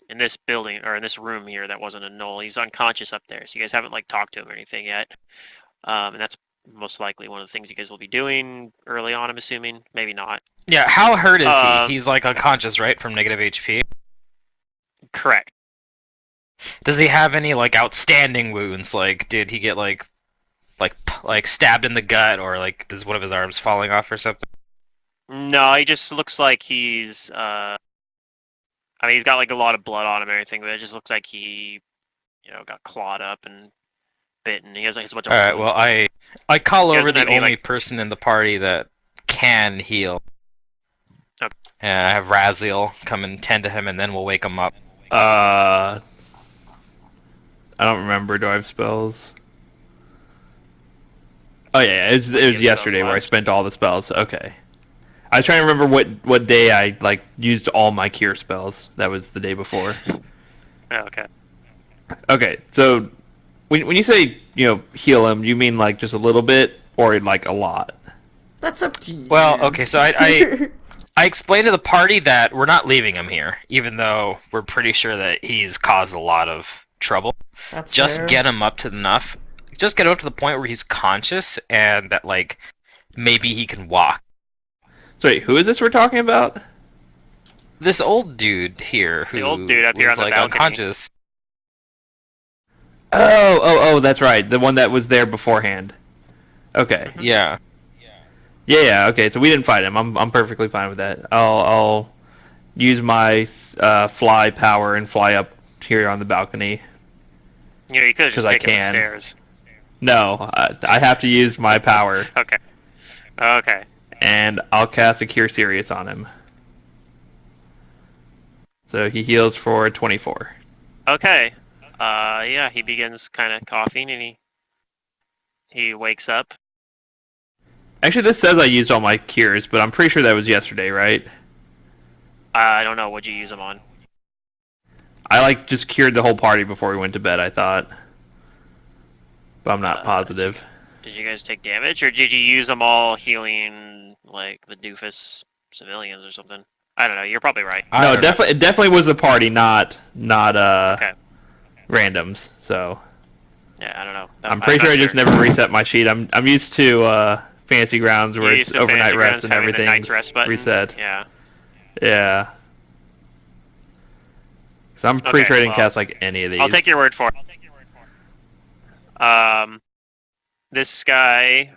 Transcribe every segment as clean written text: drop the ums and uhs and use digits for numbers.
in this building or in this room here that wasn't a null. He's unconscious up there, so you guys haven't like talked to him or anything yet. And that's most likely one of the things you guys will be doing early on. I'm assuming, maybe not. Yeah, how hurt is he? Um, He's like unconscious, right, from negative HP. Correct. Does he have any like outstanding wounds? Like, did he get like stabbed in the gut, or like is one of his arms falling off or something? No, he just looks like he's. I mean, he's got like a lot of blood on him and everything, but it just looks like he, got clawed up and bitten. He has like a bunch of All right. wounds. Well, I call He over doesn't the have any, only like. person in the party that can heal. Okay. And I have Raziel come and tend to him, and then we'll wake him up. I don't remember. Do I have spells? Oh yeah, it was yesterday where I spent all the spells. Okay. I was trying to remember what day I like used all my cure spells. That was the day before. Oh, okay. Okay, so when you say heal him, you mean like just a little bit or like a lot? That's up to you. Well, okay, so I explained to the party that we're not leaving him here, even though we're pretty sure that he's caused a lot of trouble. That's Just fair. get him up to enough. Just get him up to the point where he's conscious and that like maybe he can walk. So wait, who is this we're talking about? This old dude here who The old dude up here was on the like balcony. unconscious. Oh, that's right. The one that was there beforehand. Okay. Yeah. Yeah, okay. So we didn't fight him. I'm perfectly fine with that. I'll use my fly power and fly up here on the balcony. You could have just 'Cause I taken the can. stairs. No, I have to use my power. Okay. Okay. And I'll cast a Cure Serious on him. So he heals for 24. Okay. Yeah, he begins kind of coughing and he wakes up. Actually, this says I used all my cures, but I'm pretty sure that was yesterday, right? I don't know, what'd you use him on? I like just cured the whole party before we went to bed, I thought. But I'm not positive. Did you guys take damage, or did you use them all healing, like, the doofus civilians or something? I don't know, you're probably right. No, it definitely was the party, not Okay. randoms, so... Yeah, I don't know. I'm pretty sure I just never reset my sheet. I'm used to Fantasy Grounds where it's overnight rest and everything reset. Yeah. Yeah. So I'm pretty sure I didn't cast like any of these. I'll take your word for it. This guy,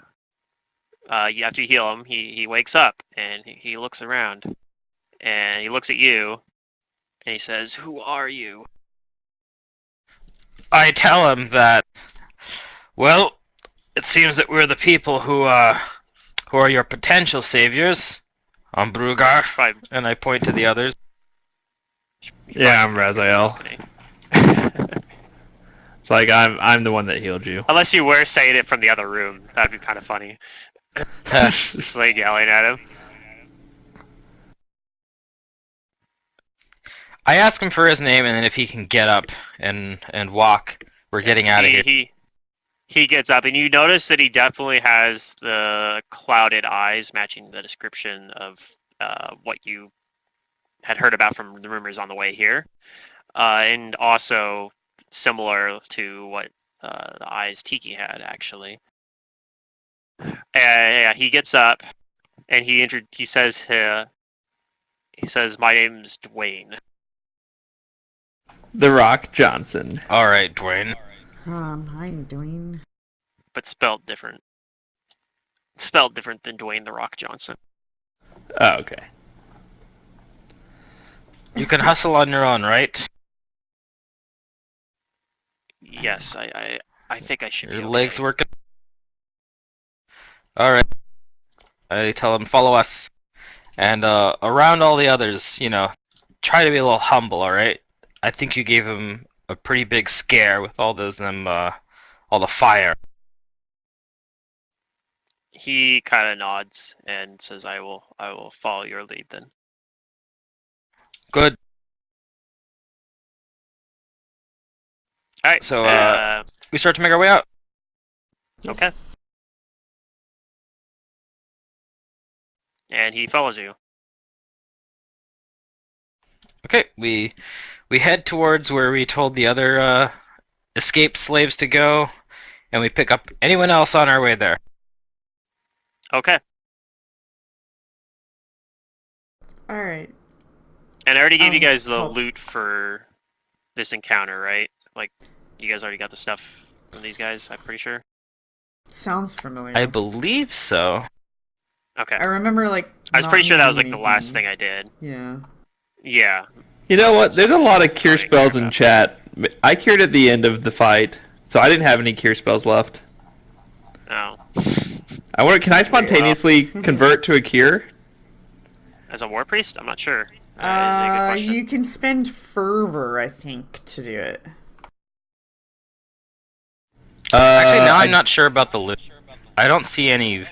after you heal him, he wakes up and he looks around, and he looks at you, and he says, "Who are you?" I tell him that, well, it seems that we're the people who are your potential saviors on Brugar, and I point to the others. Yeah, I'm Raziel. It's like I'm the one that healed you. Unless you were saying it from the other room, that'd be kind of funny. Just like yelling at him. I ask him for his name, and then if he can get up and walk, we're getting out of here. He gets up, and you notice that he definitely has the clouded eyes, matching the description of what you had heard about from the rumors on the way here, and also similar to what the eyes Tiki had, actually. Yeah, he gets up, and he says, "My name's Dwayne." The Rock Johnson. All right, Dwayne. How you doing? But spelled different. Spelled different than Dwayne the Rock Johnson. Oh, okay. You can hustle on your own, right? Yes, I think I should be Your okay. legs working? Alright. I tell him, follow us. And around all the others, try to be a little humble, alright? I think you gave him a pretty big scare with all the fire. He kind of nods and says, I will follow your lead then." Good. Alright, so we start to make our way out. Yes. Okay. And he follows you. Okay, we head towards where we told the other escaped slaves to go, and we pick up anyone else on our way there. Okay. Alright. And I already gave you I'll guys the help. loot for this encounter, right? Like, you guys already got the stuff from these guys, I'm pretty sure. Sounds familiar. I believe so. Okay. I remember, like, I was not pretty sure that was needing like the last anything. thing I did. Yeah. Yeah. You know what? There's a lot of cure Already cleared spells in up. chat. I cured at the end of the fight, so I didn't have any cure spells left. Oh. I wonder, can I spontaneously convert to a cure? As a war priest? I'm not sure. Is a good question. You can spend fervor, I think, to do it. Actually, now I'm not sure about the loot. I don't see any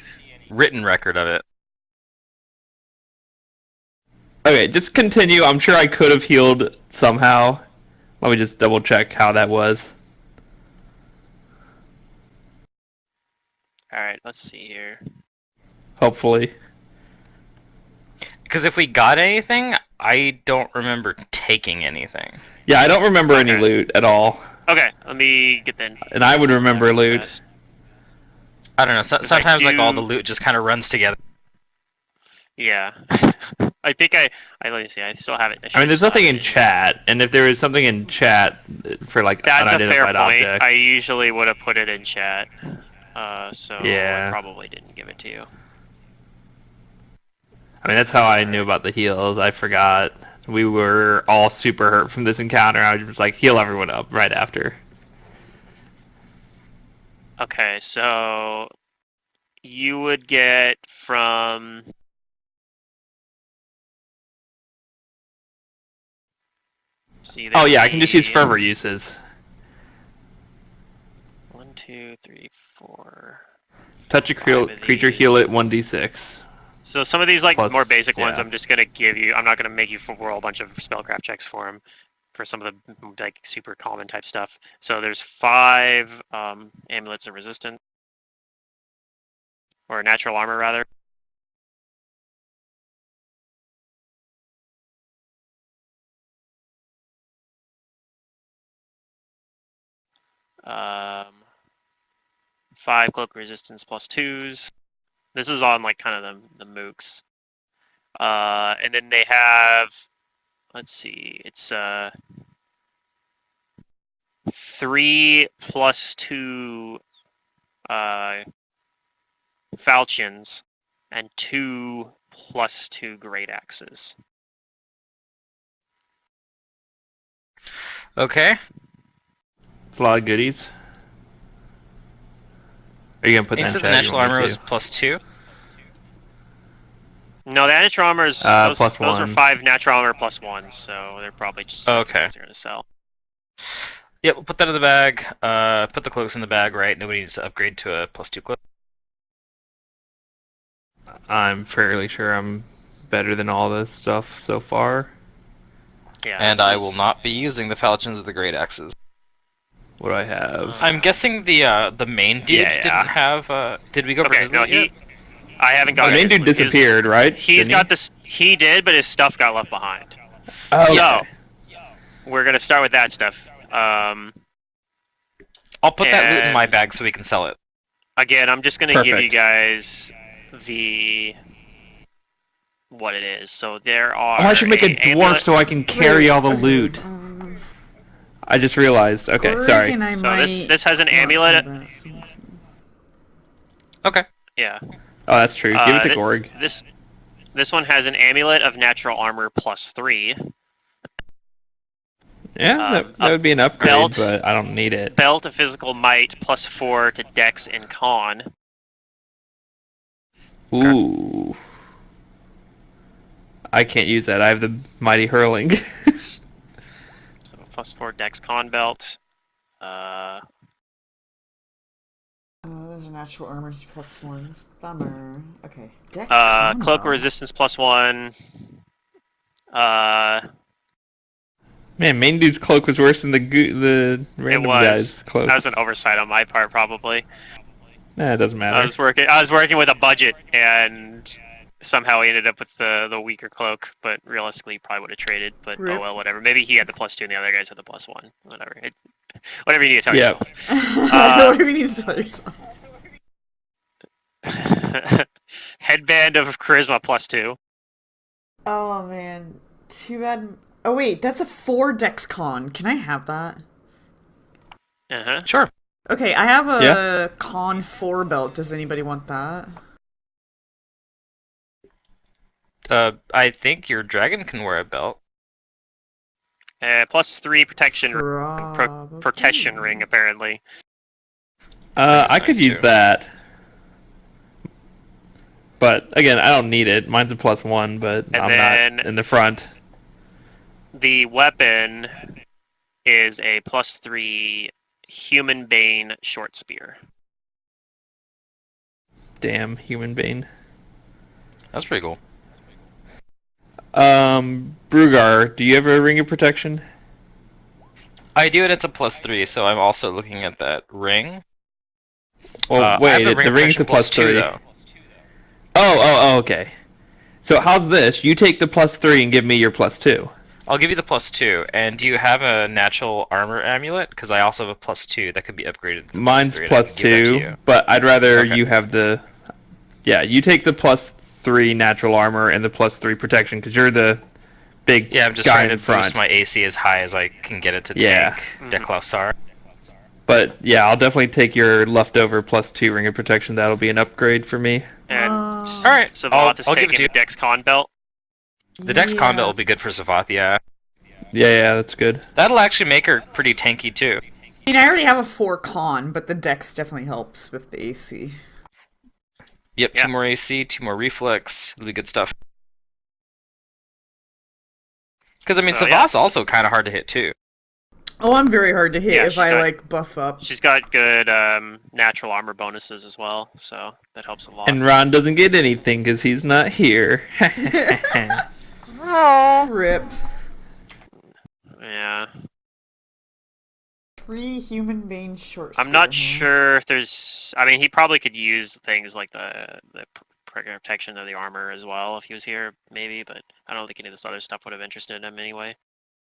written record of it. Okay, just continue. I'm sure I could have healed somehow. Let me just double check how that was. Alright, let's see here. Hopefully. Because if we got anything, I don't remember taking anything. Yeah, I don't remember any Okay. loot at all. Okay, let me get the... And I would remember loot. I don't know. I Sometimes like all the do- loot just kind of runs together. Yeah. I think let me see, I still have it. I mean, there's still nothing have in it chat, and if there was something in chat for like That's a fair unidentified point. objects, I usually would have put it in chat. So Yeah. I probably didn't give it to you. I mean, that's how I knew about the heals. I forgot. We were all super hurt from this encounter. I was just like, heal everyone up right after. Okay, so you would get from... See, Oh there'd yeah, I can just use be fervor uses. 1, 2, 3, 4. Touch a 5 of creature, these. heal it 1d6. So some of these like Plus, more basic ones, yeah. I'm just gonna give you. I'm not gonna make you roll a bunch of spellcraft checks for them. For some of the like super common type stuff. So there's 5 amulets of resistance, or natural armor rather. Um, 5 cloak resistance plus 2s. This is on like kind of the mooks. And then they have, let's see, it's 3 plus 2 falchions and 2 plus 2 great axes. Okay. It's a lot of goodies. Are you gonna put You that in said the chat? You natural want me armor to? was +2. No, the natural armors, Plus those are 1. 5 natural armor plus 1, so they're probably just stuff you Okay. guys are going to sell. Yep, we'll put that in the bag. Put the cloaks in the bag, right? Nobody needs to upgrade to a +2 cloak. I'm fairly sure I'm better than all this stuff so far. Yeah, And this I is- will not be using the falchions or the great axes. What do I have? I'm guessing the main dude Yeah. didn't have. Did we go for Okay, his no, loot yet? I haven't The got main his dude loot. His- disappeared, right? He's Didn't got this. He did, but his stuff got left behind. Oh, So okay. we're gonna start with that stuff. I'll put that loot in my and- bag so we can sell it. Again, I'm just gonna give you Perfect. guys what it is. So there are. Oh, I should make a dwarf amulet- so I can carry all the Okay, loot. I just realized. Okay, Gorg sorry. and I So might this has an want some amulet. of that, so let's see. Okay. Yeah. Oh, that's true. Give it to thi- Gorg. This one has an amulet of natural armor plus 3, Yeah, that a would be an upgrade, belt. but I don't need it. belt of physical might plus 4 to dex and con. Ooh. I can't use that. I have the mighty hurling. So plus 4 dex con belt. Oh, those are natural armors plus 1s. Bummer. Okay. Dex Cloak combo. resistance plus 1. Man, main dude's cloak was worse than the random was. guy's cloak. That was an oversight on my part, probably. Nah, it doesn't matter. I was working with a budget, and somehow he ended up with the weaker cloak, but realistically, he probably would have traded. But Rip. oh well, whatever. Maybe he had the +2 and the other guys had the +1. Whatever. Whatever you need to tell Yep. yourself. What do we need to tell yourself? Headband of charisma +2. Oh man, too bad. Oh wait, that's a 4 dex con. Can I have that? Sure. Okay, I have a Yeah. con 4 belt. Does anybody want that? I think your dragon can wear a belt. +3 protection Probably. protection ring apparently. I nice could use too. that. But again, I don't need it. Mine's a +1, but And I'm then- not in the front. The weapon is a +3 human bane short spear. Damn, human bane. That's pretty cool. Brugar, do you have a ring of protection? I do, and it's a +3, so I'm also looking at that ring. Well, I wait, have the ring's a protection +2 +3. though. Oh, okay. So how's this? You take the +3 and give me your +2. I'll give you the +2. And do you have a natural armor amulet? Because I also have a +2 that could be upgraded. To Mine's +3, and I can give that to +2, you. but I'd rather Okay. you have the. Yeah, you take the +3 natural armor and the +3 protection because you're the big Yeah, I'm just guy trying to in front. boost my AC as high as I can get it to Yeah. tank Deklausar. But yeah, I'll definitely take your leftover +2 ring of protection. That'll be an upgrade for me. And All right, so I'll Voth is give it taking to you. the Dex Con belt. The Dex combat will be good for Zavath, yeah. Yeah, that's good. That'll actually make her pretty tanky too. I mean, I already have a 4 con, but the dex definitely helps with the AC. Yep, Yeah. 2 more AC, 2 more reflex, really good stuff. Because I mean, So, Zavath's yeah. also kind of hard to hit too. Oh, I'm very hard to hit Yeah, if she's I got- like buff up. She's got good natural armor bonuses as well, so that helps a lot. And Ron doesn't get anything because he's not here. Rip. Yeah. 3 human bane short. I'm not spear, huh? sure if there's. I mean, he probably could use things like the protection of the armor as well if he was here, maybe. But I don't think any of this other stuff would have interested him anyway.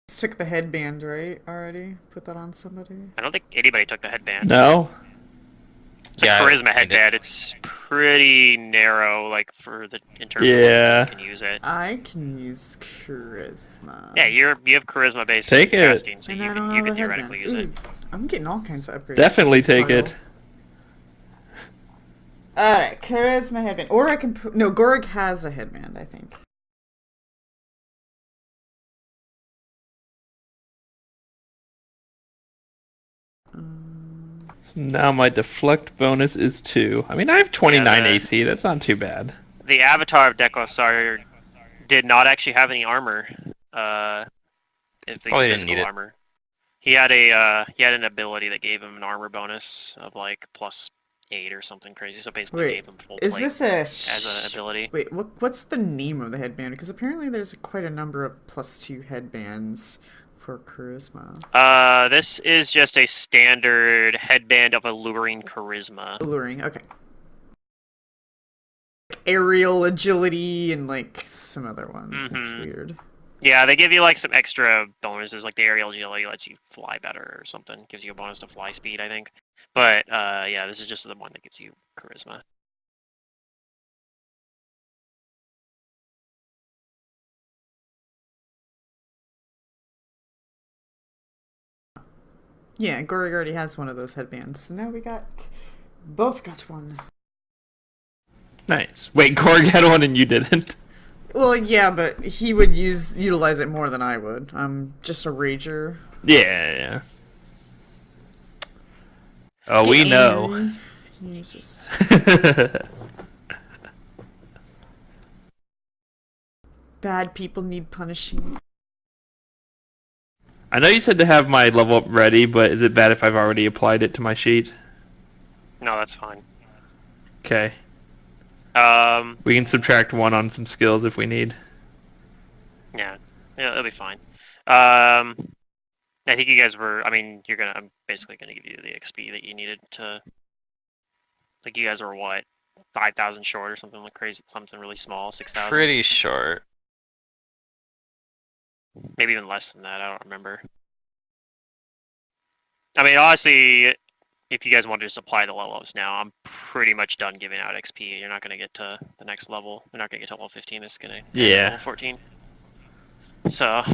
Took the headband, right? Already put that on somebody. I don't think anybody took the headband. No? It's a Yeah, charisma I did. headband. It's pretty narrow, like in terms of Yeah. when you can use it. I can use charisma. Yeah, you have charisma based Take it. casting, so And you I don't can have a theoretically use headband. it. Ooh, I'm getting all kinds of upgrades. Definitely for this take it. pile. Alright, charisma headband. Or I can put. No, Gorg has a headband, I think. Now my deflect bonus is 2. I mean, I have 29 Yeah, AC. That's not too bad. The avatar of Deklausar did not actually have any armor. If they Probably didn't physical need it. armor. He had an ability that gave him an armor bonus of like +8 or something crazy. So basically Wait, gave him full is plate this a as an ability. Wait, what's the name of the headband? Because apparently there's quite a number of +2 headbands for charisma. This is just a standard headband of alluring charisma. Alluring, okay. Aerial agility and like some other ones. It's Mhm. weird. Yeah, they give you like some extra bonuses, like the aerial agility lets you fly better or something. Gives you a bonus to fly speed, I think. But yeah, this is just the one that gives you charisma. Yeah, Gorg already has one of those headbands. So now we both got one. Nice. Wait, Gorg had one and you didn't? Well, yeah, but he would utilize it more than I would. I'm just a rager. Yeah. Oh, Get we know. angry. You just bad people need punishing. I know you said to have my level up ready, but is it bad if I've already applied it to my sheet? No, that's fine. Okay. Um, We can subtract 1 on some skills if we need. yeah, it'll be fine. I think you guys were. I mean, I'm basically gonna give you the XP that you needed to. Like, you guys were what? 5,000 short or something like crazy, something really small, 6,000. Pretty short. Maybe even less than that. I don't remember. I mean, honestly, if you guys want to just apply the level ups now, I'm pretty much done giving out XP. You're not going to get to the next level. You're not going to get to level 15. It's going to end at Yeah. level 14. So,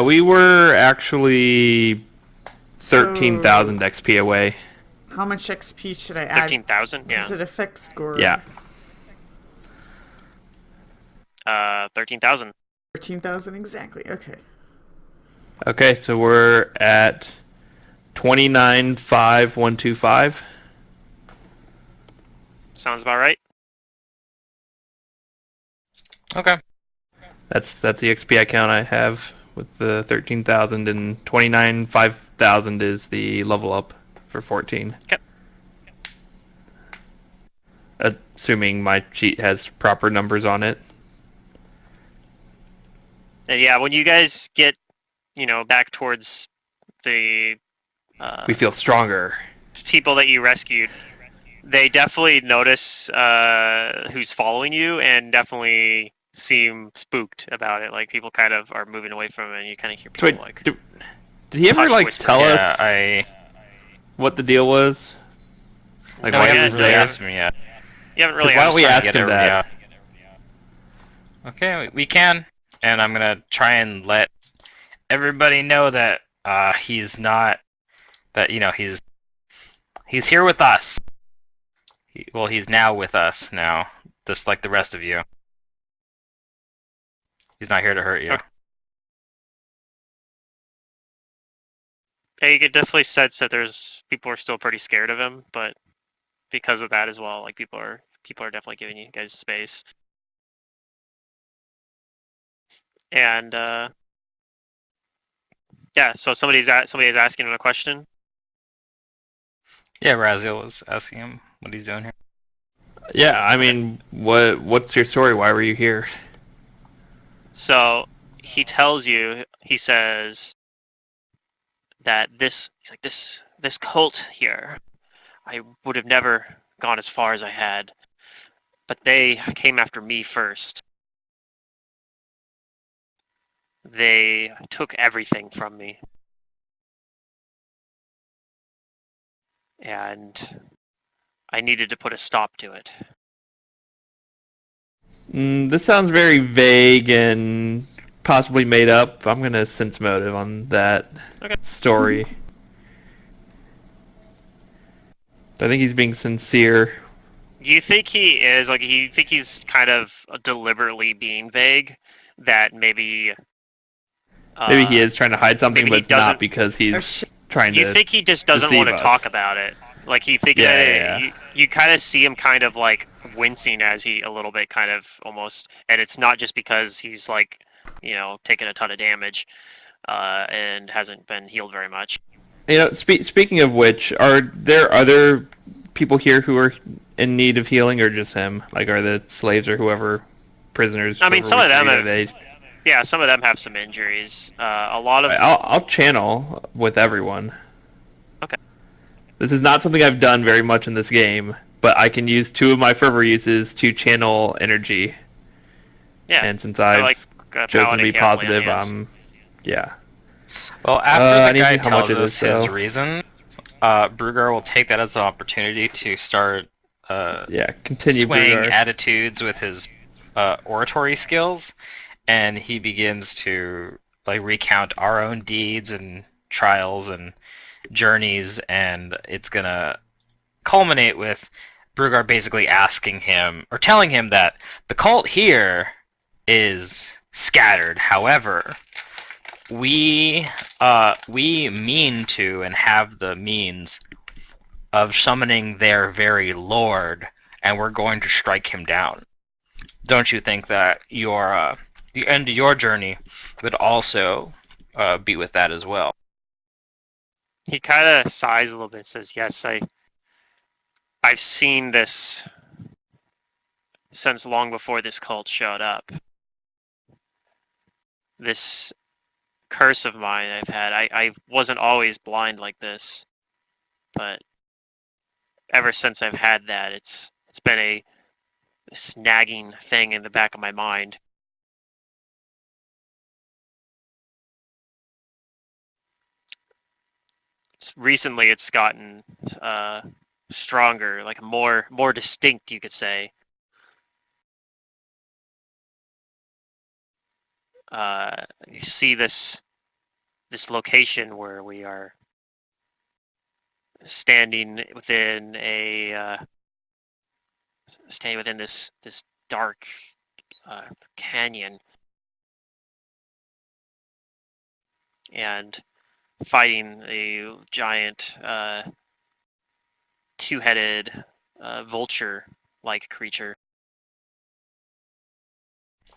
We were actually So, 13,000 XP away. how much XP should I add? 13,000. Yeah. Because it affects Gore. Yeah. 13,000. 13,000 exactly. Okay. Okay, so we're at 29,525. Sounds about right. Okay. That's the XP I count I have with the 13,000, and 29,500 is the level up for 14. Okay. Assuming my sheet has proper numbers on it. And yeah, when you guys get, back towards the We feel stronger. people that you rescued, they definitely notice who's following you and definitely seem spooked about it. Like people kind of are moving away from it, and you kind of hear So people wait, like did he ever hush like whisper. tell Yeah, us what the deal was? Like No, why he he hasn't was really there? asked me yet. You haven't really Why don't we asked. ask him that? Okay, we can, and I'm gonna try and let everybody know that he's not that he's here with us. He's now with us now, just like the rest of you. He's not here to hurt you. Okay. Yeah, you could definitely sense that there's people are still pretty scared of him, but because of that as well, like people are definitely giving you guys space. And yeah, so somebody's asking him a question. Yeah, Raziel was asking him what he's doing here. Yeah, I mean, what's your story? Why were you here? So he tells you, he says that this cult here, I would have never gone as far as I had, but they came after me first. They took everything from me. And I needed to put a stop to it. This sounds very vague and possibly made up. I'm gonna sense motive on that Okay. story. I think he's being sincere. You think he is, like, you think he's kind of deliberately being vague? That maybe... Maybe he is trying to hide something, maybe but he it's not doesn't- because Oh, he's shit. trying You to. think he just doesn't deceive want to us. talk about it? Like, you think Yeah, that yeah. you kind of see him kind of, like, wincing as he, a little bit, kind of, almost... And it's not just because he's, like, taking a ton of damage, and hasn't been healed very much. Speaking of which, are there other people here who are in need of healing, or just him? Like, are the slaves or whoever, prisoners? I mean, whoever some we of them freed, have... they... Yeah, some of them have some injuries. A lot of... Right, I'll channel with everyone. Okay. This is not something I've done very much in this game, but I can use 2 of my fervor uses to channel energy. Yeah. And since I've like chosen to paladin be can't lay on positive, hands. yeah. Well, I after need the to guy see how much tells it is, us his though. reason, Brugar will take that as an opportunity to start Yeah, continue swaying Brugar. attitudes with his oratory skills, and he begins to recount our own deeds and trials and journeys, and it's gonna culminate with Brugar basically asking him or telling him that the cult here is scattered. However, we mean to and have the means of summoning their very lord, and we're going to strike him down. Don't you think that the end of your journey would also be with that as well? He kind of sighs a little bit, says, "Yes, I've seen this since long before this cult showed up. This curse of mine I've had. I wasn't always blind like this, but ever since I've had that, it's been a snagging thing in the back of my mind. Recently, it's gotten stronger, like more distinct, you could say. You see this location where we are standing within this dark canyon and fighting a giant two-headed vulture-like creature,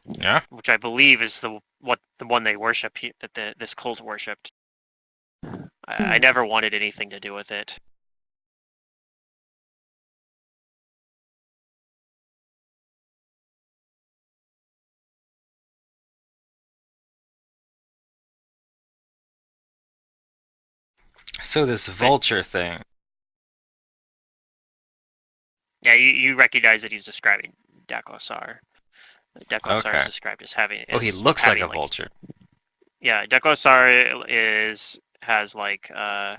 Yeah. which I believe is the one they worship this cult worshipped. I never wanted anything to do with it. So this vulture thing. Yeah, you recognize that he's describing Daklosar. Daklosar is Okay. described as having. Oh, he looks like a vulture. Yeah, Daklosar has like I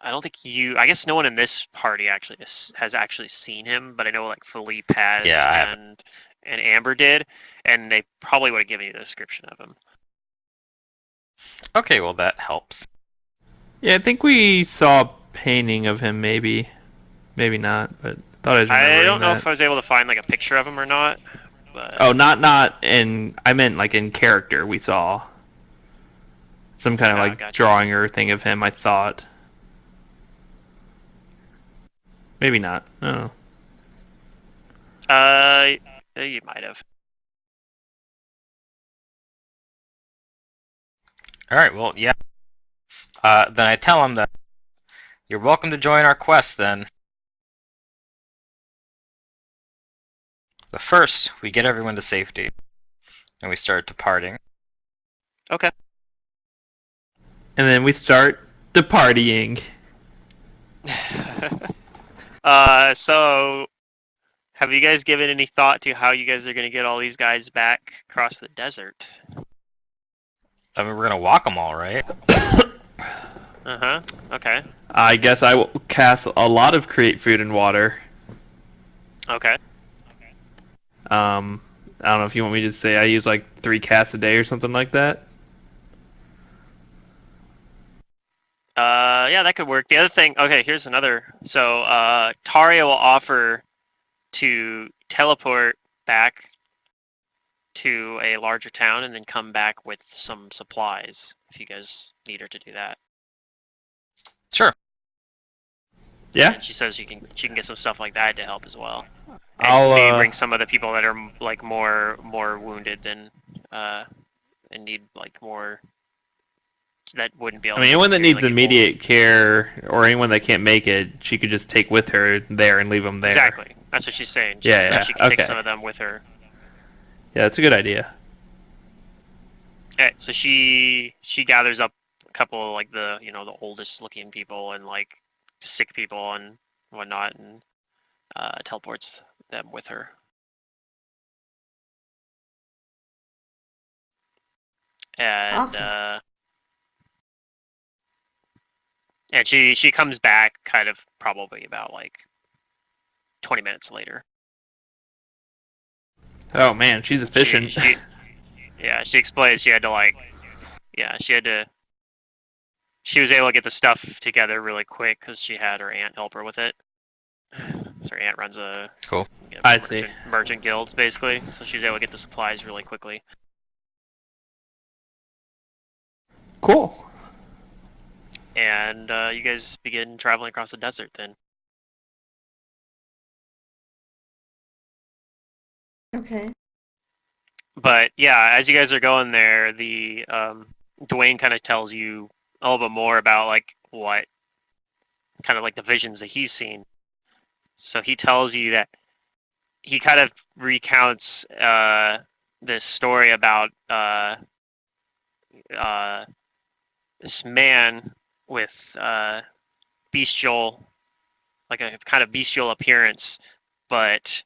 don't think I guess no one in this party actually has actually seen him, but I know like Philippe has, Yeah, I haven't. and Amber did, and they probably would have given you the description of him. Okay, well that helps. Yeah, I think we saw a painting of him, maybe not, but thought I was I remembering don't know that. if I was able to find like a picture of him or not, but Oh, not in. I meant like in character. We saw some kind of like gotcha. drawing or thing of him. I thought. Maybe not. I don't know. You might have. Alright, well, yeah. Then I tell him that you're welcome to join our quest then. But first, we get everyone to safety. And we start departing. Okay. And then we start the partying. So have you guys given any thought to how you guys are going to get all these guys back across the desert? I mean, we're gonna walk them all, right? Uh-huh. Okay. I guess I will cast a lot of create food and water. Okay. I don't know if you want me to say I use like 3 casts a day or something like that. Yeah, that could work. The other thing, okay, here's another. So, Taria will offer to teleport back to a larger town and then come back with some supplies if you guys need her to do that. Sure. Yeah. And she says she can get some stuff like that to help as well. And I'll maybe bring some of the people that are like more wounded than and need like more that wouldn't be able I mean, to anyone that carry, needs like, a immediate care or anyone that can't make it, she could just take with her there and leave them there. Exactly. That's what she's saying. She Yeah, said yeah, she can take okay. some of them with her. Yeah, that's a good idea. Okay, so she gathers up a couple of like the the oldest looking people and like sick people and whatnot and teleports them with her. And Awesome. and she comes back kind of probably about like 20 minutes later. Oh man, she's efficient. Yeah, she explains she had to like she was able to get the stuff together really quick because she had her aunt help her with it. So her aunt runs a Cool. I see. merchant guilds basically, so she's able to get the supplies really quickly. Cool. And you guys begin traveling across the desert then. Okay. But yeah, as you guys are going there, the Dwayne kind of tells you a little bit more about like what kind of like the visions that he's seen. So he tells you that he kind of recounts this story about this man with bestial, like a kind of bestial appearance, but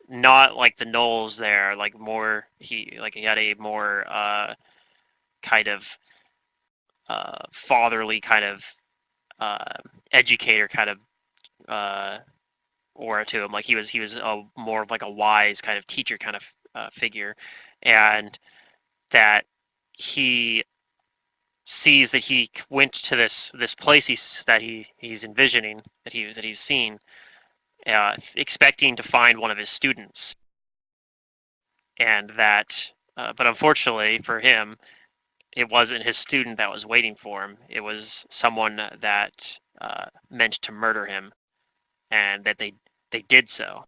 not like the gnolls there. Like more, he had a more kind of fatherly kind of educator kind of aura to him. Like he was more of like a wise kind of teacher kind of figure, and that he sees that he went to this place he's envisioning, that he's seen, expecting to find one of his students, and that but unfortunately for him, it wasn't his student that was waiting for him. It was someone that meant to murder him, and that they did so.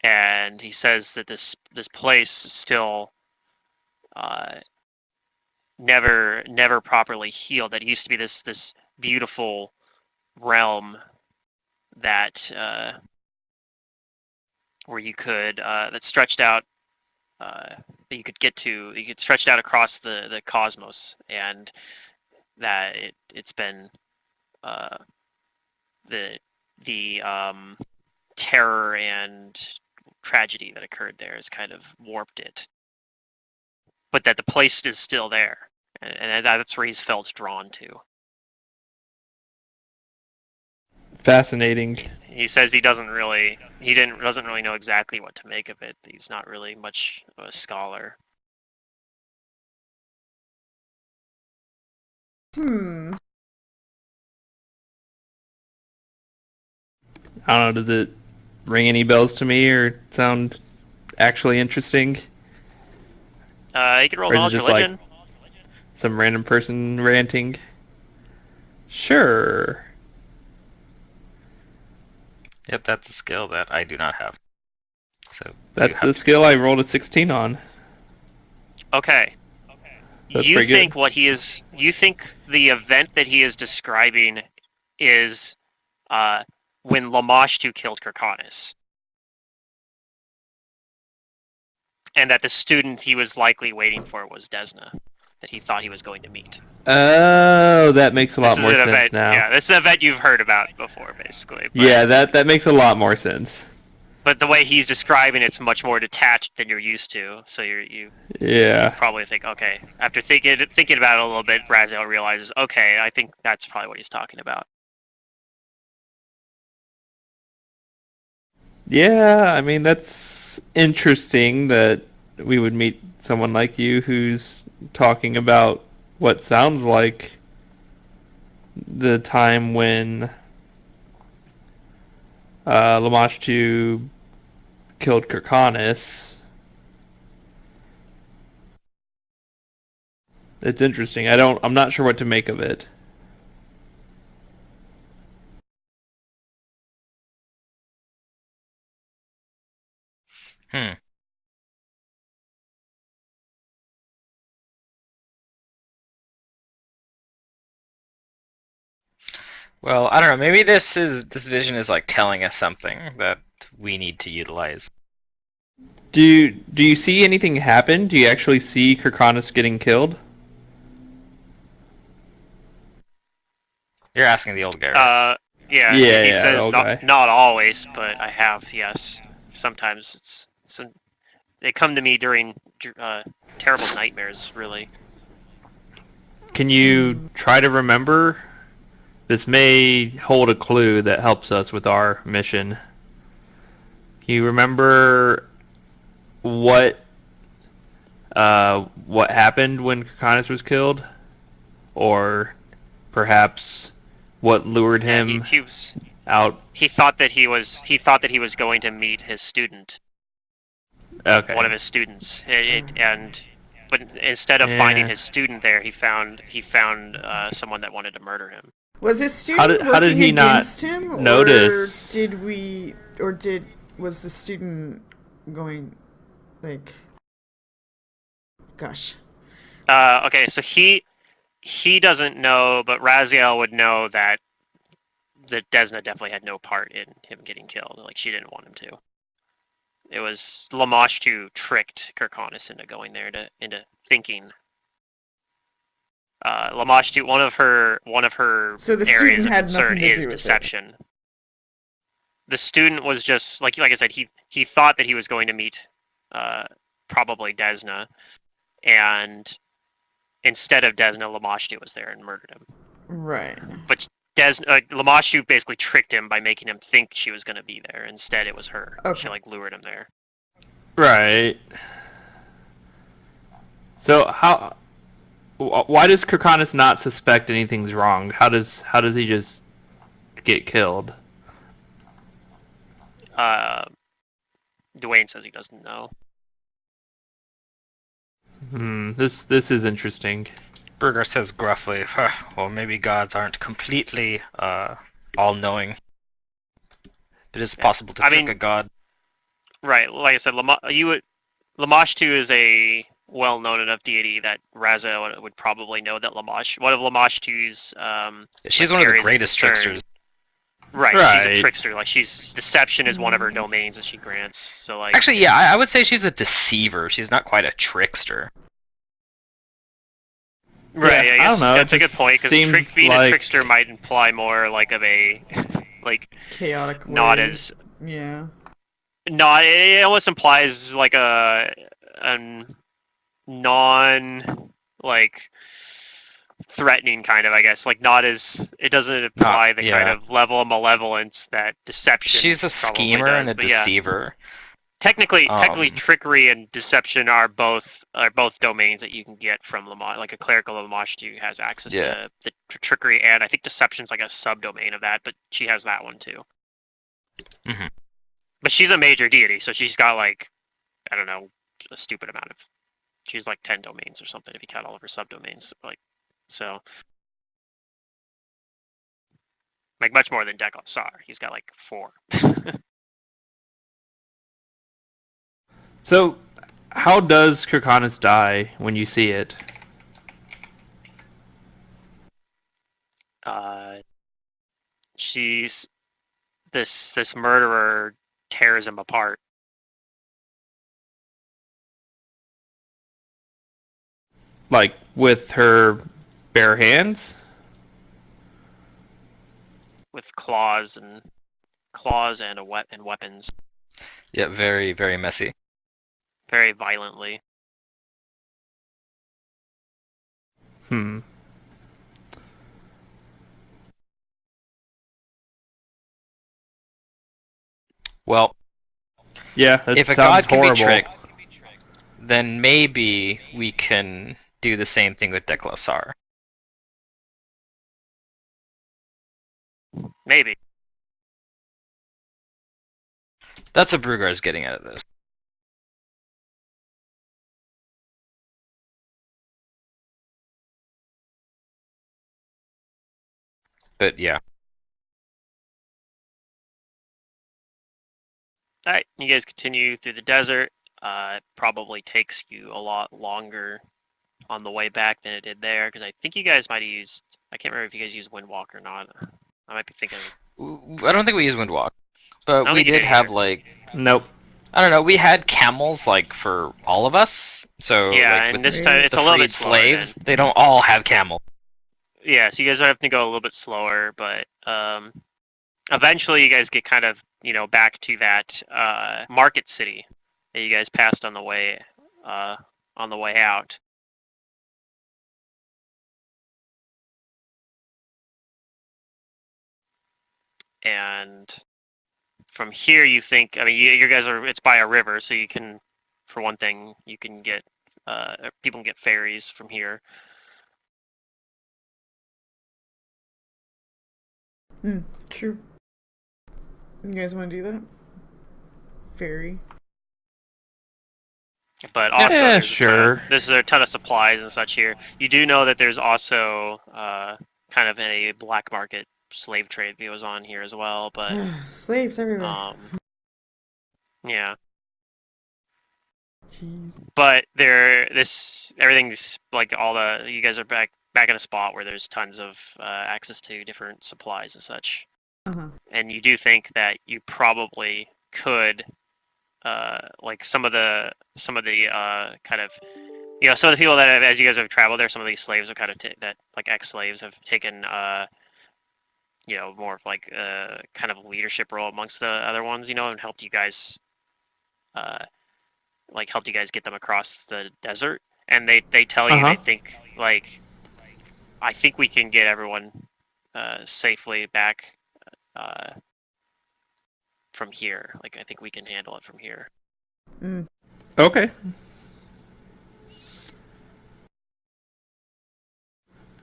And he says that this place still never properly healed. That it used to be this beautiful realm that where you could that stretched out that you could get to. You could stretched out across the cosmos, and that it's been the terror and tragedy that occurred there has kind of warped it. But that the place is still there, and that's where he's felt drawn to. Fascinating. He says he doesn't really know exactly what to make of it. He's not really much of a scholar. Hmm. I don't know. Does it ring any bells to me or sound actually interesting? You can roll Or is it knowledge just like religion. some random person ranting? Sure. Yep, that's a skill that I do not have. So you That's have the skill I rolled a 16 on. Okay. That's You pretty good. think what he is? You think the event that he is describing is when Lamashtu killed Kirkanis, and that the student he was likely waiting for was Desna, that he thought he was going to meet. Oh, that makes a This lot is more an sense event. now. Yeah, this is an event you've heard about before, basically. But, Yeah, that makes a lot more sense. but the way he's describing it's much more detached than you're used to. So you Yeah. probably think, okay. After thinking about it a little bit, Raziel realizes, okay, I think that's probably what he's talking about. Yeah, I mean, that's interesting that we would meet someone like you who's talking about what sounds like the time when Lamashtu killed Kirkanis. It's interesting. I'm not sure what to make of it. Hmm. Well, I don't know. Maybe this vision is like telling us something that we need to utilize. Do you see anything happen? Do you actually see Kirkanis getting killed? You're asking the old guy, right? Yeah, Yeah, he yeah, the says old guy. not always, but I have, yes. Sometimes they come to me during terrible nightmares, really. Can you Hmm. try to remember? This may hold a clue that helps us with our mission. Can you remember what what happened when Kirkanis was killed? Or perhaps what lured Yeah, him out? he thought that he was going to meet his student, one of Okay. his students, but instead of finding Yeah. his student there, he found someone that wanted to murder him. Was his How student did working he not against him, notice? was the student going, like, gosh. Okay, so he doesn't know, but Raziel would know that Desna definitely had no part in him getting killed. Like, she didn't want him to. It was Lamash who tricked Kirkanis into going there into thinking. Lamashtu, one of her So the areas student of had concern nothing to is do with it. deception. The student was just like I said, he thought that he was going to meet probably Desna, and instead of Desna, Lamashtu was there and murdered him. Right. But Lamashtu basically tricked him by making him think she was going to be there. Instead, it was her. Okay. She like lured him there. Right. So why does Kirkanis not suspect anything's wrong? How does he just get killed? Dwayne says he doesn't know. This is interesting. Burger says gruffly, well, maybe gods aren't completely all-knowing. It is possible to trick a god. Right, like I said, Lamashtu is a well-known enough deity that Raza would probably know that one of Lamashtu's she's one of the greatest tricksters. Right, she's a trickster. Like deception is one of her domains that she grants. So like, actually, yeah, I would say she's a deceiver. She's not quite a trickster. Right, Yeah, I guess don't know, that's a good point, because being a trickster might imply more like of a like chaotic not way. as Yeah. not it almost implies like a non like threatening kind of, I guess, like not as it doesn't imply the kind of level of malevolence that deception. She's a schemer and a deceiver. Yeah. Technically, trickery and deception are both domains that you can get from Lamashtu. Like a clerical Lamashtu has access to the trickery, and I think deception's like a subdomain of that, but she has that one too. Mm-hmm. But she's a major deity, so she's got like, I don't know, a stupid amount of. She's like 10 domains or something if you count all of her subdomains. Like, so. Like much more than Deklasar. He's got like 4. So, how does Kirkanis die when you see it? She's this murderer tears him apart. Like with her bare hands? With claws and weapons. Yeah, very, very messy. Very violently. Well, yeah, if a god can be tricked, then maybe we can do the same thing with Deklasar. Maybe. That's what Brugar's getting out of this. But yeah. Alright, you guys continue through the desert. It probably takes you a lot longer on the way back than it did there, because I think you guys might have used. I can't remember if you guys used Windwalk or not. I might be thinking. I don't think we used Windwalk, but we did have like. Nope. I don't know. We had camels like for all of us. So yeah, like, and this time it's a little bit slower. Slaves, they don't all have camels. Yeah, so you guys have to go a little bit slower, but eventually you guys get kind of back to that market city that you guys passed on the way out. And from here, you think, I mean, you guys it's by a river, so you can, for one thing, you can get, people can get ferries from here. True. You guys want to do that? Ferry. But also, yeah, sure. There's a ton of supplies and such here. You do know that there's also kind of a black market slave trade that goes on here as well, but slaves everywhere. Yeah. Jeez. But everything's like you guys are back in a spot where there's tons of access to different supplies and such. And you do think that you probably could like some of the kind of Some of the people that have, as you guys have traveled there, some of these slaves have kind of that like ex-slaves have taken more of like kind of leadership role amongst the other ones, and helped you guys helped you guys get them across the desert. And they tell you they think I think we can get everyone safely back from here. Like I think we can handle it from here. Okay.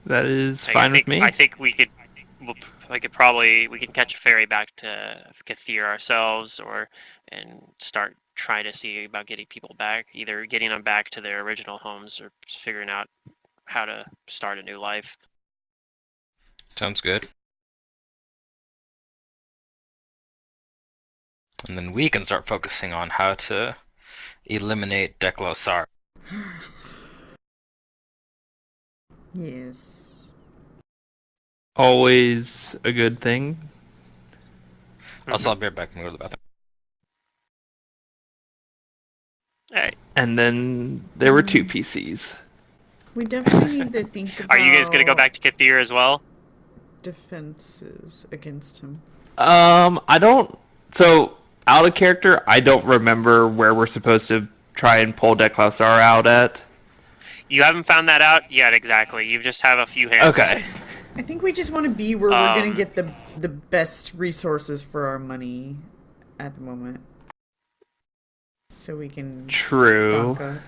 That is fine with me. I think we could we can catch a ferry back to Kaer ourselves, and start trying to see about getting people back, either getting them back to their original homes or just figuring out how to start a new life. Sounds good. And then we can start focusing on how to eliminate Deklosar. Yes. Always a good thing. Also, I'll be right back and go to the bathroom. Hey, And then there were 2 PCs. We definitely need to think about. are you guys gonna go back to Kaer as well? Defenses against him. I don't. So out of character, I don't remember where we're supposed to try and pull Deklosar out at. You haven't found that out yet, exactly. You just have a few hints. Okay. I think we just want to be where we're gonna get the best resources for our money at the moment, so we can True. stock up.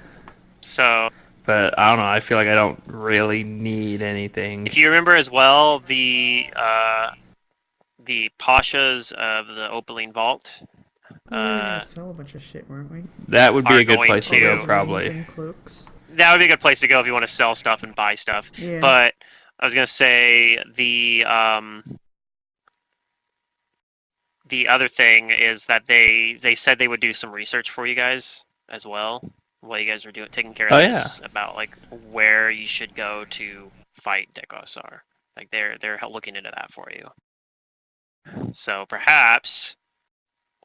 So, But I don't know. I feel like I don't really need anything. if you remember as well, the pashas of the Opaline Vault. We were gonna sell a bunch of shit, weren't we? That would be are a good going place to to- go, probably. And cloaks. That would be a good place to go if you want to sell stuff and buy stuff. Yeah. But I was gonna say the other thing is that they said they would do some research for you guys as well while you guys are taking care of this about like where you should go to fight Deklosar. Like they're looking into that for you. So perhaps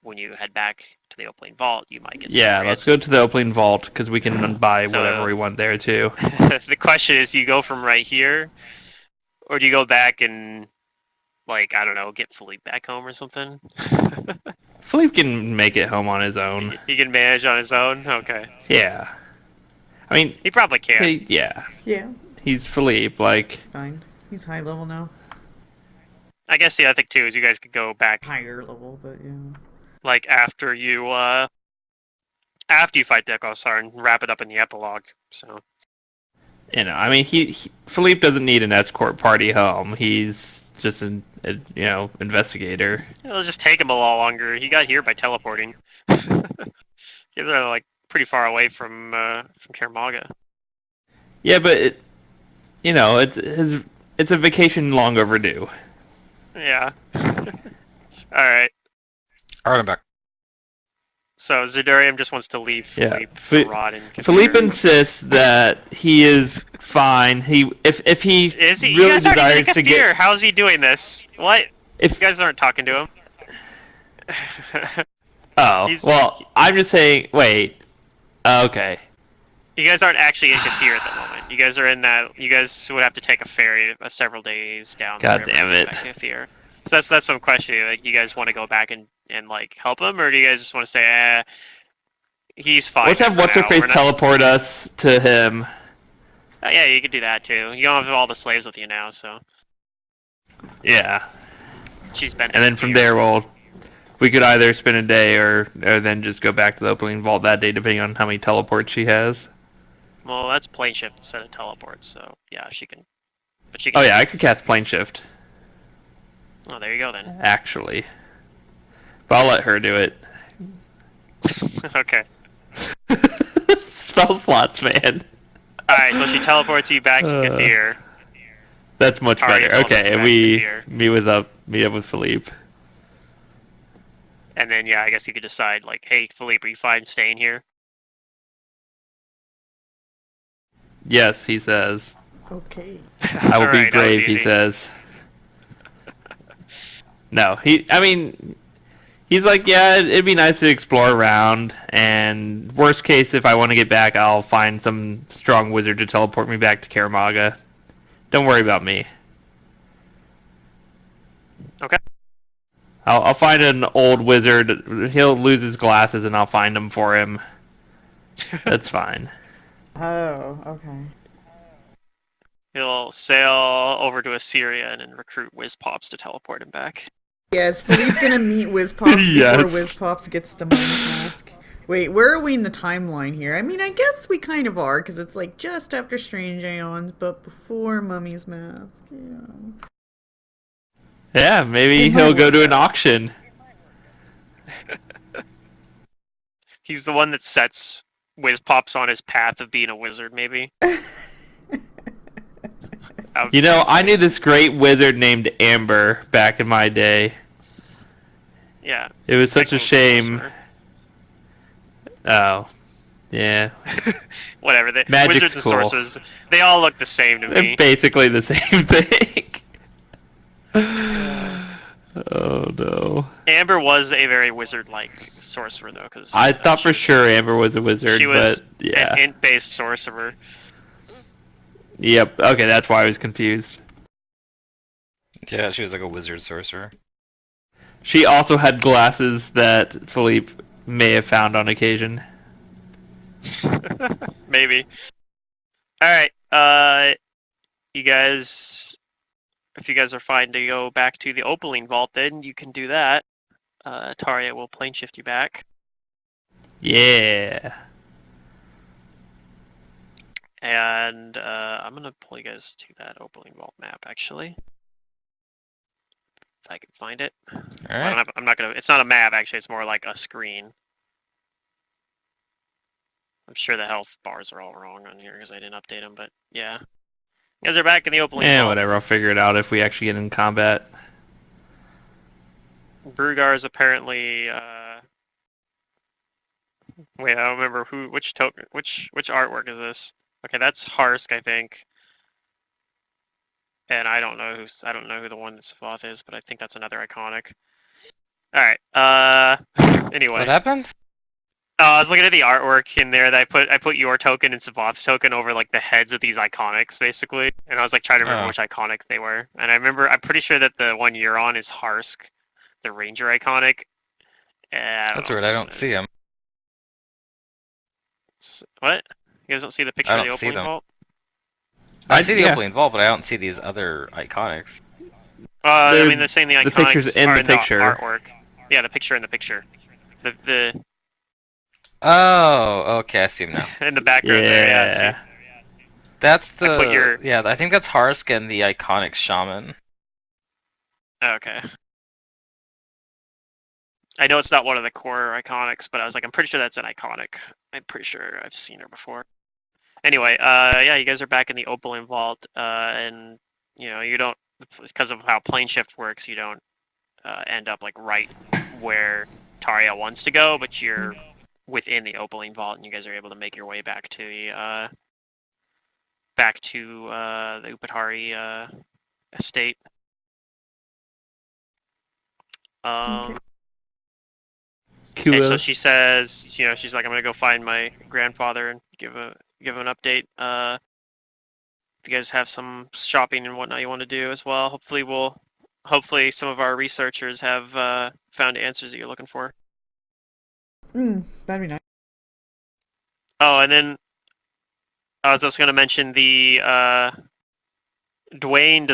when you head back to the Opaline Vault, you might get some Let's go to the opening vault because we can buy So- whatever we want there too. The question is, do you go from right here, or do you go back and, like, I don't know, get Philippe back home or something? Philippe can make it home on his own. He can manage on his own? Okay. Yeah. I mean, He probably can. yeah. Yeah. He's Philippe, like. Fine. He's high level now. I guess the other thing, too, is you guys could go back, Higher level, but yeah. like, after you fight Deklosar and wrap it up in the epilogue, so... I mean, Philippe doesn't need an escort party home. He's just an investigator. It'll just take him a lot longer. He got here by teleporting. You guys are, like, pretty far away from Kaer Maga. Yeah, but it's a vacation long overdue. Yeah. Alright. Alright, I'm back. So Zidurium just wants to leave Yeah. Philippe to rot in Kaer. Philippe insists that he is fine. If he Is he? really You guys already desires in to Kaer. get. How's he doing this? What? If You guys aren't talking to him. oh he's- well, I'm just saying. Wait. Okay. You guys aren't actually in Kaer at the moment. You guys are in that. You guys would have to take a ferry several days down. God the river damn to get it. back to Kaer. So that's what I'm questioning. Like, you guys want to go back and like help him, or do you guys just want to say, he's fine? Let's have for what's her now. face We're not- teleport us to him. Yeah, you could do that too. You don't have all the slaves with you now, so Yeah. she's been. And then from there, we could either spend a day or then just go back to the opening vault that day, depending on how many teleports she has. Well, that's plane shift instead of teleport, so yeah, she can. But she can. Oh yeah, I could cast plane shift, Oh, there you go then. actually. But I'll let her do it. Okay. Spell slots, man. Alright, so she teleports you back to Uh, Kaer. That's much Already better. told us Okay, back we here. meet up with Philippe. And then, yeah, I guess you could decide, like, hey, Philippe, are you fine staying here? Yes, he says. Okay. I will be Alright, that was brave, he easy. says. No, I mean, He's like, yeah, it'd be nice to explore around, and worst case, if I want to get back, I'll find some strong wizard to teleport me back to Kaer Maga. Don't worry about me. Okay. I'll find an old wizard. He'll lose his glasses, and I'll find them for him. That's fine. Oh, okay. He'll sail over to Assyria and then recruit Whiz Pops to teleport him back. Yeah, is Philippe gonna meet Wiz Pops Yes. before Wiz Pops gets to Mummy's Mask? Wait, where are we in the timeline here? I mean, I guess we kind of are, because it's like just after Strange Aeons, but before Mummy's Mask. Yeah. Yeah, maybe It might he'll go work to an out. auction. He's the one that sets Whiz Pops on his path of being a wizard, maybe. You know, I knew this great wizard named Amber back in my day. Yeah. It was such a Technical shame. sorcerer. Oh, yeah. Whatever. Magic's Wizards and cool. sorcerers, they all look the same to They're me. basically the same thing. Oh no. Amber was a very wizard-like sorcerer, though, because I thought for sure Amber was a wizard, she was but yeah. an int-based sorcerer. Yep. Okay, that's why I was confused. Yeah, she was like a wizard sorcerer. She also had glasses that Philippe may have found on occasion. Maybe. Alright, you guys, if you guys are fine to go back to the Opaline Vault, then you can do that. Taria will plane shift you back. Yeah. And I'm gonna pull you guys to that Opaline Vault map, actually. If I can find it. All Well, right. I'm not gonna. It's not a map, actually. It's more like a screen. I'm sure the health bars are all wrong on here because I didn't update them, but yeah. You guys are back in the Opaline Yeah, Vault. whatever. I'll figure it out if we actually get in combat. Brugar is apparently. Wait, I don't remember which token, which artwork is this? Okay, that's Harsk, I think. And I don't know who the one that Savoth is, but I think that's another iconic. All right. Anyway. What happened? I was looking at the artwork in there that I put your token and Savoth's token over like the heads of these iconics basically, and I was like trying to remember Oh. which iconic they were, and I'm pretty sure that the one you're on is Harsk, the Ranger iconic. That's weird. I don't see him. What? You guys don't see the picture I of the don't see opening them. vault? I see the yeah. Opaline Vault, but I don't see these other iconics. I mean, they're saying the the iconics picture's in are the in the picture. artwork. Yeah, the picture in the picture. The Oh, okay. I see him now. in the background there. Yeah. See? Yeah. That's I put your- Yeah, I think that's Harsk and the iconic shaman. Okay. I know it's not one of the core iconics, but I was like, I'm pretty sure that's an iconic. I'm pretty sure I've seen her before. Anyway, yeah, you guys are back in the Opaline Vault, and you know you don't, because of how plane shift works, you don't end up like right where Taria wants to go, but you're within the Opaline Vault, and you guys are able to make your way back to the Upatari estate. Okay. Okay, so Cool. she says, you know, she's like, I'm gonna go find my grandfather and give him an update. If you guys have some shopping and whatnot you want to do as well, hopefully some of our researchers have found answers that you're looking for. That'd be nice. Oh, and then I was also gonna mention the Dwayne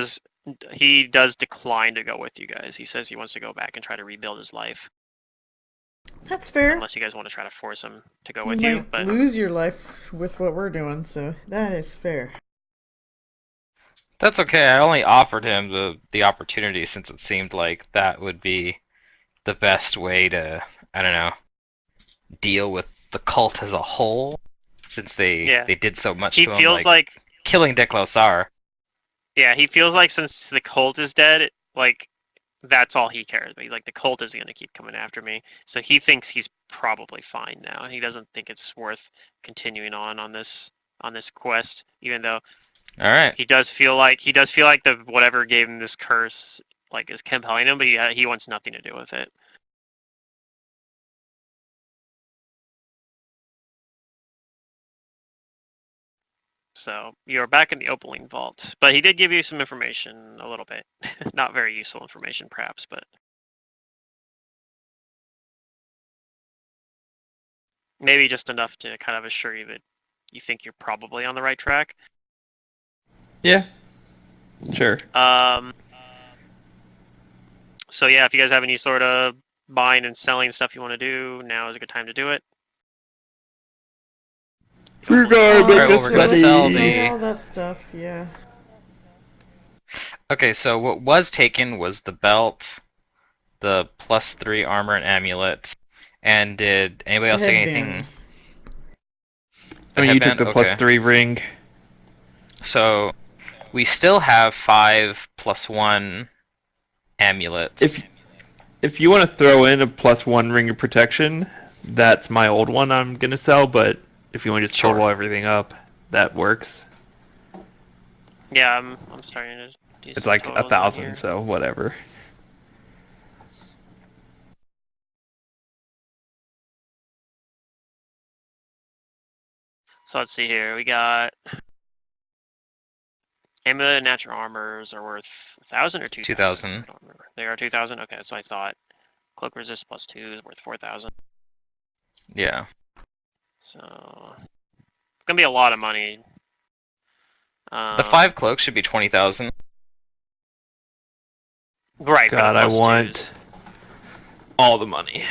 does decline to go with you guys. He says he wants to go back and try to rebuild his life. That's fair. Unless you guys want to try to force him to go You with you, might but lose your life with what we're doing, so that is fair. That's okay. I only offered him the opportunity since it seemed like that would be the best way to, I don't know, deal with the cult as a whole, since they did so much he to him, feels like killing Deklosar. yeah, he feels like since the cult is dead, like that's all he cares about. Like the cult is gonna keep coming after me, so he thinks he's probably fine now. He doesn't think it's worth continuing on this quest, even though All right. he does feel like the whatever gave him this curse like is compelling him, but he wants nothing to do with it. So you're back in the Opaline vault, but he did give you some information, a little bit. Not very useful information, perhaps, but maybe just enough to kind of assure you that you think you're probably on the right track. Yeah. Sure. So yeah, if you guys have any sort of buying and selling stuff you want to do, now is a good time to do it. We're gonna make Alright, well, us we're gonna money. sell sell the- all that stuff, yeah. Okay, so what was taken was the belt, the +3 armor and amulet, and did anybody else take anything? Headband. I mean, you took headband? the Okay. +3 ring. So we still have 5 +1 amulets. If you want to throw in a +1 ring of protection, that's my old one I'm gonna sell. But if you want to just Sure. total everything up, that works. Yeah, I'm starting to do It's some like totals on 1,000, here. so whatever. So let's see here. We got amulet and natural armors are worth 1,000 or 2,000. 2,000. I don't remember. They are 2,000. Okay, so I thought cloak resist +2 is worth 4,000. Yeah. So it's gonna be a lot of money. The 5 cloaks should be 20,000. Right. God, for I the want all the money.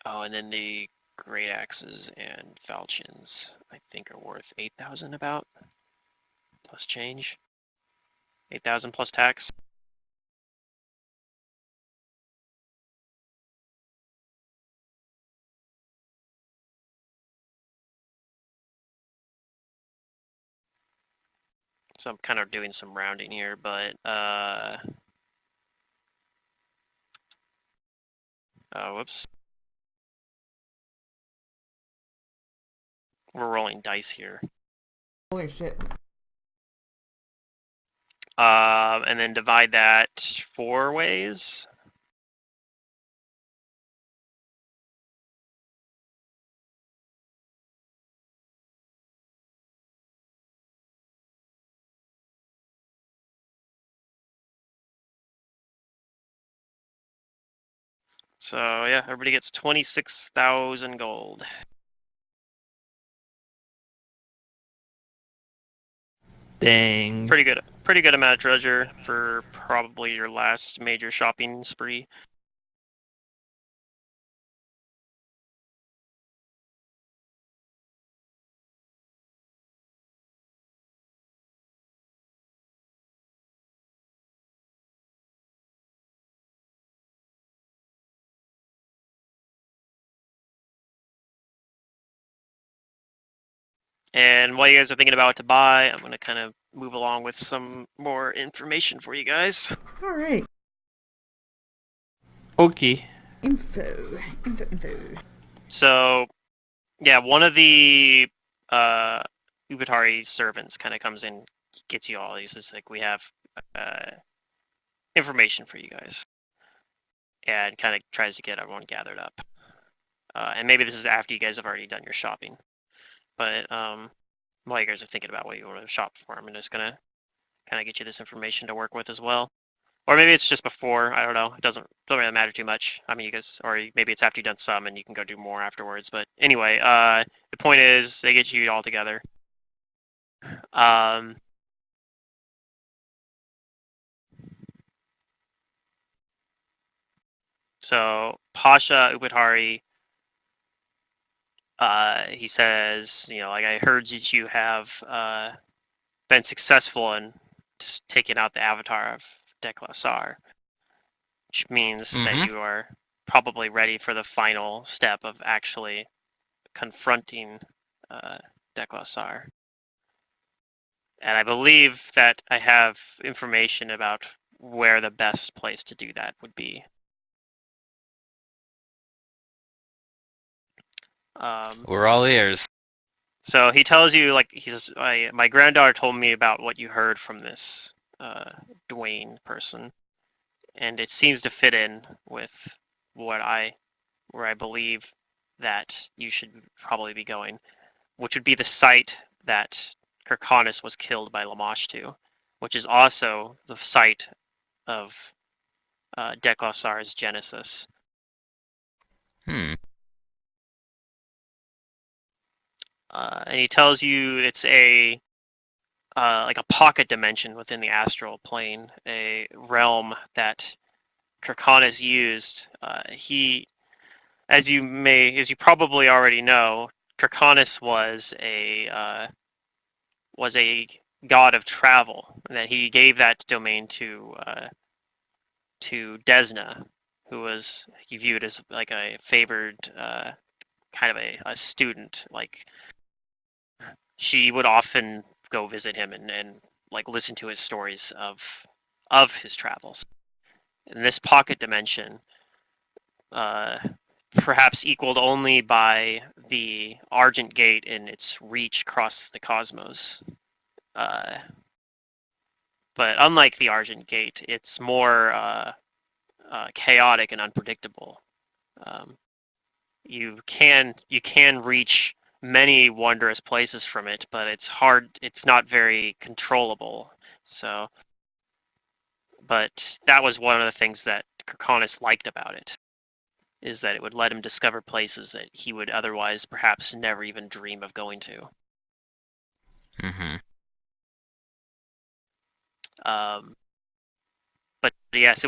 Oh, and then the great axes and falchions, I think, are worth 8,000 about, plus change. 8,000 plus tax. So I'm kind of doing some rounding here, but whoops. We're rolling dice here. Holy shit. And then divide that 4 ways. So yeah, everybody gets 26,000 gold. Dang. Pretty good amount of treasure for probably your last major shopping spree. And while you guys are thinking about what to buy, I'm going to kind of move along with some more information for you guys. Alright. Okay. Info. So, yeah, one of the Ubatari servants kind of comes in, gets you all. He's just like, we have information for you guys. And kind of tries to get everyone gathered up. And maybe this is after you guys have already done your shopping. But while you guys are thinking about what you want to shop for, I'm just going to kind of get you this information to work with as well. Or maybe it's just before. I don't know. It doesn't really matter too much. I mean, you guys, or maybe it's after you've done some and you can go do more afterwards. But anyway, the point is they get you all together. So Pasha Ubadhari, he says, like I heard that you have been successful in just taking out the avatar of Deklasar, which means that you are probably ready for the final step of actually confronting Deklasar. And I believe that I have information about where the best place to do that would be. We're all ears. So he tells you, he says, my granddaughter told me about what you heard from this Dwayne person, and it seems to fit in with where I believe that you should probably be going, which would be the site that Kirkanis was killed by Lamashtu, which is also the site of Deklosar's genesis. And he tells you it's a like a pocket dimension within the astral plane, a realm that Kirkanis used. As you probably already know, Kirkanis was a god of travel, and that he gave that domain to Desna, who was he viewed as like a favored kind of a student. Like she would often go visit him and like listen to his stories of his travels. In this pocket dimension, uh, perhaps equaled only by the Argent Gate in its reach across the cosmos. Uh, but unlike the Argent Gate, it's more chaotic and unpredictable. Um, you can reach many wondrous places from it, but it's hard. It's not very controllable. So, but that was one of the things that Kirkanis liked about it, is that it would let him discover places that he would otherwise perhaps never even dream of going to. Mm-hmm. But yes, it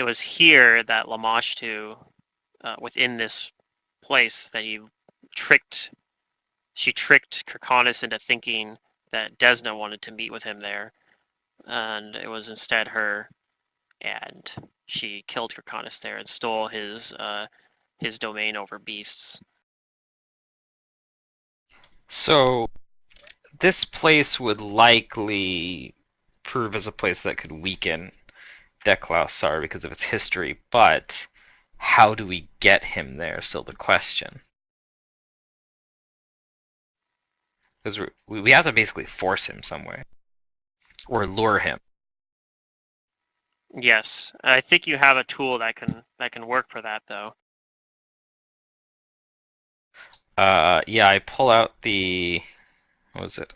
was here that Lamashtu, within this place, that she tricked Kirkanis into thinking that Desna wanted to meet with him there, and it was instead her, and she killed Kirkanis there and stole his domain over beasts. So this place would likely prove as a place that could weaken Deklausar because of its history, but how do we get him there? Still the question. Because we have to basically force him somewhere or lure him. Yes, I think you have a tool that can work for that, though. Yeah, I pull out the what was it?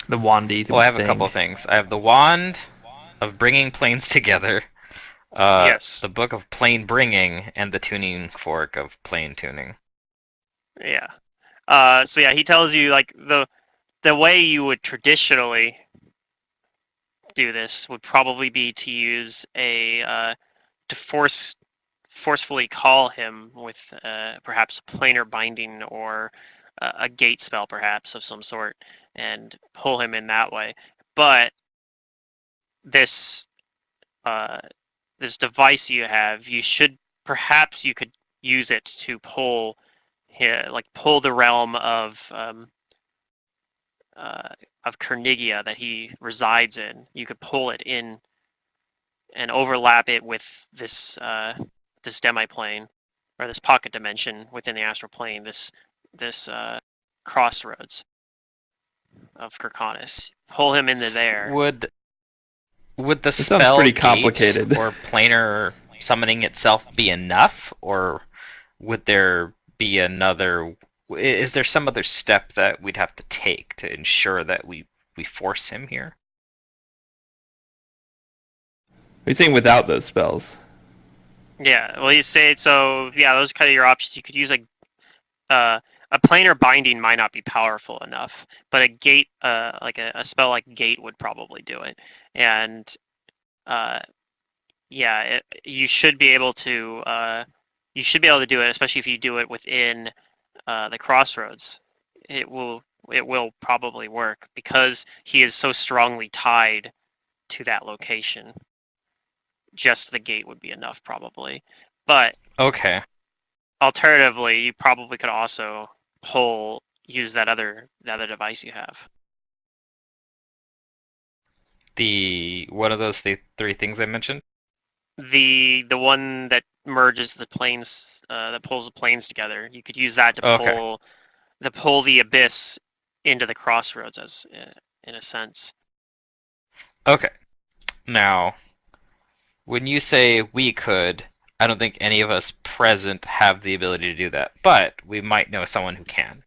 The wandy Well, I have a thing. couple of things. I have the wand of bringing planes together, Yes. the book of plane bringing, and the tuning fork of plane tuning. Yeah. So yeah, he tells you like the way you would traditionally do this would probably be to use to forcefully call him with perhaps a planar binding or a gate spell perhaps of some sort and pull him in that way. But this uh, this device you have, perhaps you could use it to pull pull the realm uh, of Kernigia that he resides in. You could pull it in and overlap it with this demiplane or this pocket dimension within the astral plane. This crossroads of Kirkanis. Pull him into there. Would the This sounds spell pretty gate complicated. or planar summoning itself be enough, or would there be another? Is there some other step that we'd have to take to ensure that we force him here? Are you saying without those spells? Yeah, well, you say so. Yeah, those are kind of your options. You could use a planar binding might not be powerful enough, but a gate, like a spell like gate, would probably do it. And uh, yeah, you should be able to. You should be able to do it, especially if you do it within the crossroads. It will. It will probably work because he is so strongly tied to that location. Just the gate would be enough, probably. But Okay. alternatively, you probably could also use the other device you have. The one of those three things I mentioned. The one that merges the planes, that pulls the planes together. You could use that to Okay. pull the abyss into the crossroads, as in a sense. Okay. Now, when you say we could, I don't think any of us present have the ability to do that, but we might know someone who can.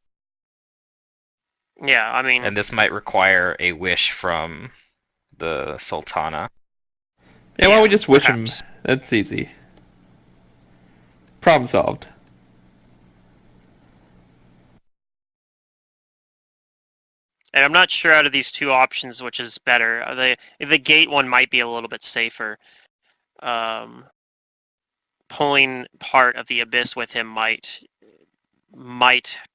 Yeah, I mean, And this might require a wish from the Sultana. Yeah, why don't we yeah, just wish perhaps. him? That's easy. Problem solved. And I'm not sure out of these two options which is better. The gate one might be a little bit safer. Pulling part of the abyss with him might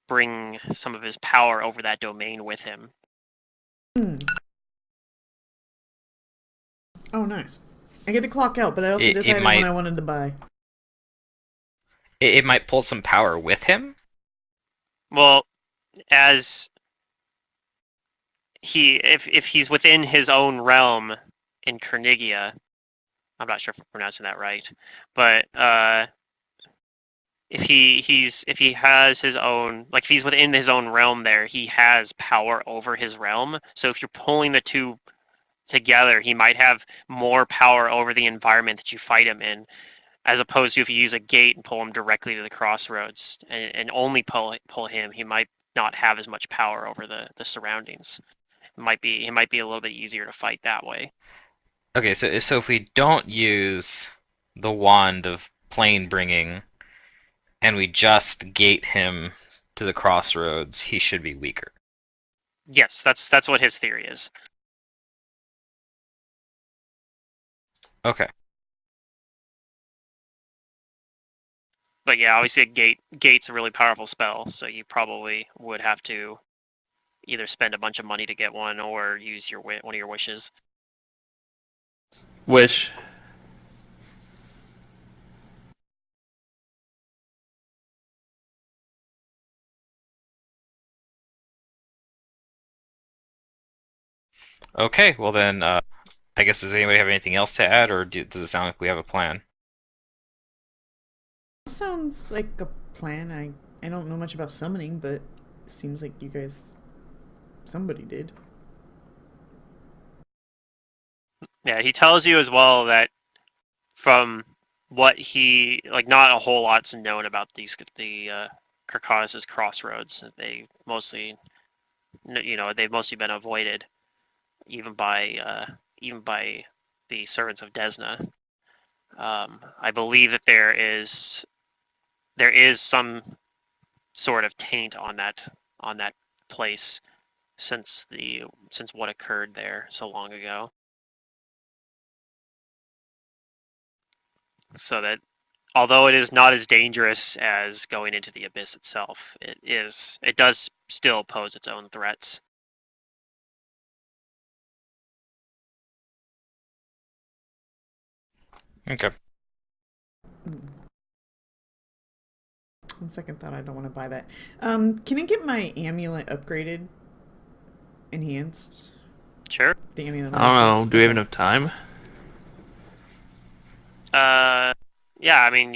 bring some of his power over that domain with him. Hmm. Oh, nice. I get to clock out, but I also It decided might what I wanted to buy. it might pull some power with him. Well, as if he's within his own realm in Kernigia, I'm not sure if I'm pronouncing that right, but if he has his own, like if he's within his own realm there, he has power over his realm. So if you're pulling the two together, he might have more power over the environment that you fight him in, as opposed to if you use a gate and pull him directly to the crossroads and only pull him, he might not have as much power over the surroundings. It might be a little bit easier to fight that way. Okay, so if we don't use the wand of plane bringing and we just gate him to the crossroads, he should be weaker. Yes, that's what his theory is. Okay. But yeah, obviously gate's a really powerful spell, so you probably would have to either spend a bunch of money to get one or use one of your wishes. Wish. Okay, well then, I guess does anybody have anything else to add, or does it sound like we have a plan? Sounds like a plan. I don't know much about summoning, but it seems like you guys somebody did. Yeah, he tells you as well that from what not a whole lot's known about the Kirkaz's crossroads. They mostly, they've mostly been avoided, even by the servants of Desna. I believe that there is some sort of taint on that place since what occurred there so long ago. So that although it is not as dangerous as going into the abyss itself, it does still pose its own threats. Okay. On second thought, I don't want to buy that. Can I get my amulet upgraded? Enhanced? Sure. The amulet. I don't know. necklace? Do we have Okay. enough time? Yeah. I mean,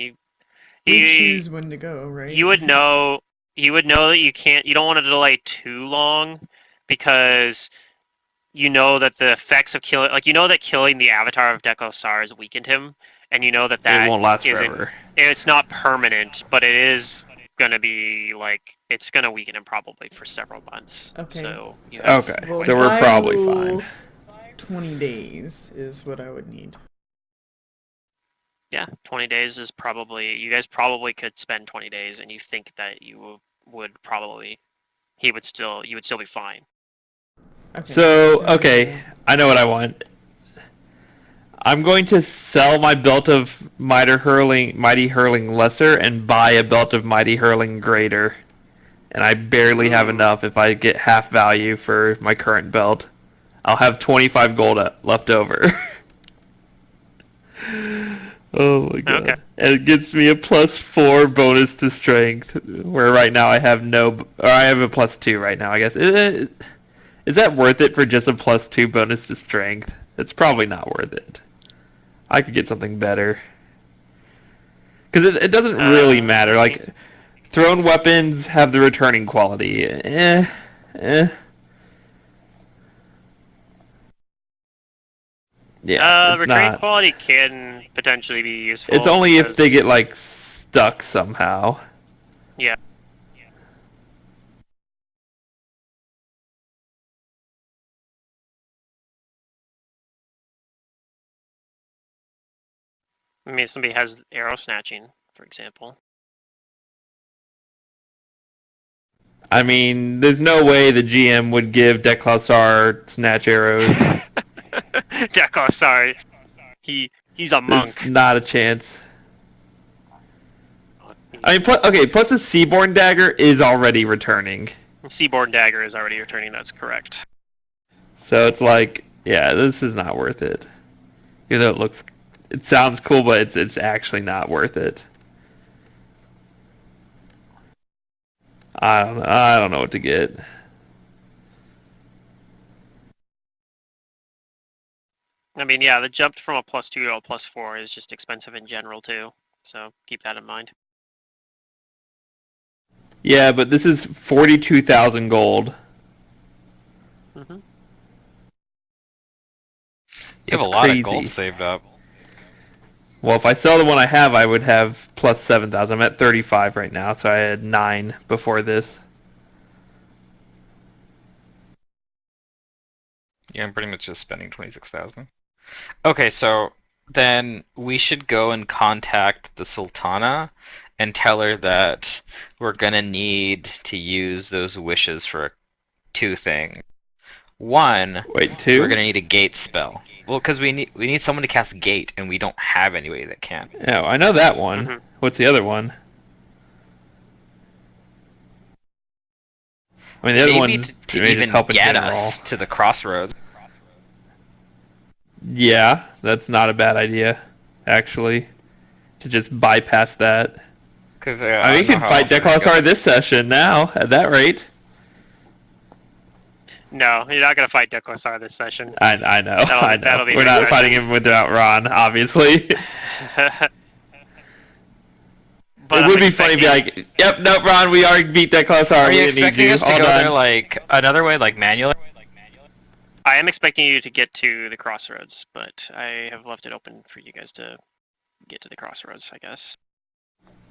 We you choose when to go, right? you would know that you don't want to delay too long, because you know that the effects of killing, like, you know that killing the avatar of Dekosar has weakened him, and you know that It won't last isn't, forever. it's not permanent, but it is gonna be like, it's gonna weaken him probably for several months. Okay. So you have Okay, Well, so we're by probably fine. rules, 20 days is what I would need. Yeah, 20 days is probably, you guys probably could spend 20 days, and you think that you would probably, you would still be fine. Okay. So, then I'll do okay, that. I know what I want. I'm going to sell my belt of Mighty Hurling Lesser and buy a belt of Mighty Hurling Greater. And I barely have Ooh. enough if I get half value for my current belt. I'll have 25 gold left over. Oh my god. Okay. And it gets me a +4 bonus to strength, where right now I have I have a +2 right now, I guess. Is that worth it for just a +2 bonus to strength? It's probably not worth it. I could get something better. Because it doesn't really matter. Like, thrown weapons have the returning quality. Yeah, it's returning not. quality can potentially be useful. It's only if they because- get like stuck somehow. Yeah. I mean, if somebody has arrow snatching, for example. I mean, there's no way the GM would give Deklausar snatch arrows. Deco, sorry. He's a There's monk. not a chance. I mean, plus the Seaborn Dagger is already returning. Seaborn Dagger is already returning, that's correct. So it's like, yeah, this is not worth it. Even though it sounds cool, but it's actually not worth it. I don't know what to get. I mean, yeah, the jump from a +2 to a +4 is just expensive in general, too. So keep that in mind. Yeah, but this is 42,000 gold. Mm-hmm. You have That's a lot of crazy. gold saved up. Well, if I sell the one I have, I would have plus 7,000. I'm at 35 right now, so I had 9 before this. Yeah, I'm pretty much just spending 26,000. Okay, so then we should go and contact the Sultana and tell her that we're gonna need to use those wishes for two things. One, Wait, 2? we're gonna need a gate spell. Well, because we need someone to cast gate, and we don't have anybody that can. Oh, I know that one. Mhm. What's the other one? I mean, the other Maybe one's to maybe even just help in get general. us to the crossroads. Yeah, that's not a bad idea, actually. To just bypass that. Because I mean, you can fight Deklausar this session now, at that rate. No, you're not going to fight Deklausar this session. I know, I know. that'll be We're next not fighting session. him without Ron, obviously. But It I'm would be funny to be like, yep, nope, Ron, we already beat Deklausar. Are We you didn't need expecting you. us to All go done. there like another way, like manually? I am expecting you to get to the crossroads, but I have left it open for you guys to get to the crossroads, I guess.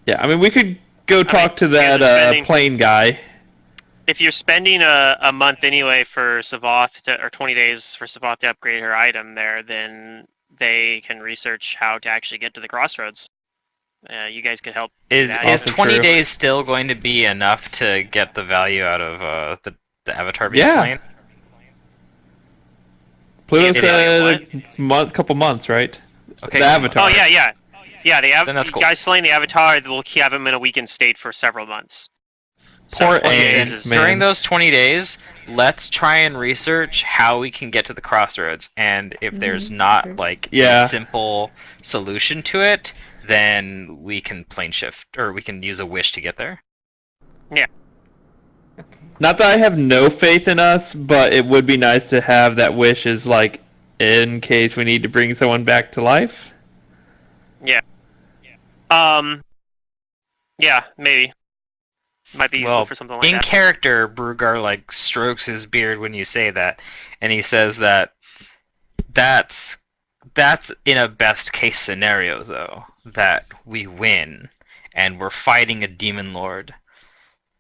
Yeah, I mean, we could go talk to you guys that are spending- plane guy. If you're spending a month anyway for Savath or 20 days for Savath to upgrade her item there, then they can research how to actually get to the crossroads. You guys could help. Is that. Also 20 true. days still going to be enough to get the value out of the avatar being Yeah. slain? Pluto It is said couple months, right? Okay. The Avatar. Oh yeah. Then that's cool. guys slaying the Avatar will have him in a weakened state for several months. Poor 20 Aang, days is man. During those 20 days, let's try and research how we can get to the crossroads. And if there's not okay. like Yeah. a simple solution to it, then we can plane shift or we can use a wish to get there. Okay. Not that I have no faith in us, but it would be nice to have that wish as like in case we need to bring someone back to life. Yeah, maybe. Might be useful Well, for something like in that. character, Brugar like strokes his beard when you say that, and he says that that's in a best case scenario though, that we win and we're fighting a demon lord.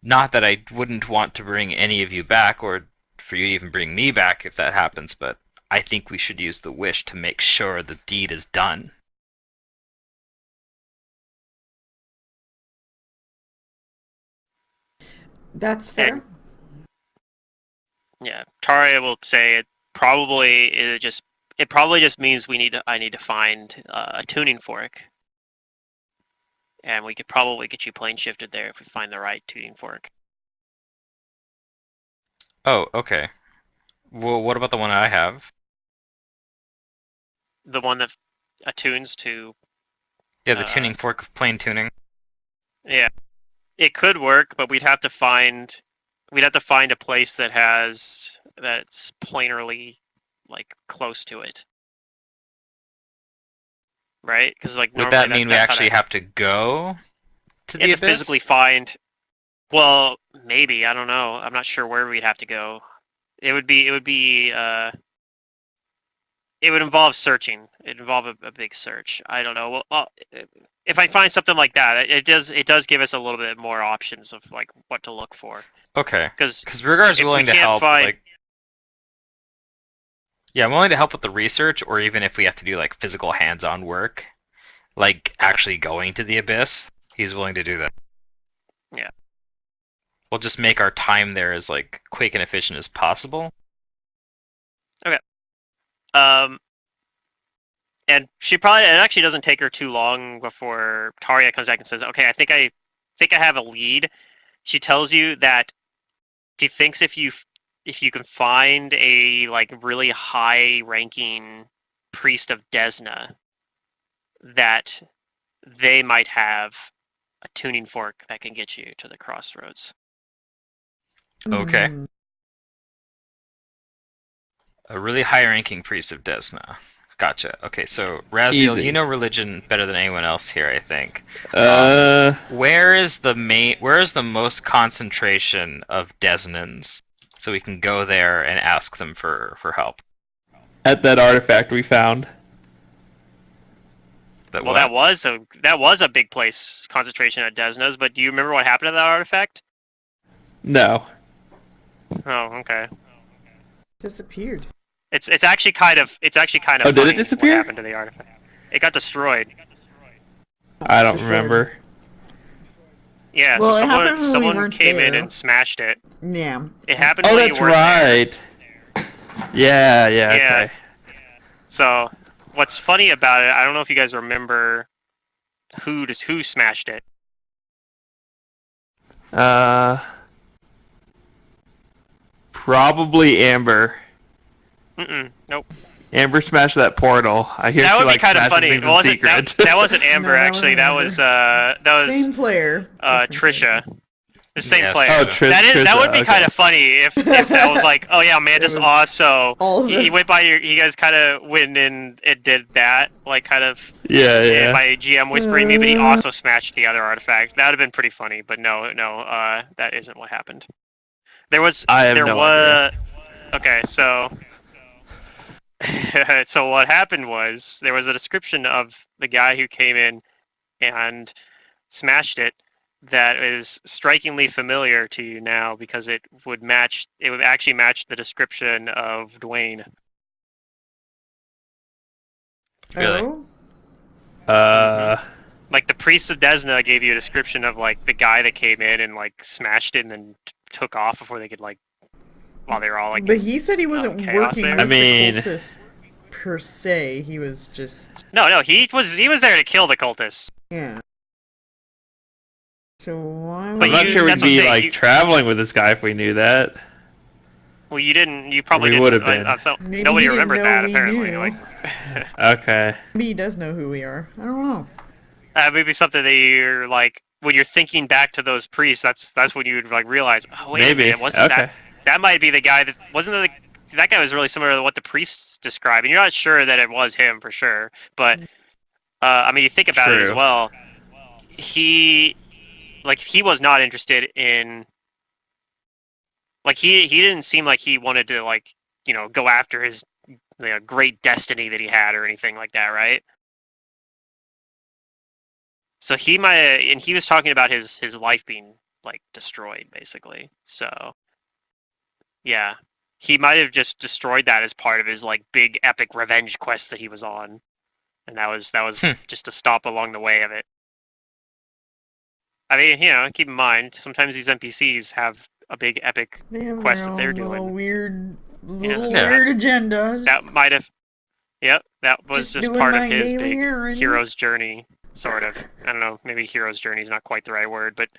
Not that I wouldn't want to bring any of you back or for you to even bring me back if that happens, but I think we should use the wish to make sure the deed is done. That's fair. Yeah, Taria will say it probably just means I need to find a tuning fork, and we could probably get you plane shifted there if we find the right tuning fork. Oh, okay. Well, what about the one I have? The one that attunes to. Yeah, the tuning fork of plane tuning. Yeah, it could work, but we'd have to find a place that's planarly like close to it. Right? Because like Would normally that mean we that's how actually have to go to you the have to abyss? physically find. Well, maybe I don't know. I'm not sure where we'd have to go. It would be it would involve searching. It'd involve a big search. I don't know. Well, if I find something like that, it does give us a little bit more options of like what to look for. Okay. Because Because Rugar's if we willing to can't help. find, Like, yeah, I'm willing to help with the research, or even if we have to do like physical hands-on work, like actually going to the abyss, he's willing to do that. Yeah. We'll just make our time there as like quick and efficient as possible. And it actually doesn't take her too long before Taria comes back and says, "Okay, I think I have a lead." She tells you that she thinks if you can find a like really high ranking priest of Desna, that they might have a tuning fork that can get you to the crossroads. Okay. Hmm. A really high-ranking priest of Desna. Gotcha. Okay, so Raziel, Easy. you know religion better than anyone else here, I think. Where is the most concentration of Desnans, so we can go there and ask them for help? At that artifact we found. Well, that was a big place concentration at Desna's, but do you remember what happened to that artifact? No. Oh, okay. Disappeared. It's actually kind of Oh, did funny it disappear? what happened to the artifact. It got destroyed. I don't Destroyed. remember. Yeah, Well, it so happened when we someone weren't came in there. and smashed it. Yeah. It happened Oh, when that's you weren't there. right. Yeah, Yeah. okay. So what's funny about it, I don't know if you guys remember who smashed it. Probably Amber. Nope. Amber smashed that portal. I hear That she would be like kind of smashing funny. things It in wasn't secret. that wasn't Amber No, that actually. wasn't That was Same player. different Trisha. player. The same Yes, player. Oh, Trisha. That would be okay. kind of funny if that was like, oh yeah, Amanda's It was also. also- He went by you guys kind of went in and did that, like kind of Yeah. by GM whispering me, but he also smashed the other artifact. That would have been pretty funny, but no, that isn't what happened. There was I have no idea. Okay, so so what happened was there was a description of the guy who came in and smashed it that is strikingly familiar to you now because it would actually match the description of Dwayne. Really? Oh. Like the priest of Desna gave you a description of like the guy that came in and like smashed it and then took off before they could like while they were all like But he said he wasn't chaos working there. with I mean- the cultists per se. He was just No, he was there to kill the cultists. yeah. So why I'm But would not you- sure we'd that's what I'm be saying, like you- traveling with this guy if we knew that. Well, you didn't. You probably We didn't. would've been. So Maybe nobody he didn't remembered know that we apparently. knew. Like, Okay. Maybe he does know who we are. I don't know. maybe something that you're like when you're thinking back to those priests. That's when you would like realize. Oh wait a Maybe. minute, wasn't Okay. that might be the guy that wasn't that guy was really similar to what the priests describe, and you're not sure that it was him for sure. But I mean, you think about it as True. well. He was not interested in. Like he didn't seem like he wanted to like go after his great destiny that he had or anything like that, right? So he might, and he was talking about his life being like destroyed, basically. So yeah, he might have just destroyed that as part of his like big epic revenge quest that he was on, and that was just a stop along the way of it. I mean, keep in mind sometimes these NPCs have a big epic They have quest their that own they're little doing. weird, Yeah, weird agendas. That might have. Yep, that was just doing part my of his daily big errands. hero's journey, sort of. I don't know, maybe hero's journey is not quite the right word, but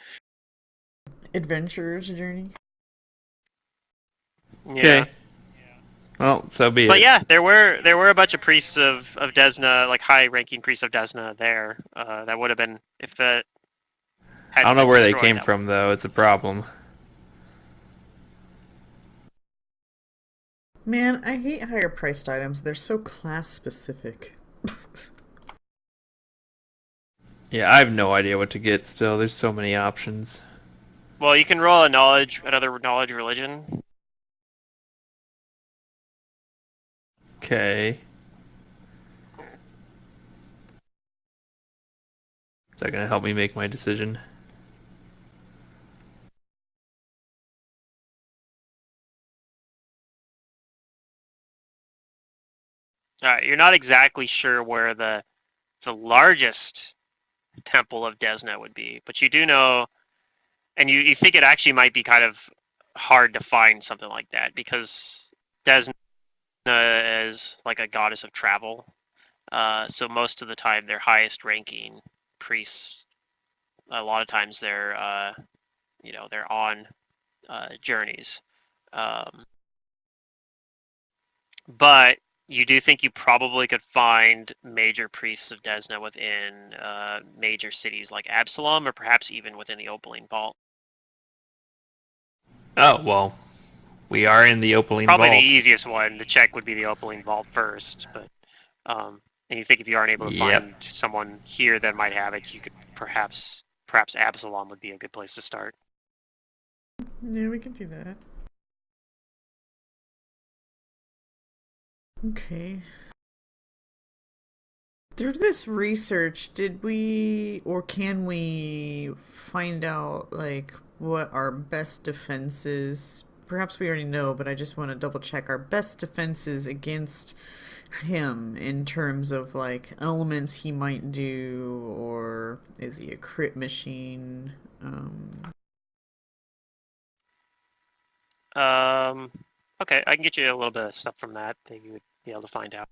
Adventurer's journey. yeah. Okay. Well, so be But it. yeah, there were a bunch of priests of Desna, like high-ranking priests of Desna there. That would have been if the. I don't know where they came from though. It's a problem. Man, I hate higher priced items. They're so class specific. Yeah, I have no idea what to get still. There's so many options. Well, you can roll another knowledge religion. Okay. Is that gonna help me make my decision? You're not exactly sure where the largest temple of Desna would be, but you do know, and you think it actually might be kind of hard to find something like that because Desna is like a goddess of travel. So most of the time, their highest ranking priests, a lot of times they're they're on journeys. But you do think you probably could find major priests of Desna within major cities like Absalom, or perhaps even within the Opaline Vault. Oh, well, we are in the Opaline Probably the Vault. easiest one to check would be the Opaline Vault first, but and you think if you aren't able to Yep. find someone here that might have it, you could perhaps Absalom would be a good place to start. Yeah, we can do that. Okay. Through this research, did we or can we find out like what our best defenses? Perhaps we already know, but I just want to double check our best defenses against him in terms of like elements he might do, or is he a crit machine? Okay, I can get you a little bit of stuff from that you would be able to find out.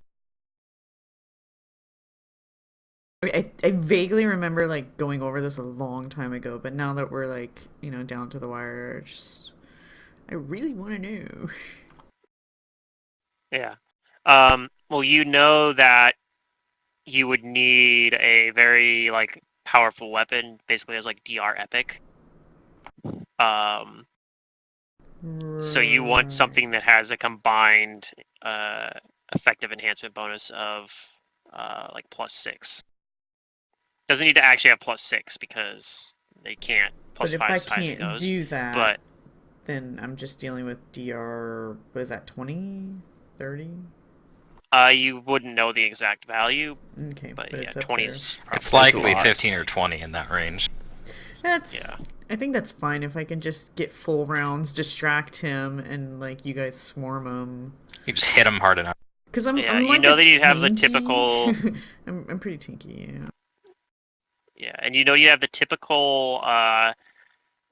I vaguely remember like going over this a long time ago, but now that we're like, down to the wire, I really want to know. Yeah. Well, you know that you would need a very like powerful weapon, basically as like DR epic. So you want something that has a combined effective enhancement bonus of like +6. Doesn't need to actually have +6 because they can't. But if +5 I is as high as it can't goes. do that, But then I'm just dealing with DR. What is that? 20, 30? you wouldn't know the exact value. Okay, But but yeah, it's up 20 there. is probably It's likely lots. 15 or 20 in that range. Yeah. I think that's fine if I can just get full rounds, distract him, and like you guys swarm him. You just hit him hard enough. Because I'm you like know a that you have the tanky- typical. I'm pretty tanky. Yeah. Yeah, and you know you have the typical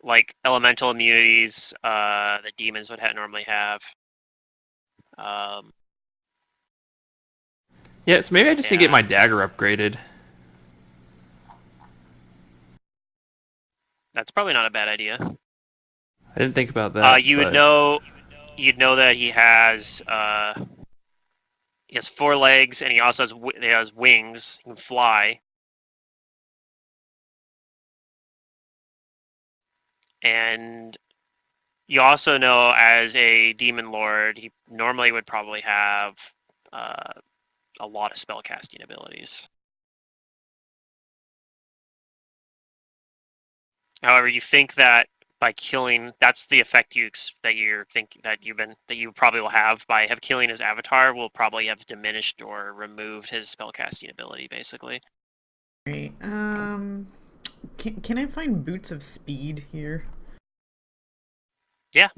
like elemental immunities that demons would normally have. Yeah, so maybe I just need to get my And- dagger upgraded. That's probably not a bad idea. I didn't think about that. You'd but... know that he has 4 legs and he also has wings. He can fly. And you also know, as a demon lord, he normally would probably have a lot of spellcasting abilities. However, you think that by killing, that's the effect that you probably will have by killing his avatar will probably have diminished or removed his spellcasting ability, basically. Right. Can I find boots of speed here? Yeah.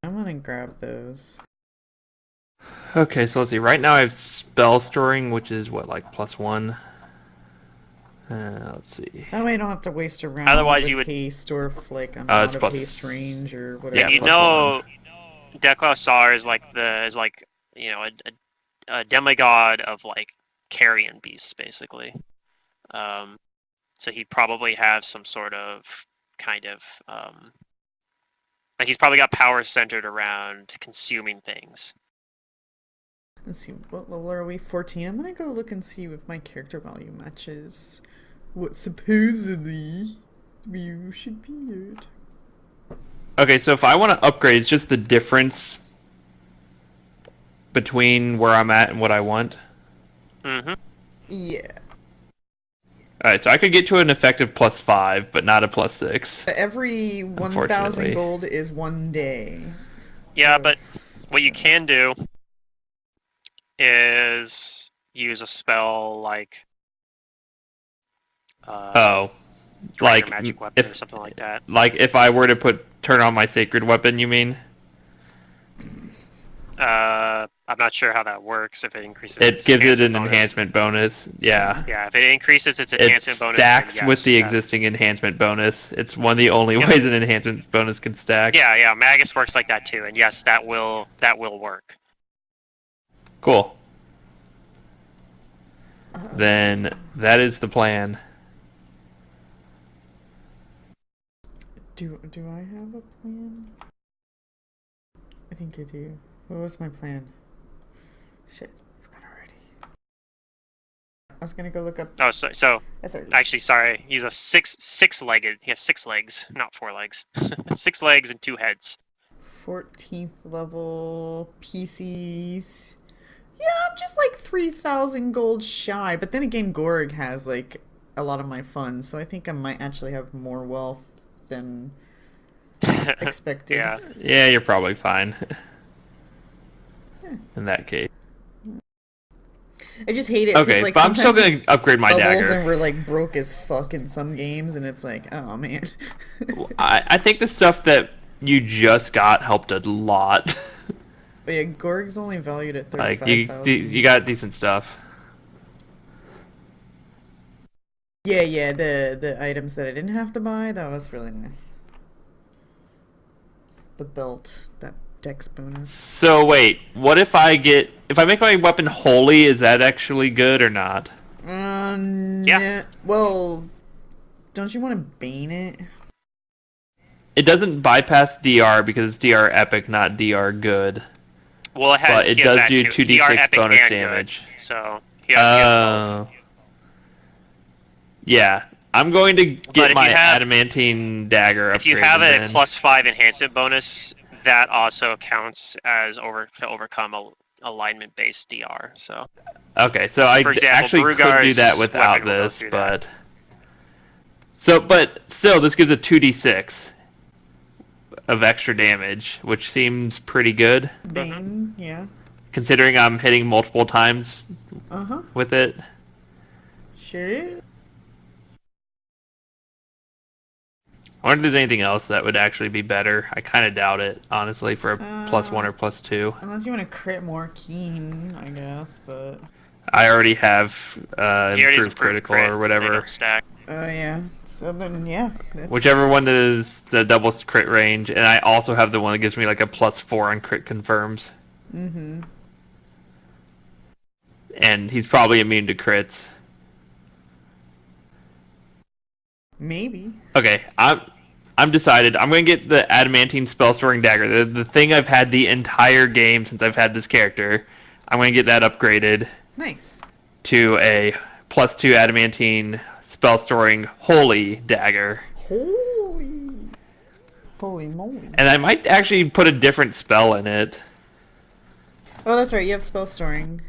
I'm gonna grab those. Okay, so let's see. Right now I have spell storing, which is what, like +1? Let's see. That way I don't have to waste a round Otherwise, with you would haste, or if like I'm It's out of plus- haste range or whatever. Yeah, and you +1. know, Deklaw Sar is like a demigod of like carrion beasts, basically. So he probably have some sort of kind of like he's probably got power centered around consuming things. Let's see, what level are we? 14. I'm gonna go look and see if my character value matches what supposedly we should be at. Okay, so if I want to upgrade, it's just the difference between where I'm at and what I want. Mm-hmm. Yeah. Alright, so I could get to an effective +5, but not a +6. Every 1,000 Unfortunately. gold is 1 day. Yeah, of- but what you can do is use a spell like Oh, Dragon like magic weapon or if something like that. if I were to turn on my sacred weapon, you mean? I'm not sure how that works. If it increases It its gives it enhancement an bonus. enhancement bonus. Yeah. Yeah, if it increases its It enhancement bonus, then stacks yes. with the that- existing enhancement bonus. It's one of the only Yep. ways an enhancement bonus can stack. Yeah, Magus works like that too, and yes, that will work. Cool. Then that is the plan. Do I have a plan? I think I do. What was my plan? Shit, I forgot already. I was gonna go look up. Oh, so That's already. actually, sorry, he's a six-legged. He has 6 legs, not 4 legs. 6 legs and 2 heads. 14th level PCs. Yeah, I'm just like 3,000 gold shy. But then again, Gorg has like a lot of my funds, so I think I might actually have more wealth than expected. Yeah. Yeah, you're probably fine. In that case. I just hate it because Okay, like but I'm still sometimes gonna upgrade my bubbles dagger. and we're like broke as fuck in some games, and it's like, oh man. I think the stuff that you just got helped a lot. But yeah, Gorg's only valued at Like 35,000. you got decent stuff. Yeah, the items that I didn't have to buy, that was really nice. The belt, that dex bonus. So wait, what if I make my weapon holy? Is that actually good or not? Yeah. Well, don't you want to bane it? It doesn't bypass DR because it's DR epic, not DR good. Well, it has. But it he has does that do too. 2d6 DR epic bonus and damage. Good, so he has both. Yeah, I'm going to But get if my you have- adamantine dagger upgraded. If you have a then. +5 enhancement bonus, that also counts as to overcome a alignment-based DR. So Okay, so I For example, actually could do Brugar's that without weapon will go this, through but but still, this gives a 2d6 of extra damage, which seems pretty good Bane, yeah. considering I'm hitting multiple times Uh-huh. with it. Sure is. I wonder if there's anything else that would actually be better. I kind of doubt it, honestly, for a +1 or +2. Unless you want to crit more keen, I guess, but... I already have he already has improved critical crit, or they whatever. don't stack. Oh, yeah. So then, yeah. That's... Whichever one is the double crit range, and I also have the one that gives me like a +4 on crit confirms. Mm-hmm. And he's probably immune to crits. Maybe. Okay, I'm decided. I'm going to get the adamantine spell storing dagger. The thing I've had the entire game since I've had this character. I'm going to get that upgraded Nice. to a +2 adamantine spell storing holy dagger. Holy moly. And I might actually put a different spell in it. Oh, that's right. You have spell storing.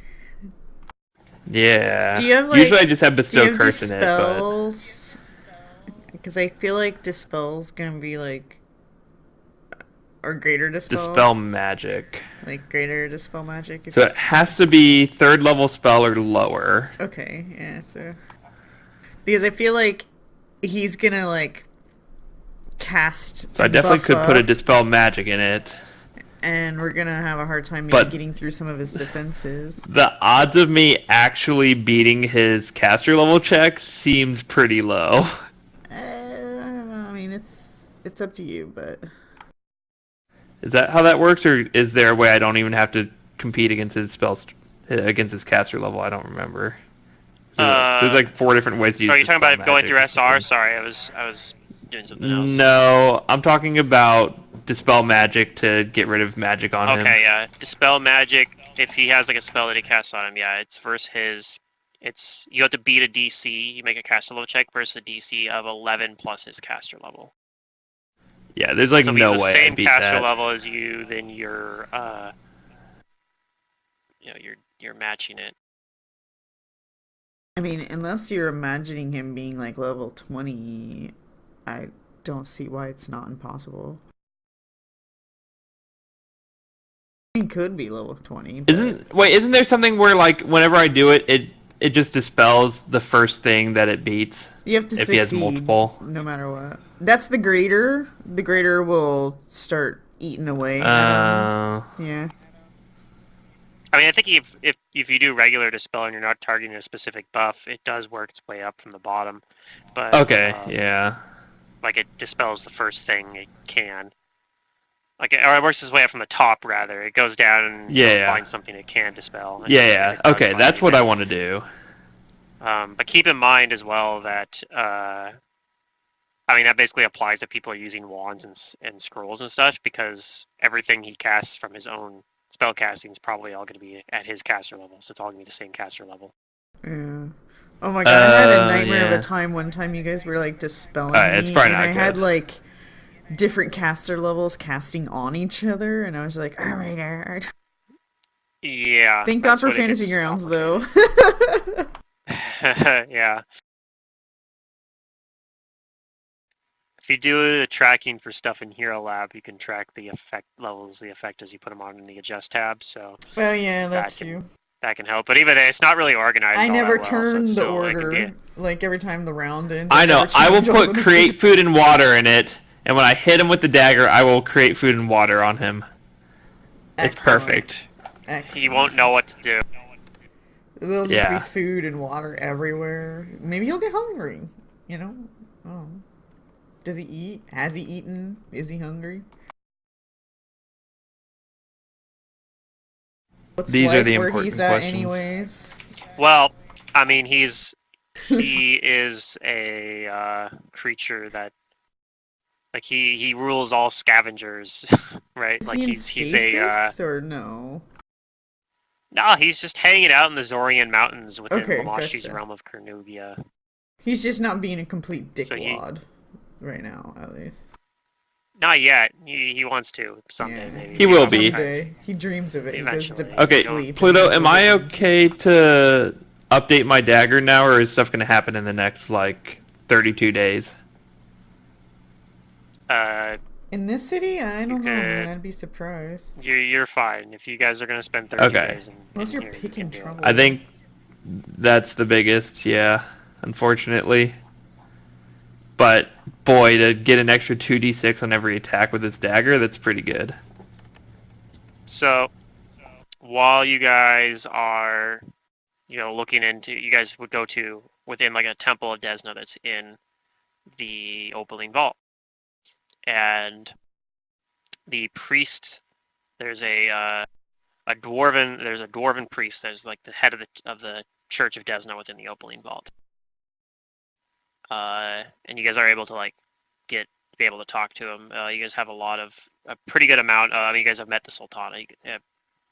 Yeah. Do you have, like... Usually I just have Do you bestow have curse in it, but dispels? Because I feel like dispel's gonna be like... Or greater dispel? dispel magic. Like greater dispel magic? If So you... it has to be 3rd level spell or lower. Okay, yeah, so... Because I feel like he's gonna, like, cast... So I definitely buff could put a up, dispel magic in it. and we're gonna have a hard time maybe But- getting through some of his defenses. The odds of me actually beating his caster level check seems pretty low. I mean, it's up to you, but... Is that how that works, or is there a way I don't even have to compete against his against his caster level? I don't remember. There's like 4 different ways to use. Are you talking dispel about going magic through or SR? something. Sorry, I was doing something else. No, I'm talking about dispel magic to get rid of magic on him. Okay, yeah. Dispel magic. If he has like a spell that he casts on him, yeah, it's versus his. It's you have to beat a DC. You make a caster level check versus a DC of 11 plus his caster level. Yeah, there's like So if no he's the way same I beat caster that. level as you, then you're you're matching it. I mean, unless you're imagining him being like level 20, I don't see why it's not impossible. He could be level 20. But... Isn't there something where like whenever I do it, it just dispels the first thing that it beats You have to if he has succeed multiple. no matter what. That's the greater. The greater will start eating away at him. Yeah. I mean, I think if you do regular dispel and you're not targeting a specific buff, it does work its way up from the bottom. But Okay, yeah. like it dispels the first thing it can. Like or it works its way up from the top rather. It goes down and finds something it can dispel. And Yeah. if it does Okay, find that's what I anything. want to do. But keep in mind as well that I mean that basically applies if people are using wands and scrolls and stuff because everything he casts from his own spell casting is probably all going to be at his caster level, so it's all going to be the same caster level. Yeah. Oh my god, I had a nightmare of yeah. a time one time you guys were like dispelling It's me, probably and not I had good. like different caster levels casting on each other, and I was like, oh my god. Yeah. Thank God that's for when it Fantasy gets Grounds, though. yeah. If you do the tracking for stuff in Hero Lab, you can track the effect levels, the effect as you put them on in the adjust tab. So Oh yeah, that too. That can help. But even it's not really organized. I all never that well, so turned the still, order. Like every time the round ends. I know. Never I will change all put the create food and water in it, and when I hit him with the dagger, I will create food and water on him. It's Excellent. perfect. Excellent. He won't know what to do. There'll just be food and water everywhere. Maybe he'll get hungry. You know? Oh. Does he eat? Has he eaten? Is he hungry? What's These are life the where important he's at questions. anyways? Well, I mean, he is a creature that like he rules all scavengers, right? Is Like he in he's stasis or no? no, he's just hanging out in the Zorian Mountains within Okay, Lamashti's gotcha. realm of Kernugia. He's just not being a complete So dickwad right now, at least. Not yet. He wants to someday, Yeah. maybe. He will be. Someday. He dreams of it. Eventually. He goes to Okay, sleep. Pluto, and he's am I like a- okay to update my dagger now, or is stuff going to happen in the next, like, 32 days? In this city? I don't know, man. could- I'd be surprised. You're fine. If you guys are going to spend 32 days Unless you're here, you picking can do it. trouble. I think that's the biggest, yeah, unfortunately. But, boy, to get an extra 2d6 on every attack with this dagger, that's pretty good. So, while you guys are, looking into, you guys would go to within like a temple of Desna that's in the Opaline Vault, and the priest. There's a dwarven priest. There's like the head of the Church of Desna within the Opaline Vault, and you guys are able to like be able to talk to him. You guys have a pretty good amount. I mean, you guys have met the Sultana.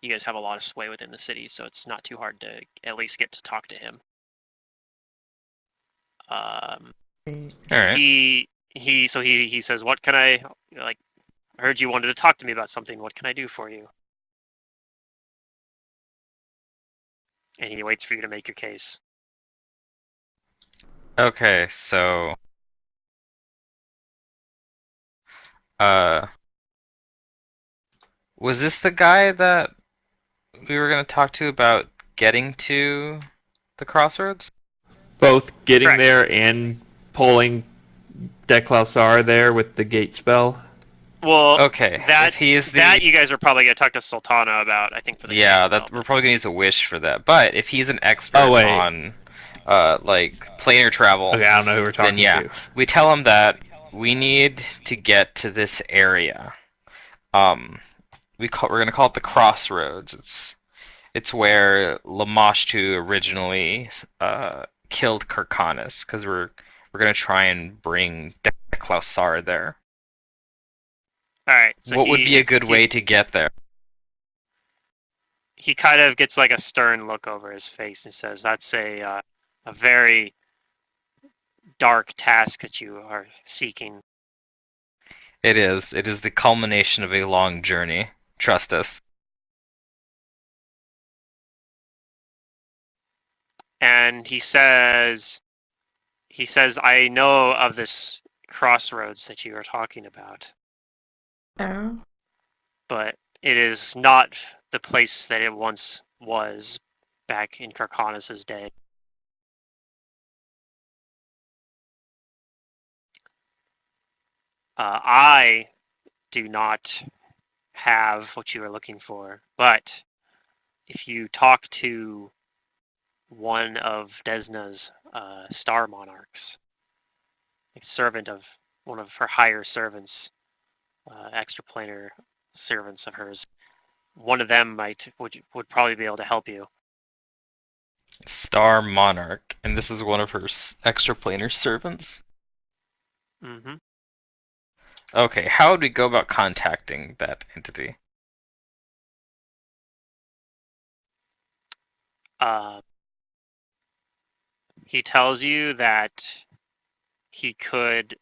You guys have a lot of sway within the city, so it's not too hard to at least get to talk to him. All right. He says, "What can I like? I heard you wanted to talk to me about something. What can I do for you?" And he waits for you to make your case. Okay, so was this the guy that we were going to talk to about getting to the crossroads? Both getting Correct. there and pulling Deklausar there with the gate spell. Well, Okay, that if he is that you guys are probably gonna talk to Sultana about. I think for the yeah, gate that spell. we're probably gonna use a wish for that. But if he's an expert Oh, wait. on like planar travel, Okay, I don't know who we're talking then yeah, to. we tell him that we need to get to this area. We're gonna call it the crossroads. It's where Lamashtu originally killed Kirkanis, because we're gonna try and bring Deklausar there. All right. So what would be a good way to get there? He kind of gets like a stern look over his face and says, "That's a very dark task that you are seeking." It is. It is the culmination of a long journey. Trust us. And he says, "I know of this crossroads that you are talking about, Oh. but it is not the place that it once was back in Karkanis' day. I do not have what you are looking for, but if you talk to one of Desna's star monarchs, a servant of one of her higher servants, extraplanar servants of hers, one of them would probably be able to help you. Star Monarch, and this is one of her extraplanar servants. Mm-hmm. Okay, how would we go about contacting that entity? He tells you that he could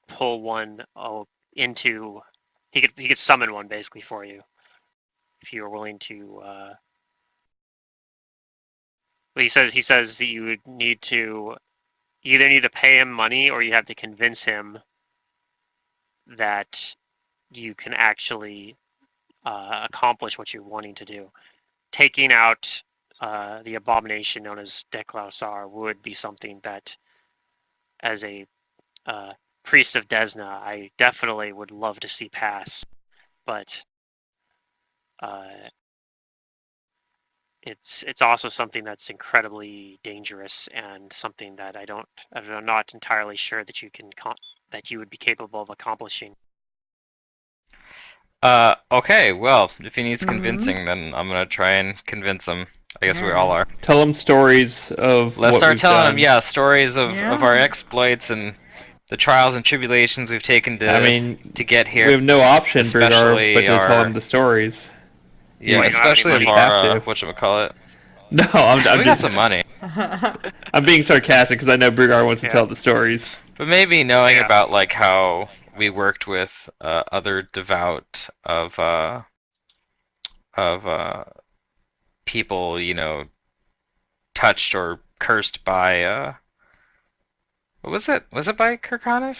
pull one into. He could summon one basically for you if you were willing to. But he says that you would need to either need to pay him money or you have to convince him that you can actually accomplish what you're wanting to do. Taking out the abomination known as Deklausar would be something that, as a priest of Desna, I definitely would love to see pass. But it's also something that's incredibly dangerous and something that I'm not entirely sure that that you would be capable of accomplishing. Okay, well, if he needs Mhm. convincing, then I'm gonna try and convince him. I guess we all are. Tell them stories of Let's what start we've telling done. him, yeah, stories of our Yeah. exploits and the trials and tribulations we've taken I mean, to get here. we have no option, Burgar, Especially but to tell our- them the stories. Yeah, Well, you don't have any especially You of money. just have our to. whatchamacallit. No, I'm We got just some money. I'm being sarcastic because I know Burgar wants to Yeah. tell the stories. But maybe knowing Yeah. about like how we worked with other devout of people, you know, touched or cursed by what was it? Was it by Kirkanis?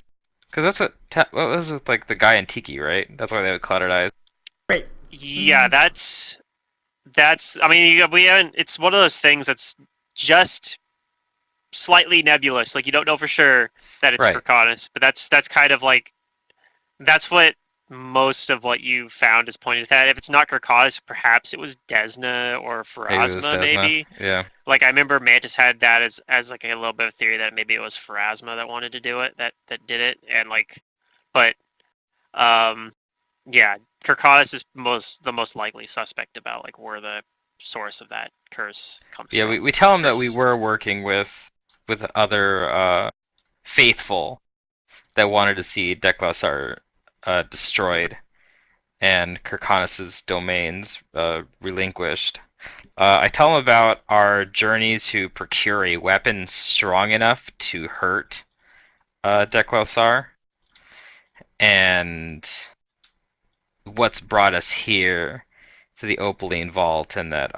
Because that's what was with like the guy in Tiki, right? That's why they had clouded eyes. Right. Yeah, that's. I mean, we haven't. It's one of those things that's just slightly nebulous. Like you don't know for sure that it's Right. Kirkanis, but that's kind of like that's what most of what you found is pointed at that. If it's not Kirkanis, perhaps it was Desna or Maybe it was Pharasma, Desna. maybe. Yeah. Like I remember Mantis had that as like a little bit of theory that maybe it was Pharasma that wanted to do it, that did it, and like, but um, yeah, Kirkanis is the most likely suspect about like where the source of that curse comes Yeah, from. we tell him that we Curse. were working with other faithful that wanted to see Deklausar destroyed and Kirkanis' domains relinquished. I tell him about our journey to procure a weapon strong enough to hurt Deklausar, and what's brought us here to the Opaline Vault, and that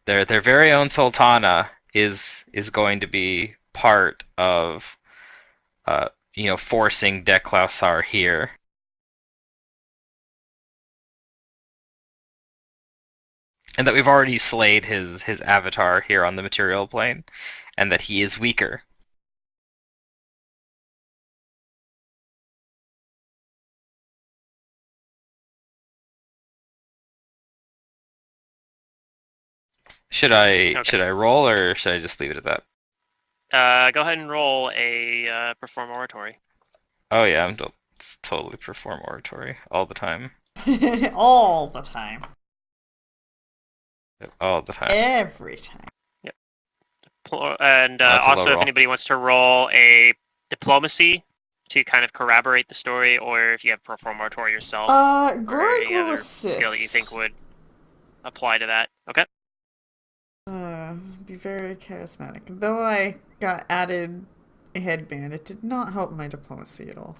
their very own Sultana is going to be part of forcing Deklausar here. And that we've already slayed his avatar here on the material plane, and that he is weaker. Should I roll, or should I just leave it at that? Go ahead and roll a perform oratory. Oh yeah, I'm totally perform oratory all the time. All the time. All the time. Every time. Yep. And That's a low also, if roll. anybody wants to roll a diplomacy to kind of corroborate the story, or if you have perform oratory yourself, or Gorg any will other assist. skill that you think would apply to that. Okay. Be very charismatic. Though I got added a headband, it did not help my diplomacy at all.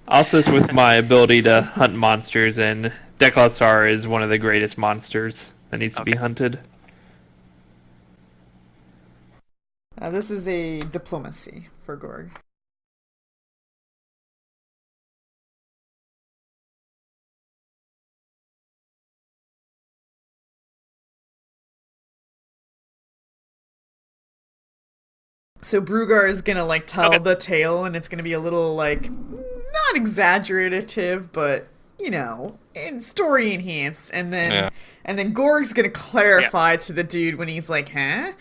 Also, with my ability to hunt monsters, and Deklausar is one of the greatest monsters that needs to be hunted. This is a diplomacy for Gorg. So Brugar is gonna like tell Okay. the tale, and it's gonna be a little like not exaggerative, but you know, and story enhanced. Yeah. And then Gorg's gonna clarify to the dude when he's like, "Huh?"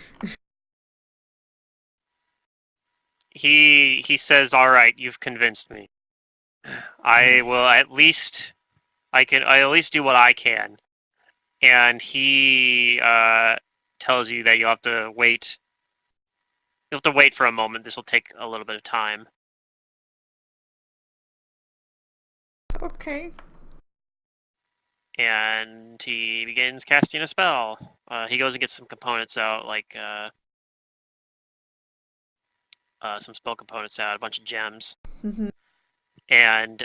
He says, "All right, you've convinced me. I will Nice. at least I at least do what I can." And he tells you that you'll have to wait. You'll have to wait for a moment. This will take a little bit of time. Okay. And he begins casting a spell. He goes and gets some components out, like some spell components out, a bunch of gems, Mhm. and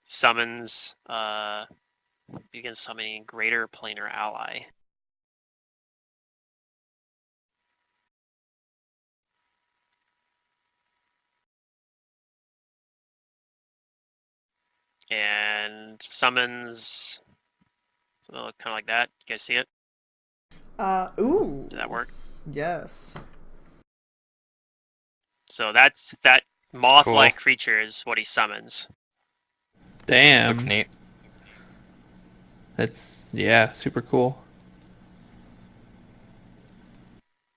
summons. Begins summoning Greater Planar Ally. And summons something kind of like that. You guys see it? Ooh. Did that work? Yes. So that moth-like creature is what he summons. Damn. Looks neat. That's, yeah, super cool.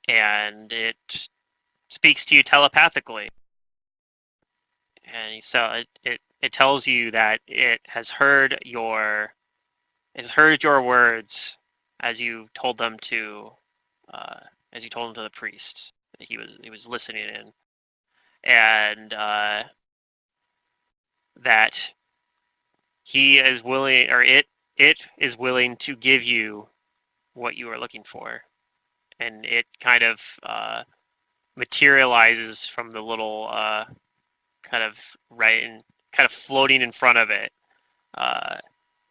And it speaks to you telepathically. And so it tells you that it has heard your words as you told them to the priest. He was listening in, and that he is willing, or it is willing to give you what you are looking for, and it kind of materializes from the little kind of right and kind of floating in front of it, uh,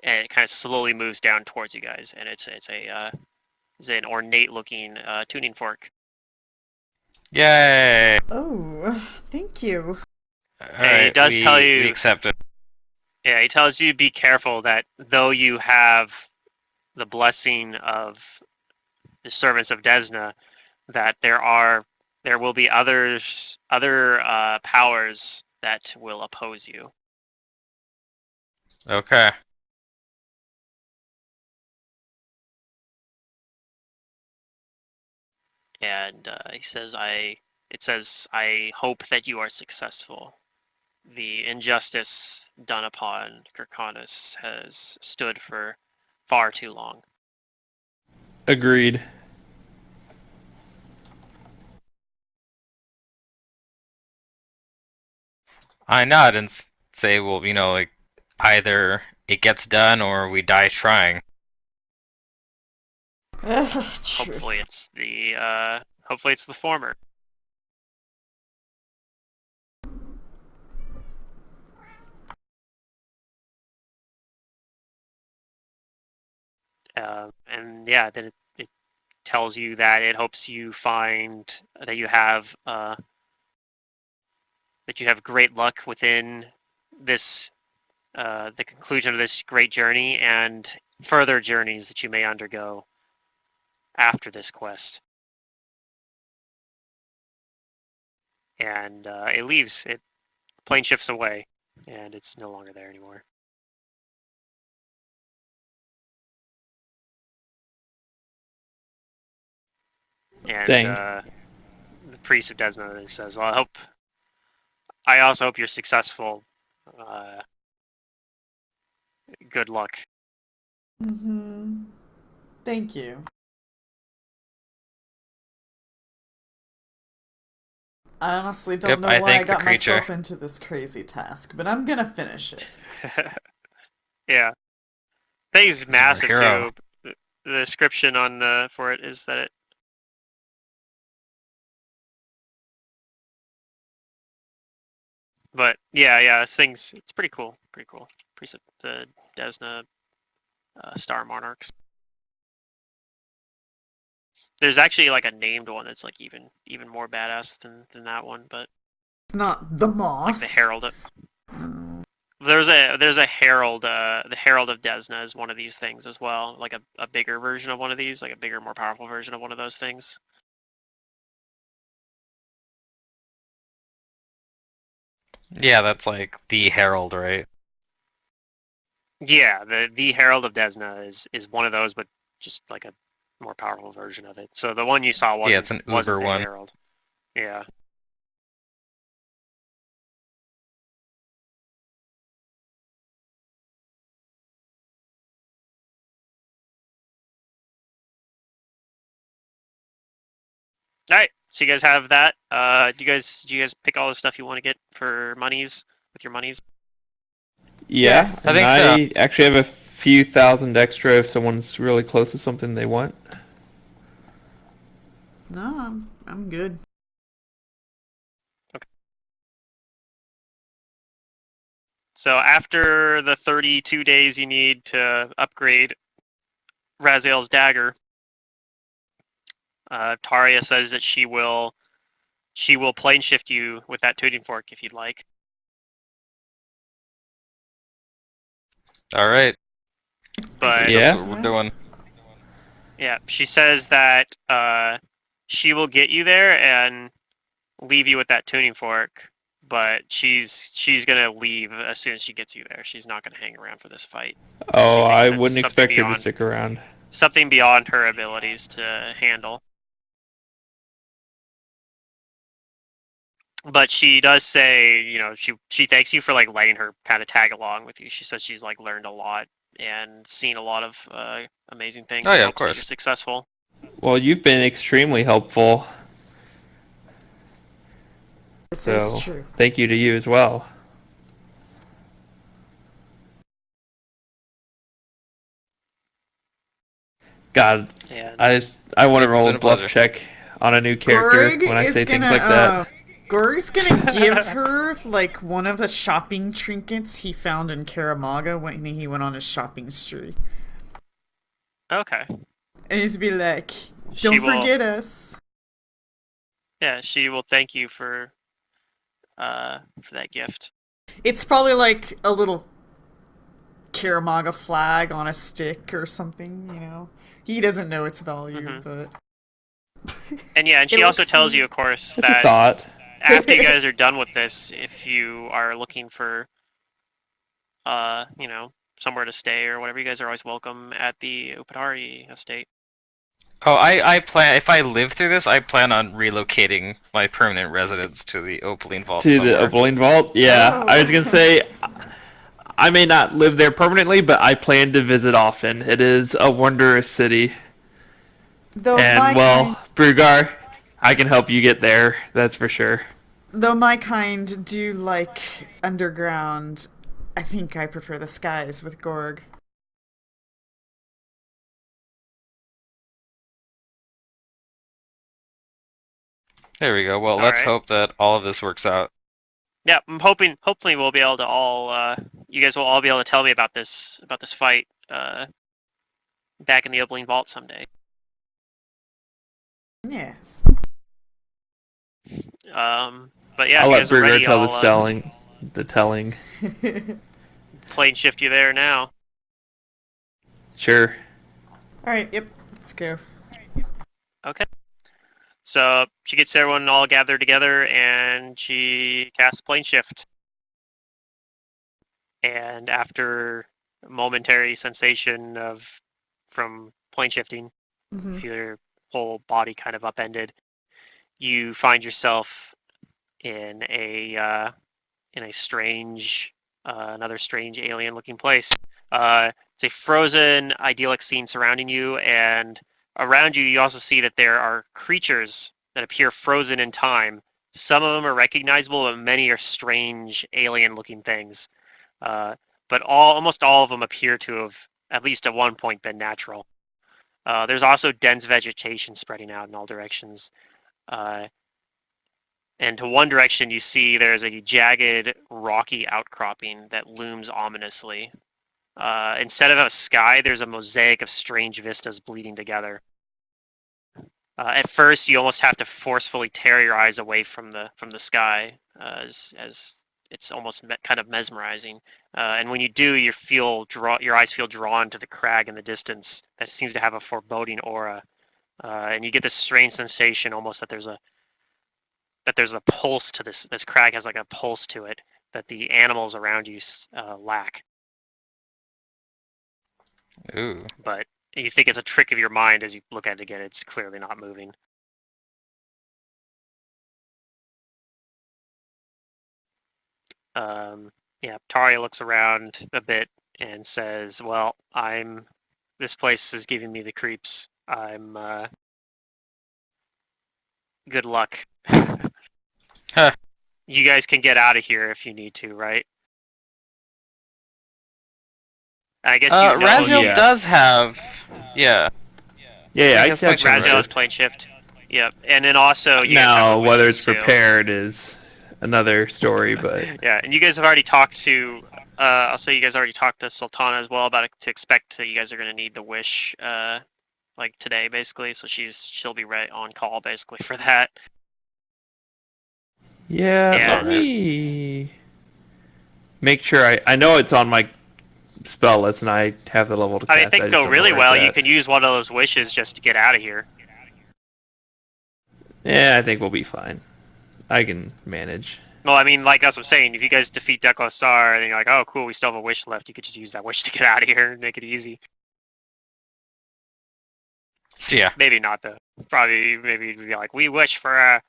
and it kind of slowly moves down towards you guys, and it's an ornate looking tuning fork. Yay! Oh, thank you. And he Alright, does tell we you, accept it. yeah, he tells you be careful that though you have the blessing of the servants of Desna, that there will be other powers that will oppose you. Okay. And he says, I hope that you are successful. The injustice done upon Kirkanis has stood for far too long. Agreed. I nod and say, well, like, either it gets done or we die trying. Hopefully Truth. it's the former. And yeah, then it tells you that it hopes you find that you have great luck within this the conclusion of this great journey and further journeys that you may undergo after this quest. And it leaves. It plane shifts away, and it's no longer there anymore. And Dang. The priest of Desna says, "Well, I also hope you're successful. Uh, good luck." Mm-hmm. Thank you. I honestly don't Yep, know I why I thank the got creature. myself into this crazy task, but I'm gonna finish it. Yeah, thing's He's our massive hero. too. The description on the for it is that it. But yeah, this thing's it's pretty cool. Pretty cool. Priest of the Desna Star Monarchs. There's actually like a named one that's like even more badass than that one, but It's not the like the moth. Herald. Oh. There's a Herald. The Herald of Desna is one of these things as well, like a bigger version of one of these, like a bigger, more powerful version of one of those things. Yeah, that's like the Herald, right? Yeah, the Herald of Desna is one of those, but just like a more powerful version of it. So the one you saw Yeah, it's an wasn't Uber the one. Herald. Yeah. All right. So you guys have that. Do you guys pick all the stuff you want to get for monies with your monies? Yeah, Yes. I and think so. I actually have a few thousand extra if someone's really close to something they want. No, I'm good. So after the 32 days you need to upgrade Raziel's dagger, Taria says that she will plane shift you with that tuning fork if you'd like. All right. But That's Yeah? what we're Yeah. doing. yeah, she says that she will get you there and leave you with that tuning fork. But she's gonna leave as soon as she gets you there. She's not gonna hang around for this fight. She Oh, thinks I that's wouldn't expect her to stick around. something beyond her abilities to handle. But she does say, she thanks you for like letting her kind of tag along with you. She says she's like learned a lot and seen a lot of amazing things Oh and yeah, of hopes that you're course. successful. Well, you've been extremely helpful, This is so true. thank you to you as well. God, And I want to It's roll a been a bluff pleasure. check on a new character Gorg when I is say things like gonna that. Gorg's gonna give her like one of the shopping trinkets he found in Maga when he went on his shopping spree. okay, And he's be like, she "Don't will. forget us." Yeah, she will thank you for that gift. It's probably like a little Maga flag on a stick or something, you know. He doesn't know its value, Hmm. but And yeah, and it she also looks tells you, neat. of course, It's a that thought. after you guys are done with this, if you are looking for somewhere to stay or whatever, you guys are always welcome at the Upatari estate. Oh, I plan if I live through this, I plan on relocating my permanent residence to the Opaline Vault To the somewhere. Opaline Vault? Yeah, I was gonna Oh. say I may not live there permanently, but I plan to visit often. It is a wondrous city. Though And, my kind well, Brugar, I can help you get there, that's for sure. though my kind do like underground, I think I prefer the skies with Gorg. There we go. Well, All let's right. hope that all of this works out. Yeah, I'm hoping. Hopefully, we'll be able to all. You guys will all be able to tell me about this fight back in the Opaline Vault someday. Yes. But yeah, I'll if you let guys are Brugar ready, tell I'll the telling. plane shift you there now. Sure. Alright, yep, let's go. Okay. So she gets everyone all gathered together, and she casts plane shift. And after a momentary sensation from plane shifting, Mm-hmm. feel your whole body kind of upended. You find yourself in a strange, another strange alien-looking place. It's a frozen, idyllic scene surrounding you, and around you, you also see that there are creatures that appear frozen in time. Some of them are recognizable, but many are strange, alien-looking things. Uh, but almost all of them appear to have, at least at one point, been natural. There's also dense vegetation spreading out in all directions. Uh, and to one direction, you see there's a jagged, rocky outcropping that looms ominously. Instead of a sky, there's a mosaic of strange vistas bleeding together. At first, you almost have to forcefully tear your eyes away from the sky, as it's almost kind of mesmerizing. And when you do, your eyes feel drawn to the crag in the distance that seems to have a foreboding aura, and you get this strange sensation, almost that there's a pulse to this crag has like a pulse to it. that the animals around you lack. Ooh. But you think it's a trick of your mind as you look at it again. It's clearly not moving. Yeah, Taria looks around a bit and says, "Well, this place is giving me the creeps. Good luck. Huh. You guys can get out of here if you need to, right?" I guess you know. Raziel yeah. does have. Yeah. Yeah, I I guess checked my him. Raziel has plane shift. Yep, and then also you guys have Now, the whether wishes it's too. prepared is another story, but Yeah, and you guys have already talked to. I'll say you guys already talked to Sultana as well about it, to expect that you guys are going to need the wish, like today, basically. So she'll be right on call basically for that. yeah, Yeah. let me make sure I know it's on my spell list and I have the level to cast. I mean, I think just go don't know really where well. it's You at. can use one of those wishes just to get out of here. Yeah, I think we'll be fine. I can manage. Well, I mean, like that's what I'm saying. If you guys defeat Deklasar, and then you're like, "Oh, cool, we still have a wish left," you could just use that wish to get out of here and make it easy. Yeah. Maybe not though. Probably maybe be like, "We wish for a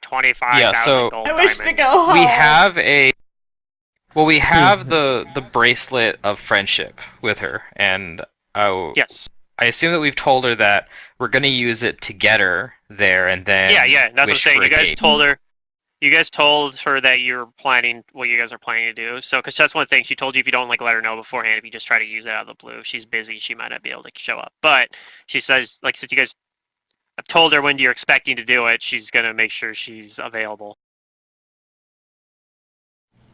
25,000 Yeah, so- gold I wish to diamond." go home. We have a. Well, we have the bracelet of friendship with her, and Yes. I assume that we've told her that we're gonna use it to get her there, and then Yeah. That's what I'm wish saying. for a You guys gate. told her. You guys told her that you're planning what you guys are planning to do. So, because that's one thing she told you, if you don't like let her know beforehand, if you just try to use it out of the blue, if she's busy, she might not be able to show up. But she says, like, since you guys have told her when you're expecting to do it, she's gonna make sure she's available.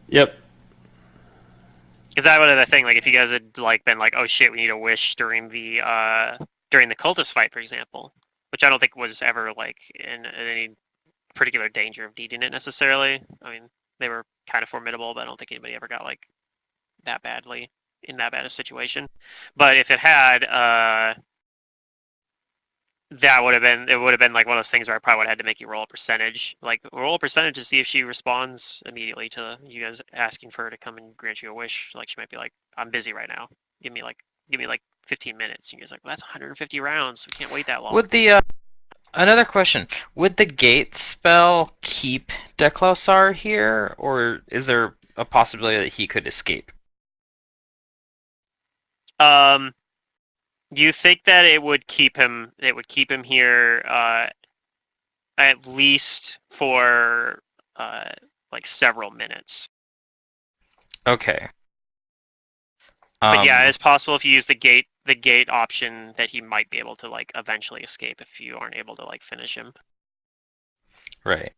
Yep. Because that would have the thing. Like, if you guys had like been like, "Oh shit, we need a wish during the cultist fight," for example, which I don't think was ever like in any particular danger of needing it necessarily. I mean, they were kind of formidable, but I don't think anybody ever got like that badly in that bad a situation. But if it had, that would have been like one of those things where I probably would have had to make you roll a percentage, like roll a percentage to see if she responds immediately to you guys asking for her to come and grant you a wish. Like she might be like, "I'm busy right now. Give me like 15 minutes." And you're like, "Well, that's 150 rounds. We can't wait that long." Would the another question? Would the gate spell keep Deklausar here, or is there a possibility that he could escape? You think that it would keep him? It would keep him here, at least for like several minutes. Okay. But yeah, it's possible if you use the gate option that he might be able to like eventually escape if you aren't able to like finish him. Right.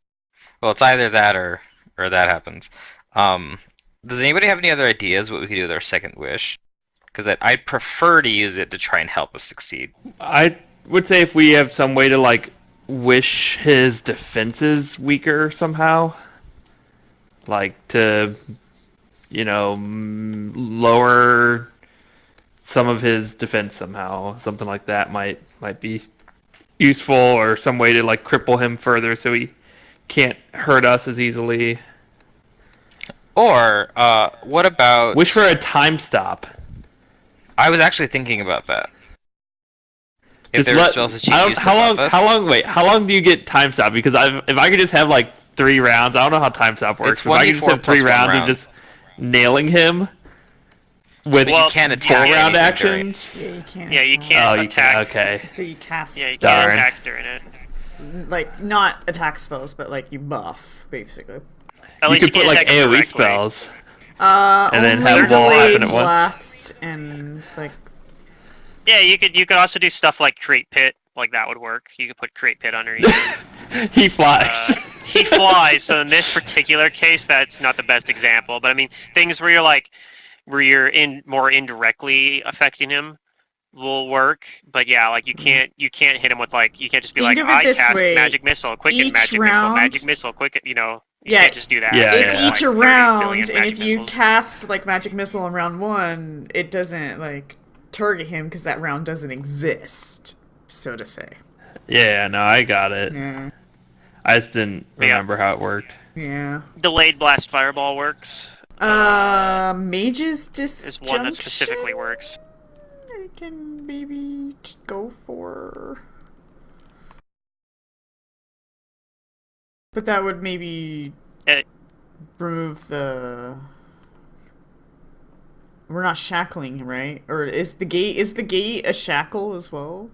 Well, it's either that or that happens. Does anybody have any other ideas what we could do with our second wish? Because I'd prefer to use it to try and help us succeed. I would say if we have some way to like wish his defenses weaker somehow, like to, lower some of his defense somehow, something like that might be useful, or some way to like cripple him further so he can't hurt us as easily. Or what about Wish for a time stop. I was actually thinking about that. If Just there were spells that you could use to how long? buff us. How long? Wait, how long do you get time stop? Because if I could just have like 3 rounds, I don't know how time stop works. It's If I could just 1d4 have 3 plus 1 rounds round. of just nailing him with Well, you can't 4 attack round anything during- actions. Yeah, you can't. Yeah, you so- can't Oh, you attack. can. Okay. So you cast Yeah, you spells, can't Darn. attack during it. like not attack spells, but like you buff basically. At You least could put can't like attack him AOE directly. spells. And then only have them all delayed happen at once. blast and like Yeah, you could also do stuff like create pit. Like that would work. You could put create pit underneath him. He flies. He flies, so in this particular case, that's not the best example. But I mean, things where you're in more indirectly affecting him will work. But yeah, like you can't hit him with like you can't just be Think like, of it "I this cast way, magic missile, quicken each magic round- missile, quicken." You Yeah, can't just do that. Yeah, it's yeah. each Like 30 round, billion and magic if you missiles. cast like magic missile in round 1, it doesn't like target him because that round doesn't exist, so to say. Yeah, no, I got it. Yeah. I just didn't Yeah. remember how it worked. Yeah. Delayed blast fireball works. Mage's Is one that specifically disjunction? works. I can maybe go for. But that would maybe It, remove the. We're not shackling, right? Or is the gate a shackle as well?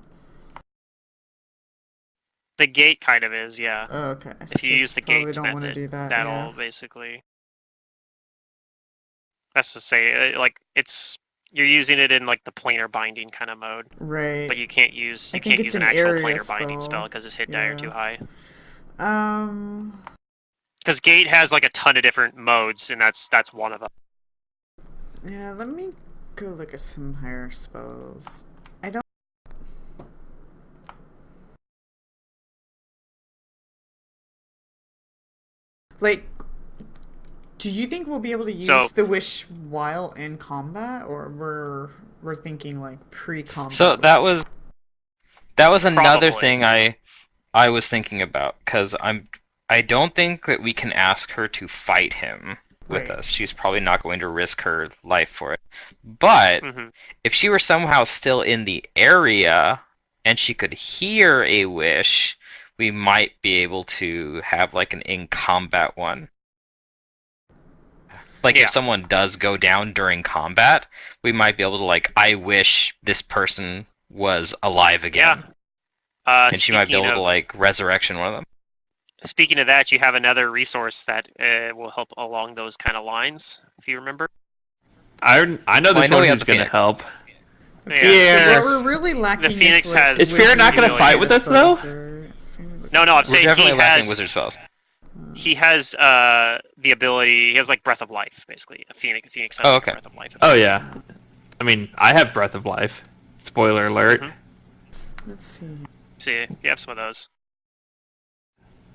the gate kind of is, yeah. Oh, okay. If you So use the probably gate don't want to method, do that. that'll basically. That's to say, like you're using it in like the planar binding kind of mode, Right. but you can't use I think it's an an actual area planar binding spell spell. because his hit die are too high. Um. Because gate has like a ton of different modes, and that's one of them. Yeah. Let me go look at some higher spells. I don't. Like, do you think we'll be able to use the wish while in combat, or we're thinking like pre-combat? So that was another Probably. thing I was thinking about, because I don't think that we can ask her to fight him with Right. us. She's probably not going to risk her life for it. But if she were somehow still in the area and she could hear a wish, we might be able to have like an in combat one. Like if someone does go down during combat, we might be able to like, I wish this person was alive again. Yeah. And she might be able to like resurrection one of them. Speaking of that, you have another resource that will help along those kind of lines, if you remember. I know this one who's going to help. Okay, Yeah. so what we're really lacking the Phoenix is like, has. Is Kaer not going to fight with us though? No, I'm saying definitely he lacking has wizard spells. He has the ability. He has like breath of life, basically. A phoenix has like a breath of life. Oh yeah. I mean, I have breath of life. Spoiler alert. Let's see. See, you have some of those.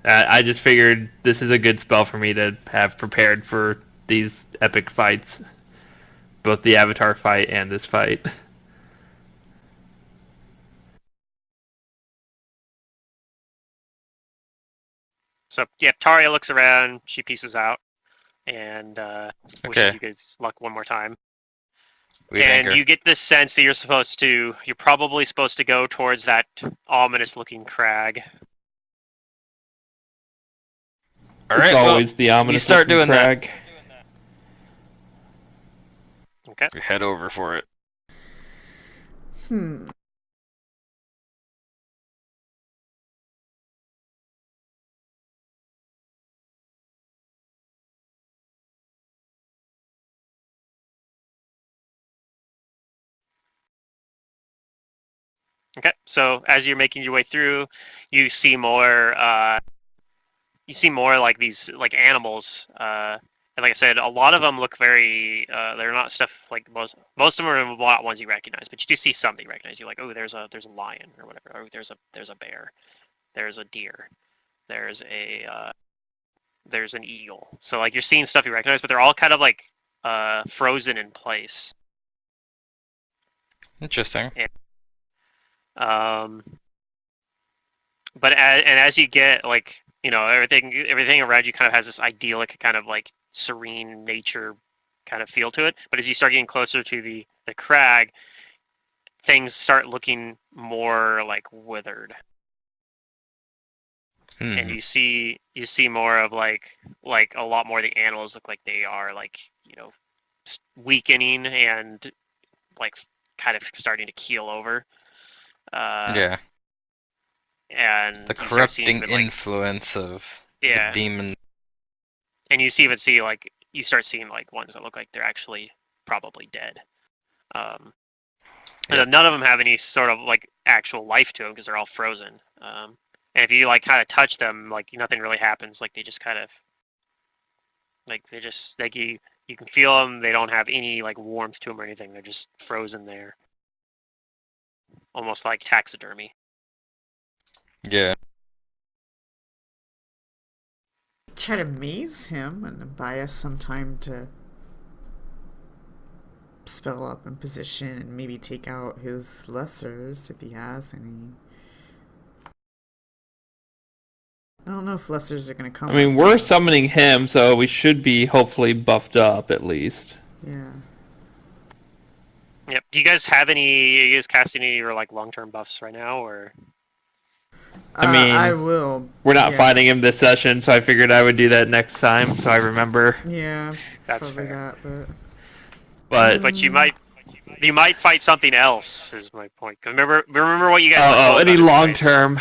I just figured this is a good spell for me to have prepared for these epic fights. Both the Avatar fight and this fight. So, yeah, Taria looks around, she pieces out, and wishes you guys luck one more time. And you get this sense that you're probably supposed to go towards that ominous-looking crag. It's always the ominous start doing crag. Okay. We head over for it. Okay, so as you're making your way through, you see more like these like animals. And like I said, a lot of them look very. They're not stuff like most of them are not ones you recognize, but you do see some that you recognize. You're like, oh, there's a lion or whatever. Oh, there's a bear. There's a deer. There's an eagle. So like you're seeing stuff you recognize, but they're all kind of like frozen in place. Interesting. But as you get like everything around you kind of has this idyllic kind of like serene nature kind of feel to it. But as you start getting closer to the crag, things start looking more like withered, and you see more of like a lot more of the animals look like they are like weakening and like kind of starting to keel over. Yeah. And the corrupting influence of the demon. And you start seeing like ones that look like they're actually probably dead. And none of them have any sort of like actual life to them because they're all frozen. And if you like kind of touch them, like nothing really happens. Like they just kind of you can feel them. They don't have any like warmth to them or anything. They're just frozen there, almost like taxidermy. Yeah. Try to maze him and buy us some time to spell up in position and maybe take out his lessers if he has any. don't know if lessers are gonna come. I mean, we're summoning him, so we should be hopefully buffed up at least. Yeah. Yep. Do you guys have any? Are you guys casting any of your like long-term buffs right now, or? I mean, I will. We're not yeah. fighting him this session, so I figured I would do that next time, so I remember. Yeah. That's probably fair. that, But But you might fight something else. Is my point. 'Cause remember what you guys were told any about his long race. term?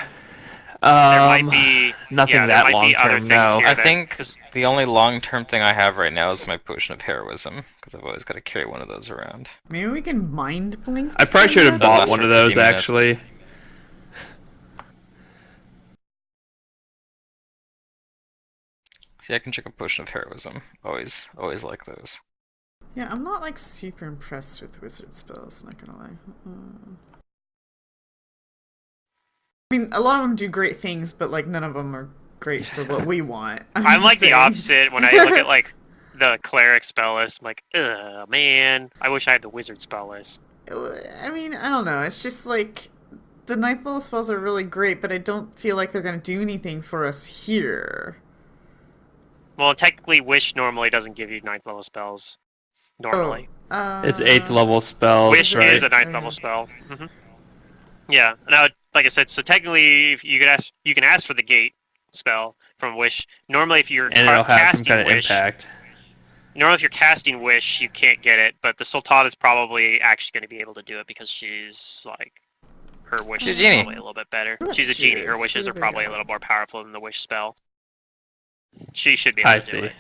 There might be nothing yeah, there that might long be other term. things No. here. I that- think 'cause- the only long-term thing I have right now is my potion of heroism, because I've always got to carry one of those around. Maybe we can mind blink. I probably should have The bought lesser one of those demon that- actually. See, I can check a potion of heroism. Always like those. Yeah, I'm not like super impressed with wizard spells. Not gonna lie. I mean, a lot of them do great things, but like none of them are great for what we want. I'm like the saying. opposite when I look at like the cleric spell list. I'm like, ugh, man, I wish I had the wizard spell list. I mean, I don't know. It's just like the ninth level spells are really great, but I don't feel like they're gonna do anything for us here. Well, technically, wish normally doesn't give you ninth level spells. Normally, It's 8th level spells, wish right? is a ninth level spell. Yeah. Now, like I said, so technically, if you can ask for the gate spell from wish. Normally, if you're And it'll have some casting kind of wish, impact. normally if you're casting wish, you can't get it. But the Sultana is probably actually going to be able to do it because she's like her wish She's is a genie. probably a little bit better. Look, She's a she genie. Her is. wishes Who are they probably a got? little more powerful than the wish spell. She should be able I to do see. it.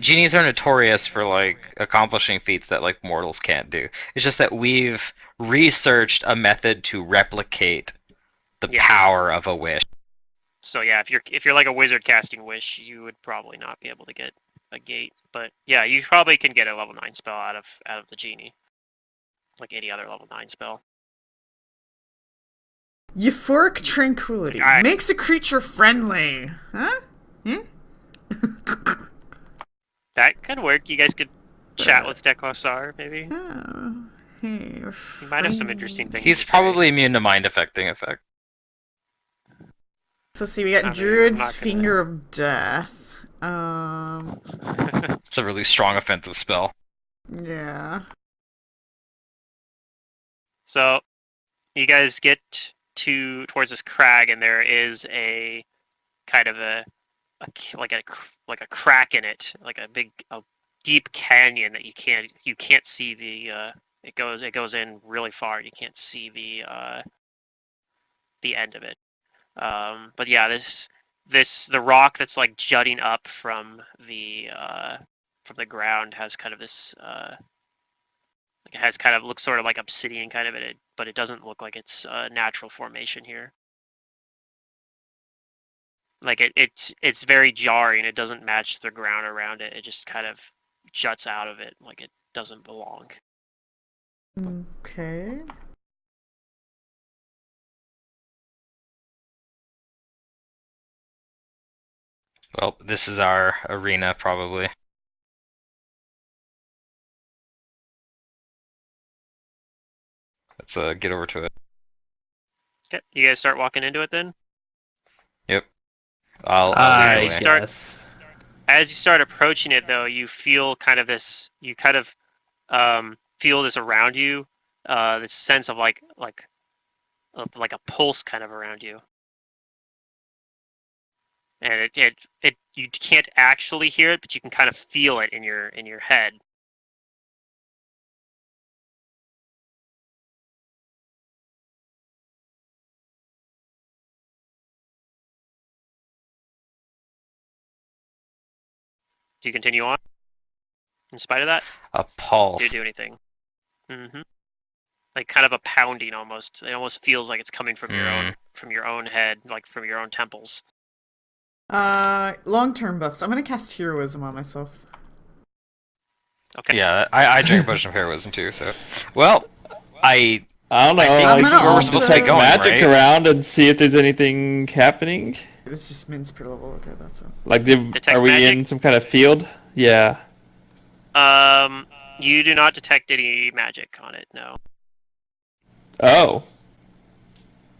Genies are notorious for like accomplishing feats that like mortals can't do. It's just that we've researched a method to replicate the Yeah. power of a wish. So yeah, if you're like a wizard casting wish, you would probably not be able to get a gate. But yeah, you probably can get a level 9 spell out of the genie, like any other level 9 spell. Euphoric tranquility I- makes a creature friendly. Huh? Eh? That could work. You guys could chat with Declassar, maybe. Oh, hey, He might have some interesting things. He's to say. probably immune to mind affecting effect. So let's see, we got I mean, Druid's I'm not gonna- Finger of Death. It's a really strong offensive spell. Yeah. So, you guys get towards this crag, and there is a kind of like a crack in it, like a deep canyon that you can't see the it goes in really far. You can't see the end of it. But yeah, the rock that's like jutting up from the ground has kind of this it has kind of looks sort of like obsidian kind of in it, but it doesn't look like it's a natural formation here. Like it's very jarring. It doesn't match the ground around it. It just kind of juts out of it like it doesn't belong. Okay. Well, this is our arena, probably. Let's get over to it. Okay, you guys start walking into it then. Yep. I'll I lead the way. start- guess. As you start approaching it, though, you feel kind of this. You kind of feel this around you, this sense of like a pulse kind of around you, and it you can't actually hear it, but you can kind of feel it in your head. Do you continue on? In spite of that, A do pulse. you do anything? Like kind of a pounding almost. It almost feels like it's coming from your own head, like from your own temples. Long-term buffs. I'm gonna cast Heroism on myself. Okay. Yeah, I drank a potion of heroism too, so. Well, I don't know. I think like, I'm gonna we're supposed to also- take magic right? around and see if there's anything happening. It's just mins per level. Okay, that's all. Like, Detect are we magic? in some kind of field? Yeah. You do not detect any magic on it. No. Oh.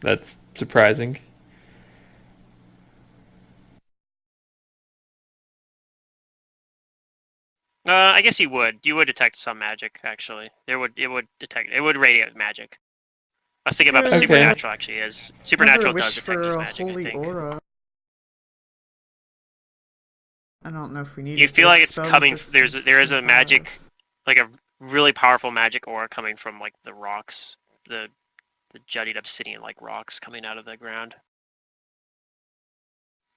That's surprising. I guess you would. You would detect some magic, actually. It would radiate magic. I was thinking about Good. supernatural, actually. As supernatural Never does wish detect for as a magic, I holy think. aura. I don't know if we need You it, feel but like it's spell coming. resistance There is a 25. magic, like a really powerful magic aura coming from like the rocks, the jutted obsidian like rocks coming out of the ground.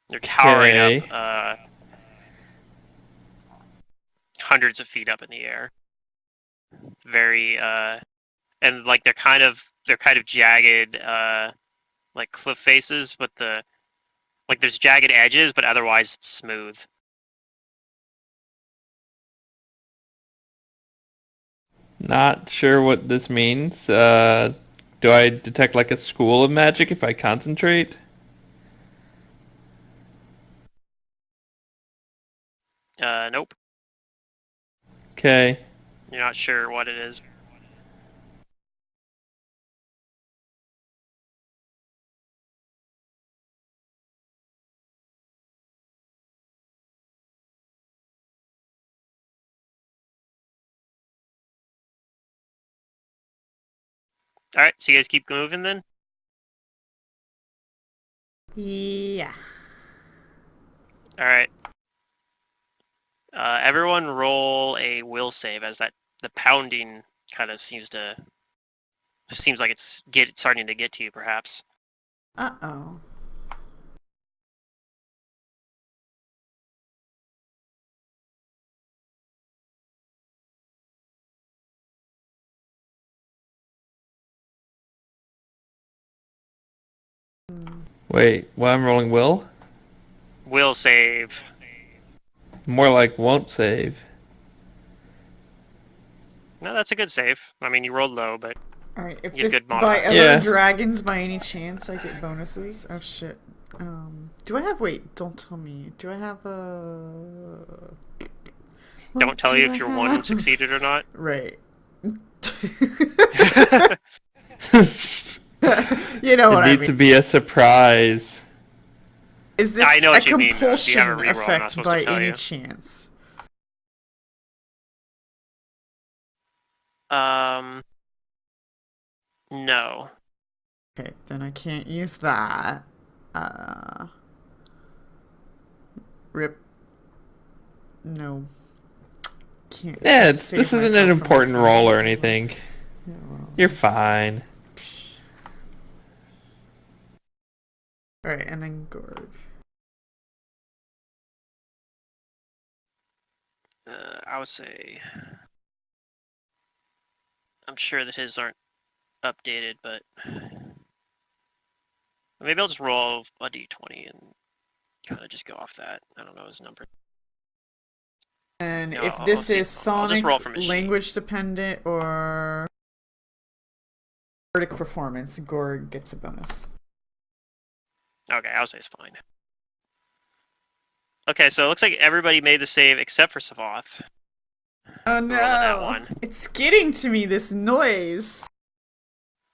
They're towering Okay. up, hundreds of feet up in the air. It's very and like they're kind of jagged, like cliff faces, but there's jagged edges, but otherwise it's smooth. Not sure what this means. Do I detect like a school of magic if I concentrate? Nope. Okay. You're not sure what it is. All right, so you guys keep moving then. Yeah. All right. Everyone roll a will save as the pounding kind of seems like it's starting to get to you, perhaps. Uh-oh. Wait, well, I'm rolling will? Will save. More like won't save. No, that's a good save. I mean, you rolled low, but Alright, if you have this good by modifier. other Yeah. dragons by any chance I get bonuses? Oh shit. Do I have wait, don't tell me. Do I have a Don't tell you if your one succeeded or not. Right. You It know what I needs mean. to be a surprise. Is this I know a what you mean, though. If you have a compulsion reroll, I'm not effect supposed by to tell any you. chance? No. Okay, then I can't use that. Rip. No. Can't save This isn't myself an from this important one. roll or Okay, well, anything. yeah, well. You're fine. Alright, and then Gorg. I would say. I'm sure that his aren't updated, but maybe I'll just roll a d20 and kind of just go off that. I don't know his number. And No, if I'll this see. is I'll just sonic, roll from his sheet. language dependent, or verdict performance, Gorg gets a bonus. Okay, I'll say it's fine. Okay, so it looks like everybody made the save except for Savoth. Oh Rolled a nat no! one. It's getting to me, this noise!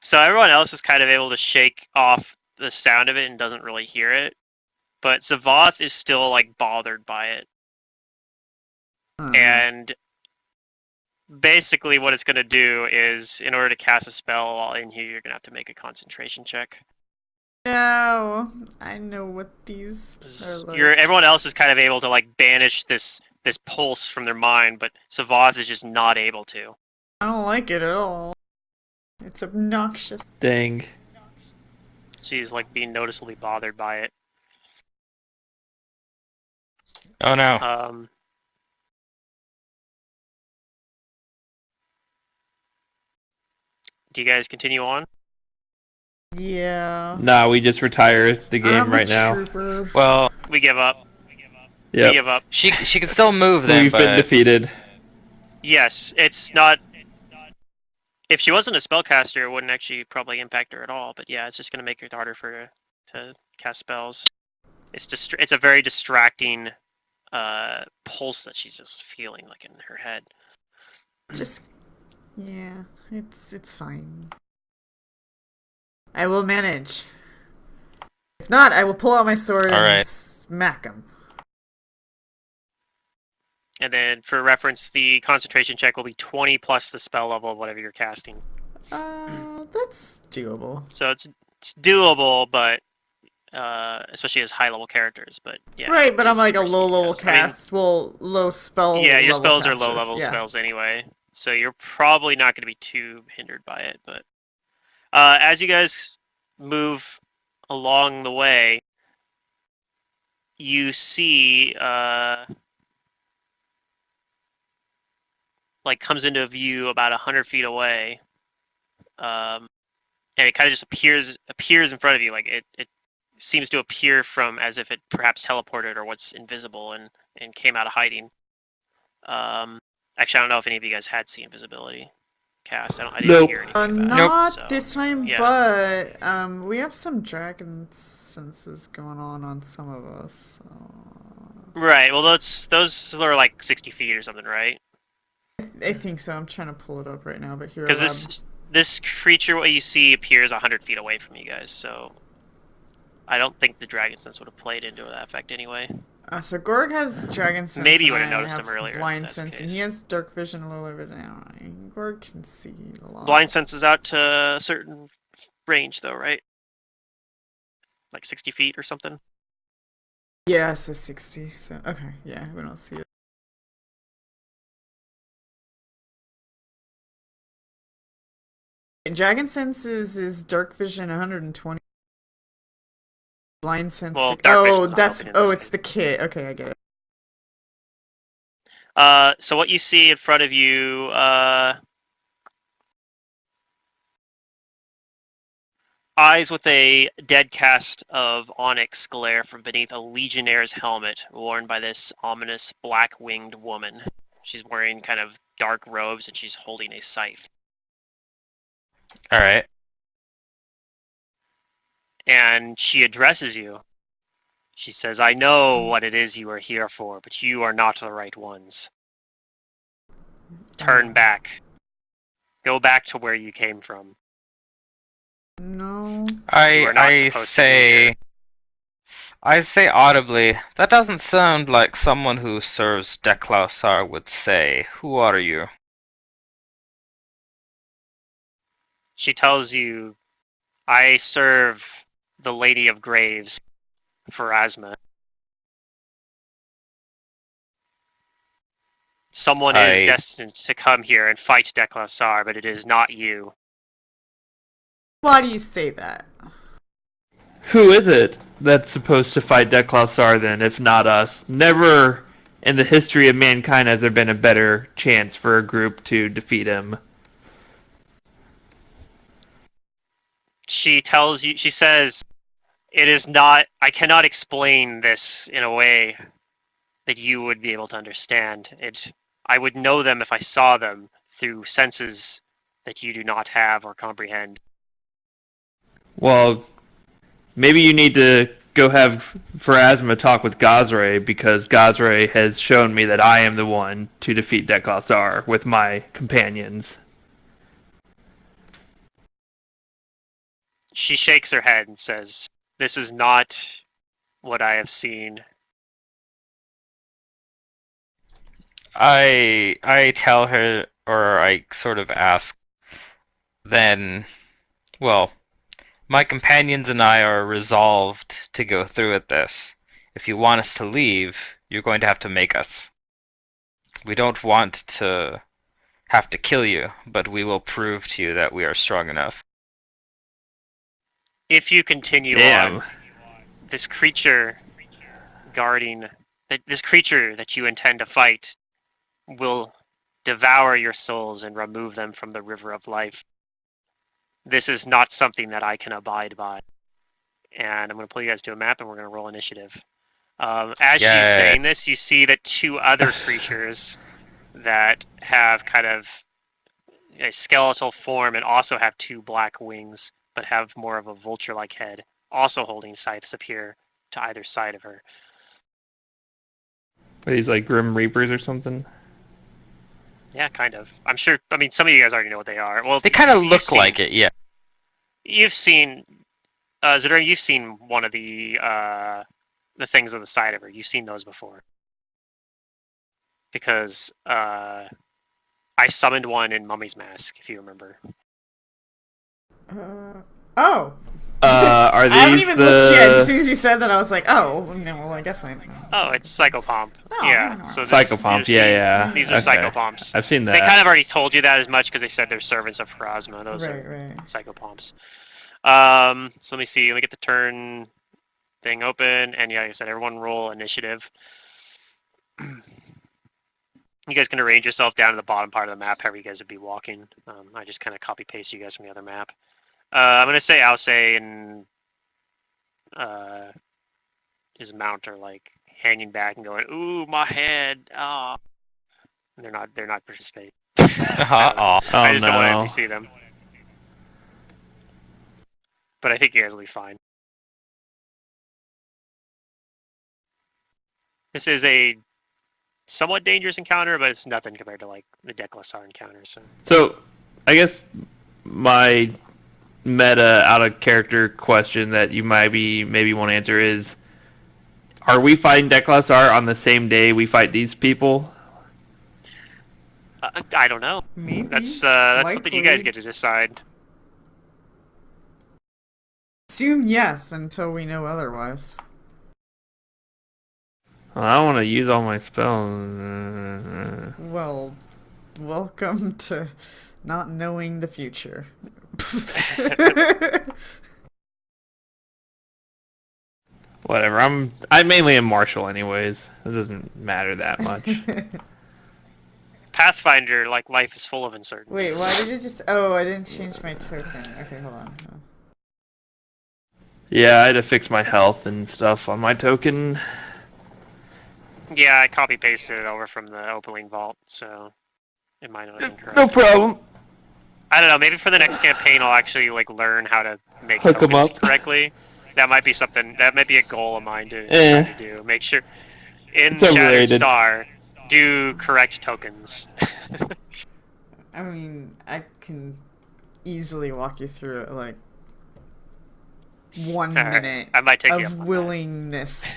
So everyone else is kind of able to shake off the sound of it and doesn't really hear it. But Savoth is still like bothered by it. And basically what it's going to do is, in order to cast a spell while in here, you're going to have to make a concentration check. No, I know what these are like. Everyone else is kind of able to like banish this pulse from their mind, but Savoth is just not able to. I don't like it at all. It's obnoxious. Dang. She's like being noticeably bothered by it. Oh no. Do you guys continue on? Yeah. Nah, we just retire the game I'm right a now. trooper. Well, We give up. We Yep. give up. she can still move then, We've been but defeated. Yes, it's not. If she wasn't a spellcaster, it wouldn't actually probably impact her at all. But yeah, it's just going to make it harder for her to cast spells. It's a very distracting pulse that she's just feeling like in her head. Just, yeah, it's fine. I will manage. If not, I will pull out my sword All and right. smack him. And then, for reference, the concentration check will be 20 plus the spell level of whatever you're casting. That's doable. So it's doable, but especially as high level characters. But yeah, Right, but it I'm is like a risky low to level cast. I mean, cast. Well, low spell yeah, your level spells are caster. low level Yeah. spells anyway, so you're probably not going to be too hindered by it. But as you guys move along the way, you see like comes into view about 100 feet away, and it kind of just appears in front of you. Like it seems to appear from as if it perhaps teleported or was invisible and came out of hiding. Actually, I don't know if any of you guys had see invisibility cast. I didn't Nope. hear anything about Not it. So, this time, yeah. but we have some dragon senses going on some of us. Right. Well, those are like 60 feet or something, right? I think so. I'm trying to pull it up right now, but here. Because this creature, what you see, appears 100 feet away from you guys. So, I don't think the dragon sense would have played into that effect anyway. So Gorg has dragon sense. Maybe you and would have I noticed him earlier, if blind that's the sense, and case. he has dark vision a little over now. Gorg can see a lot. Blind sense is out to a certain range, though, right? Like 60 feet or something. Yeah, it says 60. So okay, yeah, we don't see it. Dragon sense is dark vision 120. Blind sense. Well, dark vision's not that's open in this it's the kit. Okay, I get it. So what you see in front of you, eyes with a dead cast of onyx glare from beneath a legionnaire's helmet worn by this ominous black-winged woman. She's wearing kind of dark robes and she's holding a scythe. All right. And she addresses you. She says, "I know what it is you are here for, but you are not the right ones. Turn back. Go back to where you came from. No. You are not supposed to be here." I say audibly, that doesn't sound like someone who serves Deklausar would say. Who are you? She tells you, "I serve the Lady of Graves, Pharasma. Someone is destined to come here and fight Deklausar, but it is not you." Why do you say that? Who is it that's supposed to fight Deklausar then, if not us? Never in the history of mankind has there been a better chance for a group to defeat him. She tells you, she says, "It is not, I cannot explain this in a way that you would be able to understand. I would know them if I saw them through senses that you do not have or comprehend." Well, maybe you need to go have Pharasma talk with Gazre, because Gazre has shown me that I am the one to defeat Deklausar with my companions. She shakes her head and says, "This is not what I have seen." I tell her, or I sort of ask, then, well, my companions and I are resolved to go through with this. If you want us to leave, you're going to have to make us. We don't want to have to kill you, but we will prove to you that we are strong enough. If you continue Damn. on, this creature this creature that you intend to fight will devour your souls and remove them from the river of life. This is not something that I can abide by. And I'm going to pull you guys to a map and we're going to roll initiative. As she's saying this, you see that two other creatures that have kind of a skeletal form and also have two black wings, but have more of a vulture-like head, also holding scythes, appear to either side of her. Are these like Grim Reapers or something? Yeah, kind of. I'm sure. I mean, some of you guys already know what they are. Well, They kind of look like it, yeah. You've seen, Zadar, you've seen one of the things on the side of her. You've seen those before. because I summoned one in Mummy's Mask, if you remember. Oh. Are I haven't these even looked yet. As the soon as you said that, I was like, oh, no, well, I guess I. Oh, it's Psychopomp. Oh, Yeah, no. so this, Psychopomp? you see, Yeah. these are Okay. Psychopomps. I've seen that. They kind of already told you that as much because they said they're servants of Pharasma. Those are Right. Psychopomps. So let me see. Let me get the turn thing open, and yeah, like I said, everyone roll initiative. You guys can arrange yourself down to the bottom part of the map, however you guys would be walking. I just kind of copy paste you guys from the other map. I'm gonna say Alce and his mount are like hanging back and going, "Ooh, my head!" Ah, they're not participating. Aw. I just don't want no. to NPC them. But I think you guys will be fine. This is a somewhat dangerous encounter, but it's nothing compared to like the Declasar encounter. So, I guess my meta out of character question that you maybe want to answer is: are we fighting Declasar on the same day we fight these people? I don't know. Maybe. That's something you guys Likely. get to decide. Assume yes until we know otherwise. Well, I don't want to use all my spells. Well, welcome to not knowing the future. Whatever. I mainly am martial anyways. It doesn't matter that much. Pathfinder, like life is full of uncertainty. Wait, why did it just... Oh, I didn't change my token. Okay, hold on. Yeah, I had to fix my health and stuff on my token. Yeah, I copy pasted it over from the Opaline Vault, so it might not have been correct. No problem. I don't know. Maybe for the next campaign, I'll actually like learn how to make Hook 'em tokens up. correctly. That might be something. That might be a goal of mine to try to do. Make sure in It's Shattered overrated. Star, do correct tokens. I mean, I can easily walk you through it, like, 1 Alright, minute I might take you up of on willingness.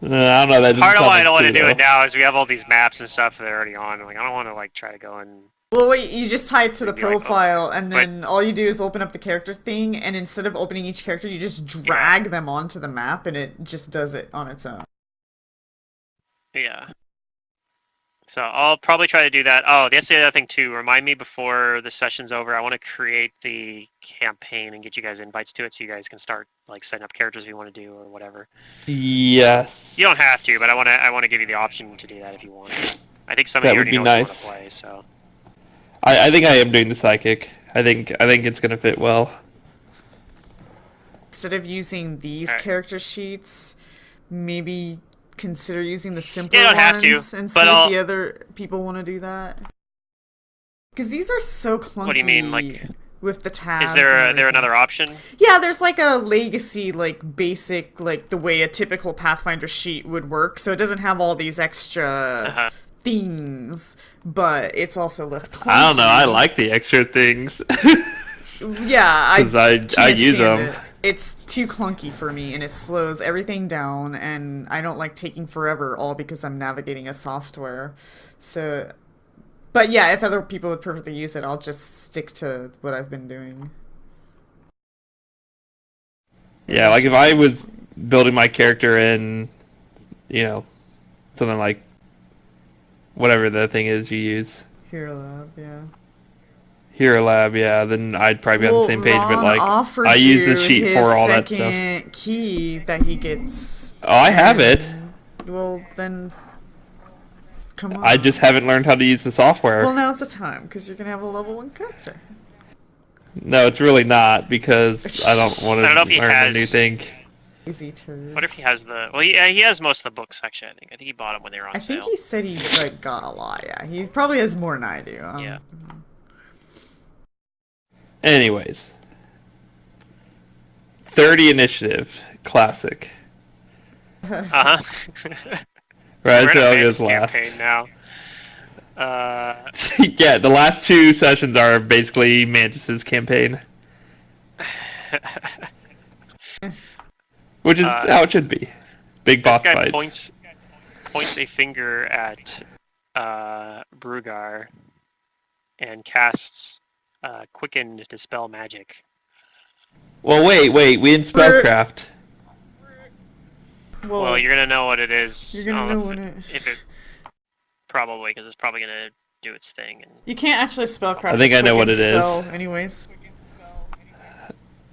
No, I don't know. That Part of why I don't want to to do it now is we have all these maps and stuff that are already on. Like I don't want to like try to go and. Well, wait, you just type to the Maybe like, oh, profile, and but- then all you do is open up the character thing, and instead of opening each character, you just drag them onto the map, and it just does it on its own. Yeah. So I'll probably try to do that. Oh, that's the other thing too. Remind me before the session's over. I want to create the campaign and get you guys invites to it, so you guys can start like setting up characters if you want to do or whatever. Yes. You don't have to, but I want to give you the option to do that if you want. I think some of That you would already be know what you nice. want to play. So I think I am doing the psychic. I think it's gonna fit well. Instead of using these Alright. character sheets, maybe consider using the simpler You don't ones have to, and see but if the other people want to do that. Because these are so clunky. what do you mean? Like, with the tabs? is there and everything. another option? Yeah, there's like a legacy, like basic, like the way a typical Pathfinder sheet would work. So it doesn't have all these extra Uh-huh. things, but it's also less clunky. I don't know. I like the extra things. Yeah, 'Cause I can't use stand them. it. It's too clunky for me, and it slows everything down, and I don't like taking forever, all because I'm navigating a software. So, but yeah, if other people would prefer to use it, I'll just stick to what I've been doing. Yeah, like if I was building my character in, something like whatever the thing is you use, Hero Lab, yeah. Hero Lab, yeah, then I'd probably be on the same page. But Ron like, offered I use you the sheet his for all that stuff. second key that he gets. Oh, I have it. Well, then, come on. I just haven't learned how to use the software. Well, now's the time because you're gonna have a level 1 character. No, it's really not because I don't want I don't know if to he learn has- a new thing. Easy turd. What if he has the? Well, yeah, he has most of the books actually. I think he bought them when they were on I sale. think he said he like got a lot. Yeah, he probably has more than I do. Yeah. Anyways, 30 initiative, classic. Uh-huh. Right, We're in so a I'll Mantis just laugh. campaign now. Yeah, the last 2 sessions are basically Mantis's campaign, which is how it should be. Big This boss guy fights. points a finger at Brugar and casts Quicken Dispel Magic. Well, wait. We didn't spellcraft. Well, you're gonna know what it is. You're gonna know when if it probably, because it's probably gonna do its thing. And You can't actually spellcraft. I think I know what it is. Spell, anyways.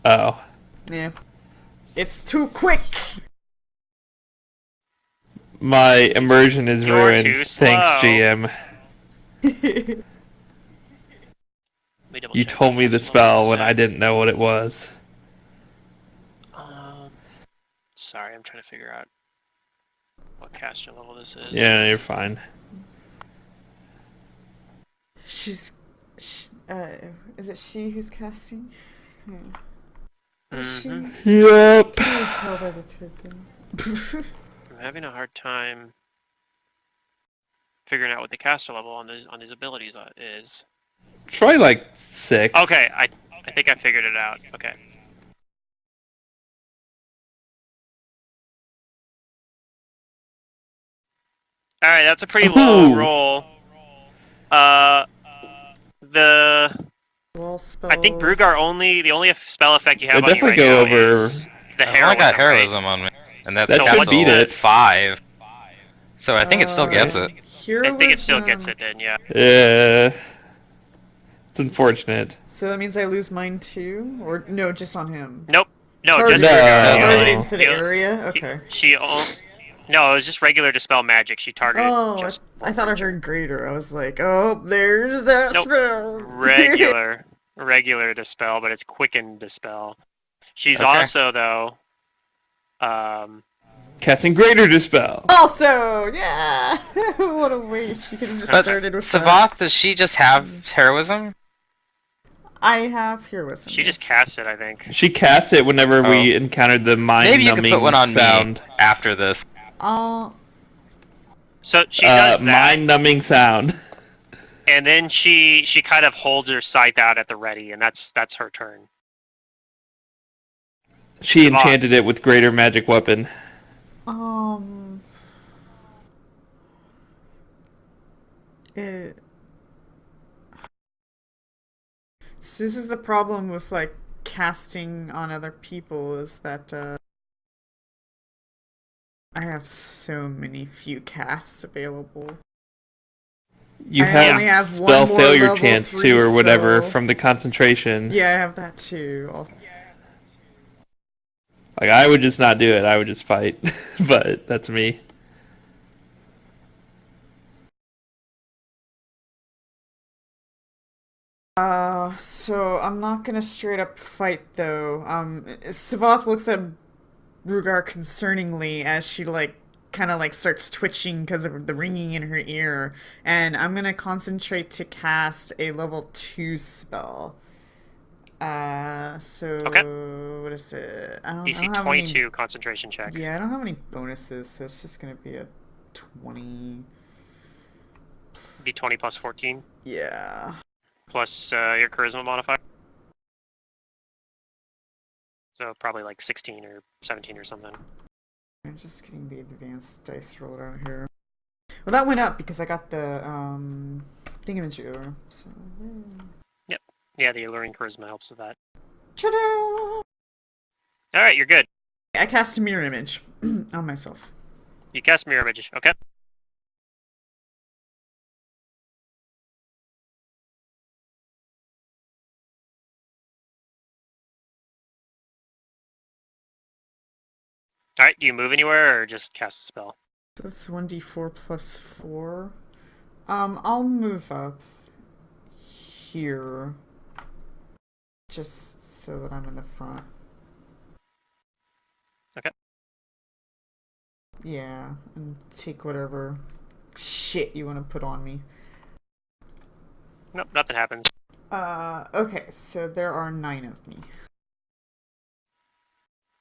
Oh. Yeah. It's too quick. My immersion is You're ruined. too slow. Thanks, GM. let me double You check told what me the cast level spell this when at. I didn't know what it was. Sorry, I'm trying to figure out what caster level this is. Yeah, you're fine. Is it she who's casting? Yeah. Is she? Yep. Can you tell by the token? I'm having a hard time figuring out what the caster level on these abilities is. Try like 6. Okay, I think I figured it out. Okay. All right, that's a pretty low Ooh. roll. Wall spells. I think Brugar the only spell effect you have They on you right definitely go now over- is the I heroism. got right? heroism on me, and that's That should cancelled beat it. at 5. So I think it still gets it. I think it still gets it then, yeah. Yeah. It's unfortunate. So that means I lose mine too, or no, just on him. Nope. No, Target, just Brugar. No. target only- instead of area. Okay. No, it was just regular dispel magic. She targeted. Oh, just I thought I heard greater. I was like, oh, there's that Nope. spell. regular dispel, but it's quickened dispel. She's Okay. also though. Casting Greater Dispel. Also, yeah. What a waste. You could have just But started with Savath, does she just have heroism? I have heroism. She just yes. cast it, I think. She cast it whenever we Oh. encountered the Maybe you could mind-numbing put one on sound. me after this. So she does that, Mind-numbing sound. and then she kind of holds her scythe out at the ready, and that's her turn. She Come on. enchanted it with Greater Magic Weapon. So this is the problem with like casting on other people is that I have so many few casts available. You I only have spell one more failure level chance 3 too, or whatever, spell. from the concentration. Yeah, I have that too. Also. Like, I would just not do it. I would just fight. But that's me. So I'm not gonna straight up fight though. Savath looks at Rugar concerningly as she like kind of like starts twitching because of the ringing in her ear, and I'm gonna concentrate to cast a level 2 spell. So Okay. what is it? I don't DC have 22 any, concentration check. yeah, I don't have any bonuses, so it's just gonna be a 20. Be 20 plus 14 Yeah. plus your charisma modifier. So probably like 16 or 17 or something. I'm just getting the advanced dice rolled out here. Well, that went up because I got the thingamajigger. So Yeah, the alluring charisma helps with that. ta-da! All right, you're good. I cast a mirror image on myself. You cast mirror image. Okay. All right. Do you move anywhere or just cast a spell? So that's 1d4 plus 4. I'll move up here just so that I'm in the front. Okay. Yeah, and take whatever shit you want to put on me. Nope, nothing happens. Okay, so there are 9 of me.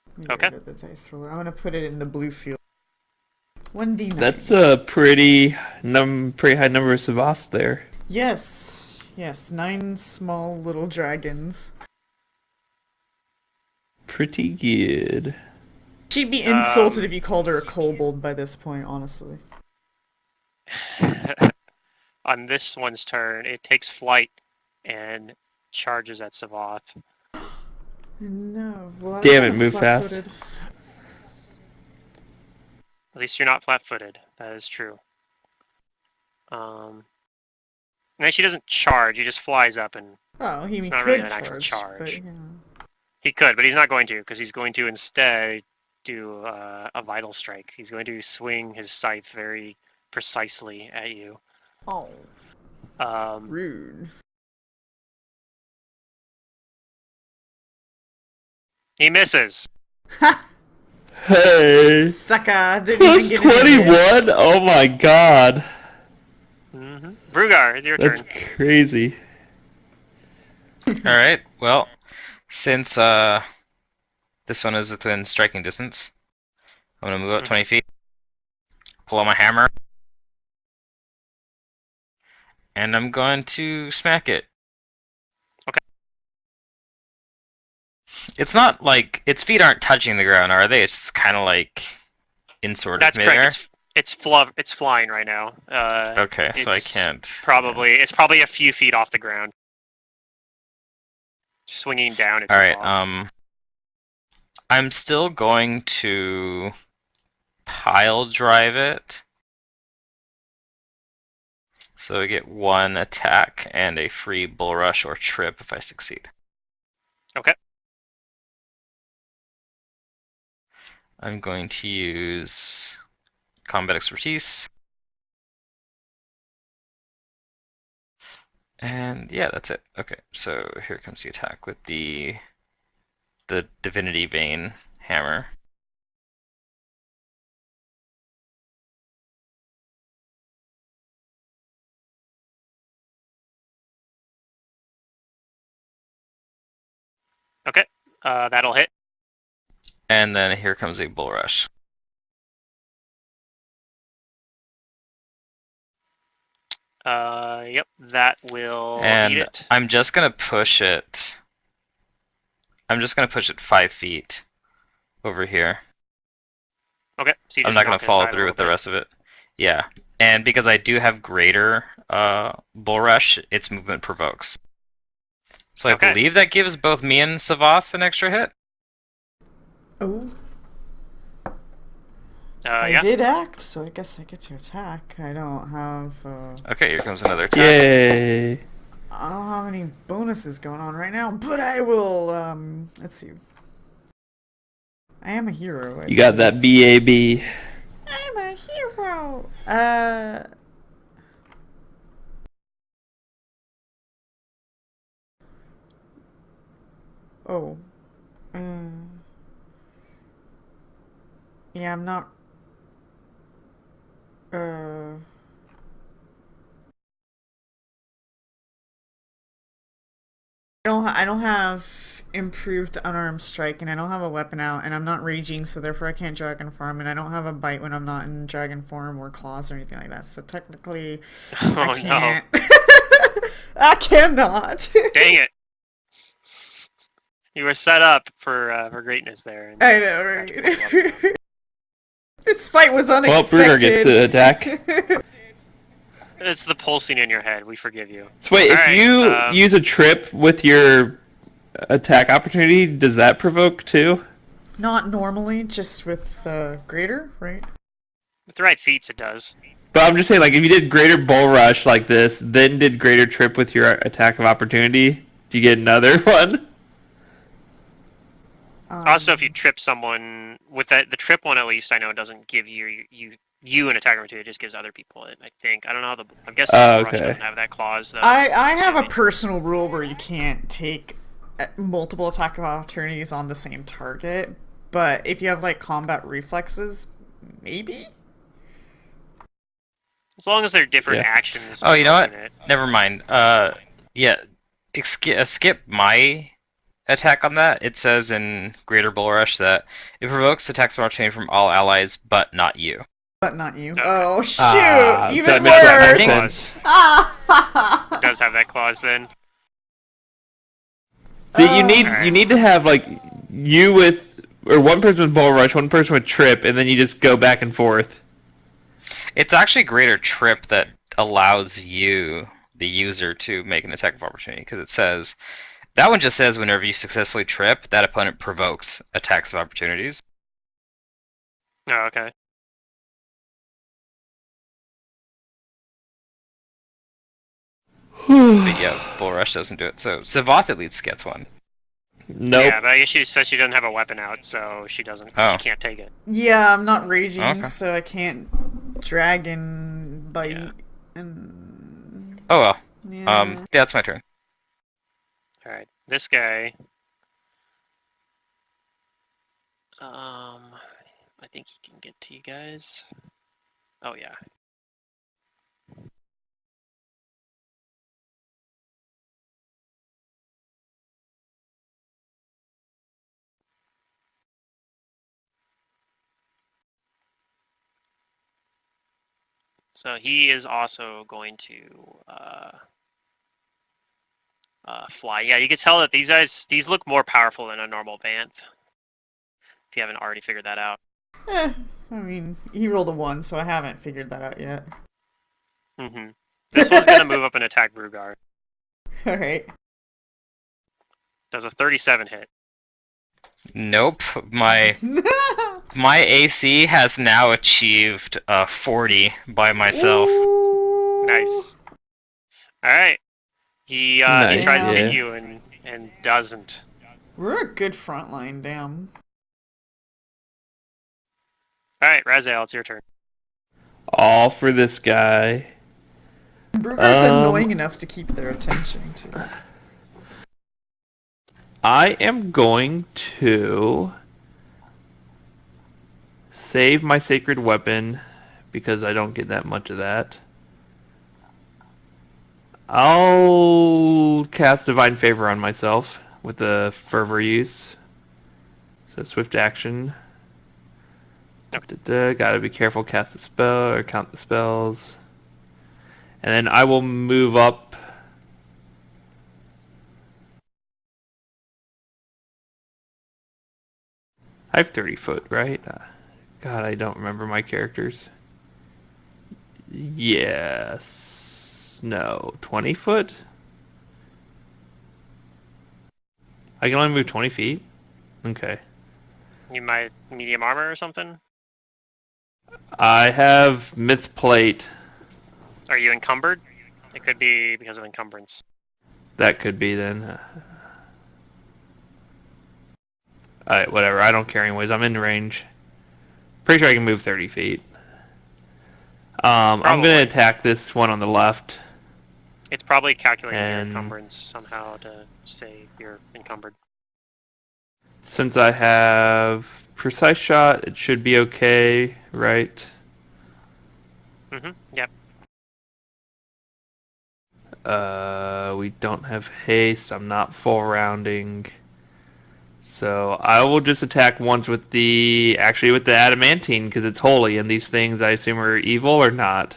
Let me Okay. get rid of the dice roller. I'm gonna put it in the blue field. 1d9. That's a pretty high number of Savaths there. Yes, 9 small little dragons. Pretty good. She'd be insulted if you called her a kobold by this point, honestly. On this one's turn, it takes flight and charges at Savath. No. Well, Damn it, move fast. At least you're not flat-footed. That is true. No, she doesn't charge. He just flies up and... Oh, he It's not could really an actual charge. But, yeah. He could, but he's not going to, because he's going to instead do a vital strike. He's going to swing his scythe very precisely at you. Oh, rude. He misses. Hey. Sucker, didn't Plus even get any 21? Oh my god. Mm-hmm. Brugar, it's your That's turn. crazy. Alright, well, since this one is within striking distance, I'm gonna move up 20 feet, pull out my hammer, and I'm going to smack it. Okay. It's not like its feet aren't touching the ground, are they? It's just kind of like in sort That's of midair. correct. It's flying right now. Okay, so I it's can't. It's probably a few feet off the ground. Swinging down. It's Alright, aloft. I'm still going to pile drive it. So I get 1 attack and a free bull rush or trip if I succeed. Okay. I'm going to use combat expertise. And yeah, that's it. Okay, so here comes the attack with the Divinity Vein hammer. Okay. That'll hit. And then here comes a bull rush. Yep. That will eat And it. I'm just gonna push it. I'm just gonna push it 5 feet over here. Okay. So you I'm just not gonna knock it follow aside a through with the little rest of it. Yeah. And because I do have greater bull rush, its movement provokes. So I Okay. believe that gives both me and Savath an extra hit. Oh, bit. I Yeah. did act, so I guess I get to attack. I don't have. Okay, here comes another attack. Yay. I don't have any bonuses going on right now, but I will. Let's see. I am a hero. I You got that suppose. BAB. I'm a hero. Oh. Yeah, I'm not. I don't have improved unarmed strike, and I don't have a weapon out, and I'm not raging, so therefore I can't dragon form, and I don't have a bite when I'm not in dragon form or claws or anything like that. So technically, I Oh no. can't. I cannot. Dang it. You were set up for greatness there. And I know, right? This fight was Well, unexpected. Bruder gets to attack. It's the pulsing in your head. We forgive you. So wait, if Alright, you use a trip with your attack opportunity, does that provoke too? Not normally, just with greater, right? With the right feats, it does. But I'm just saying, like, if you did greater bull rush like this, then did greater trip with your attack of opportunity, do you get another one? Also, if you trip someone with the trip one, at least I know it doesn't give you an attack opportunity. It just gives other people it. I think. I don't know how I'm guessing the rush Okay. doesn't have that clause though. I have a personal rule where you can't take multiple attack of opportunities on the same target, but if you have like combat reflexes, maybe. As long as they're different Yeah. actions. Oh, you know what? it. Never mind. Yeah. Skip my attack on that. It says in Greater Bull Rush that it provokes attacks of opportunity from all allies, but not you. But not you. Okay. Oh shoot! So Even it makes that worse. make Clause. Ah! It does have that clause then. See, you Alright. need to have like you with or one person with bull rush, one person with trip, and then you just go back and forth. It's actually greater trip that allows you, the user, to make an attack of opportunity, because it says that one just says whenever you successfully trip, that opponent provokes attacks of opportunities. Oh, okay. But yeah, Bull Rush doesn't do it. So Savath at least gets one. Nope. Yeah, but I guess she says she doesn't have a weapon out, so she doesn't. Oh. She can't take it. Yeah, I'm not raging, Okay. so I can't dragon bite. Yeah. And Oh well. yeah. Yeah, it's my turn. All right, this guy. I think he can get to you guys. Oh yeah. So he is also going to fly. Yeah, you can tell that these look more powerful than a normal Vanth. If you haven't already figured that out. I mean, he rolled a 1, so I haven't figured that out yet. Mm-hmm. This one's gonna move up and attack Brugar. Alright. Does a 37 hit? Nope. My AC has now achieved 40 by myself. Ooh. Nice. All right. He Nice, tries to yeah. hit you and doesn't. We're a good front line, damn. All right, Raziel, it's your turn. All for this guy. Bruger's annoying enough to keep their attention, too. I am going to save my sacred weapon because I don't get that much of that. I'll cast Divine Favor on myself with the fervor use. So swift action. Gotta be careful, cast the spell or count the spells. And then I will move up. I have 30 foot, right? God, I don't remember my characters. Yes. No. 20 foot? I can only move 20 feet? Okay. You might medium armor or something. I have Myth Plate. Are you encumbered? It could be because of encumbrance. That could be then. Alright, whatever. I don't care anyways. I'm in range. Pretty sure I can move 30 feet. I'm Probably. going to attack this one on the left. It's probably calculating your And encumbrance somehow to say you're encumbered. since I have Precise Shot, it should be okay, right? Mm-hmm. Yep. We don't have haste. I'm not full rounding. So I will just attack once with the adamantine because it's holy, and these things I assume are evil or not.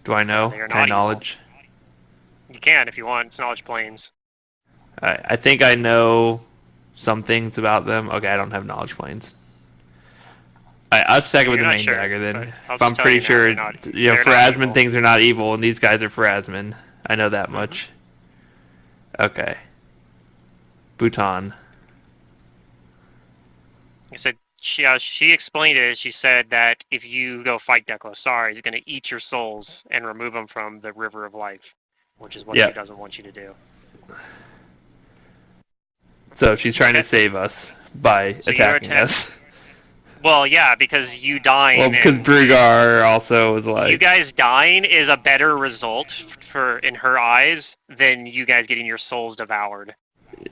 Do I know? They are Can I not evil. knowledge? You can if you want. It's knowledge planes. I think I know some things about them. Okay, I don't have knowledge planes. I'll attack it with You're the not main sure, dagger but then. I'll If I'm just tell pretty you now, sure, they're not Pharasman evil. things are not evil, and these guys are Pharasman. I know that much. Okay. Bhutan. I said she explained it. She said that if you go fight Deklosar, he's going to eat your souls and remove them from the river of life, which is what she Yep. doesn't want you to do. So she's trying to Okay. save us by So you're attacking us. Well, yeah, because you dying. Well, because and Brugar also was like... you guys dying is a better result for in her eyes than you guys getting your souls devoured.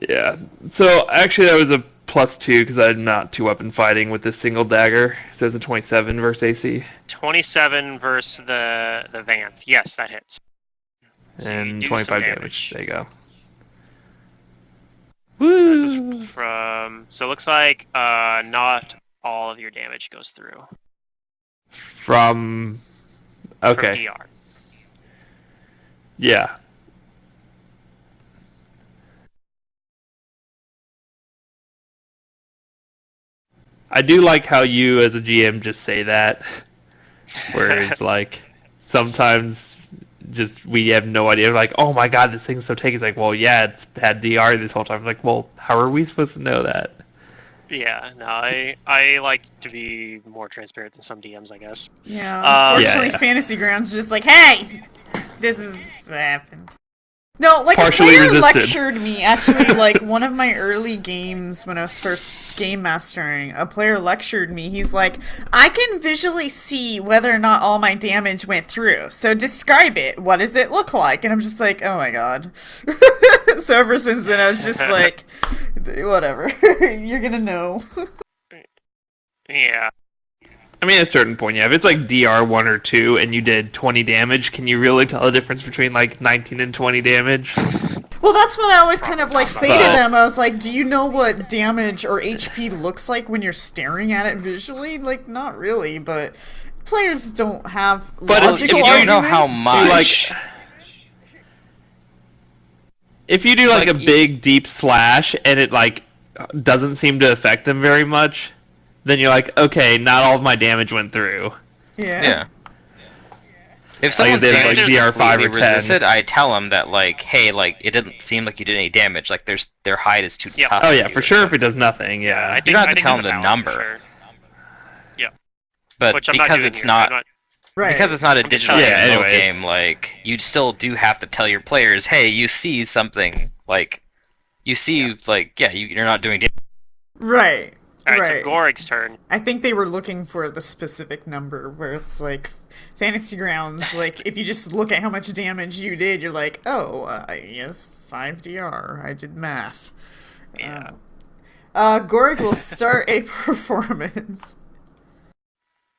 Yeah. So actually that was a +2 because I'm not 2-weapon fighting with this single dagger. So it's a 27 versus AC. 27 versus the Vanth. Yes, that hits. So you And do 25 some damage. There you go. This is Woo! from. So it looks like not all of your damage goes through. From... From Okay. DR. Yeah. I do like how you, as a GM, just say that. Whereas, like, sometimes just we have no idea. Like, oh my god, this thing's so tanky. It's like, well, yeah, it's had DR this whole time. It's like, well, how are we supposed to know that? Yeah, no, I like to be more transparent than some DMs, I guess. Yeah, unfortunately, Yeah. Fantasy Grounds just like, hey, this is what happened. No, like Partially a player resisted. lectured me. Actually, like one of my early games when I was first game mastering, a player lectured me. He's like, I can visually see whether or not all my damage went through. So describe it. What does it look like? And I'm just like, oh my god. So ever since then, I was just like, whatever. You're gonna know. Yeah. I mean, at a certain point, yeah. If it's like DR 1 or 2 and you did 20 damage, can you really tell the difference between like 19 and 20 damage? Well, that's what I always kind of like say to But- them. I was like, do you know what damage or HP looks like when you're staring at it visually? Like, not really, but players don't have But logical if you arguments. don't know how much, Like, if you do like a Like, big deep slash and it like doesn't seem to affect them very much, then you're like, okay, not all of my damage went through. yeah. If Like, someone's they have, damage like, is GR5 or completely 10. resisted, I tell them that like, hey, like it didn't seem like you did any damage. Like their hide is too Yeah. tough. Oh to yeah, do for or sure. If it something. does nothing, I yeah. think You don't have I to think tell there's them a the balance for number. sure. But Which I'm not because doing it's here. not, I'm not. Right. because it's not a I'm just digital telling you. MMO Yeah, anyways. game, like you still do have to tell your players, hey, you see something, like you see, like you're not doing damage. Right. All right, right. so Gorig's turn. I think they were looking for the specific number where it's like Fantasy Grounds. Like, if you just look at how much damage you did, you're like, oh, yes, 5 DR. I did math. Yeah. Gorig will start a performance.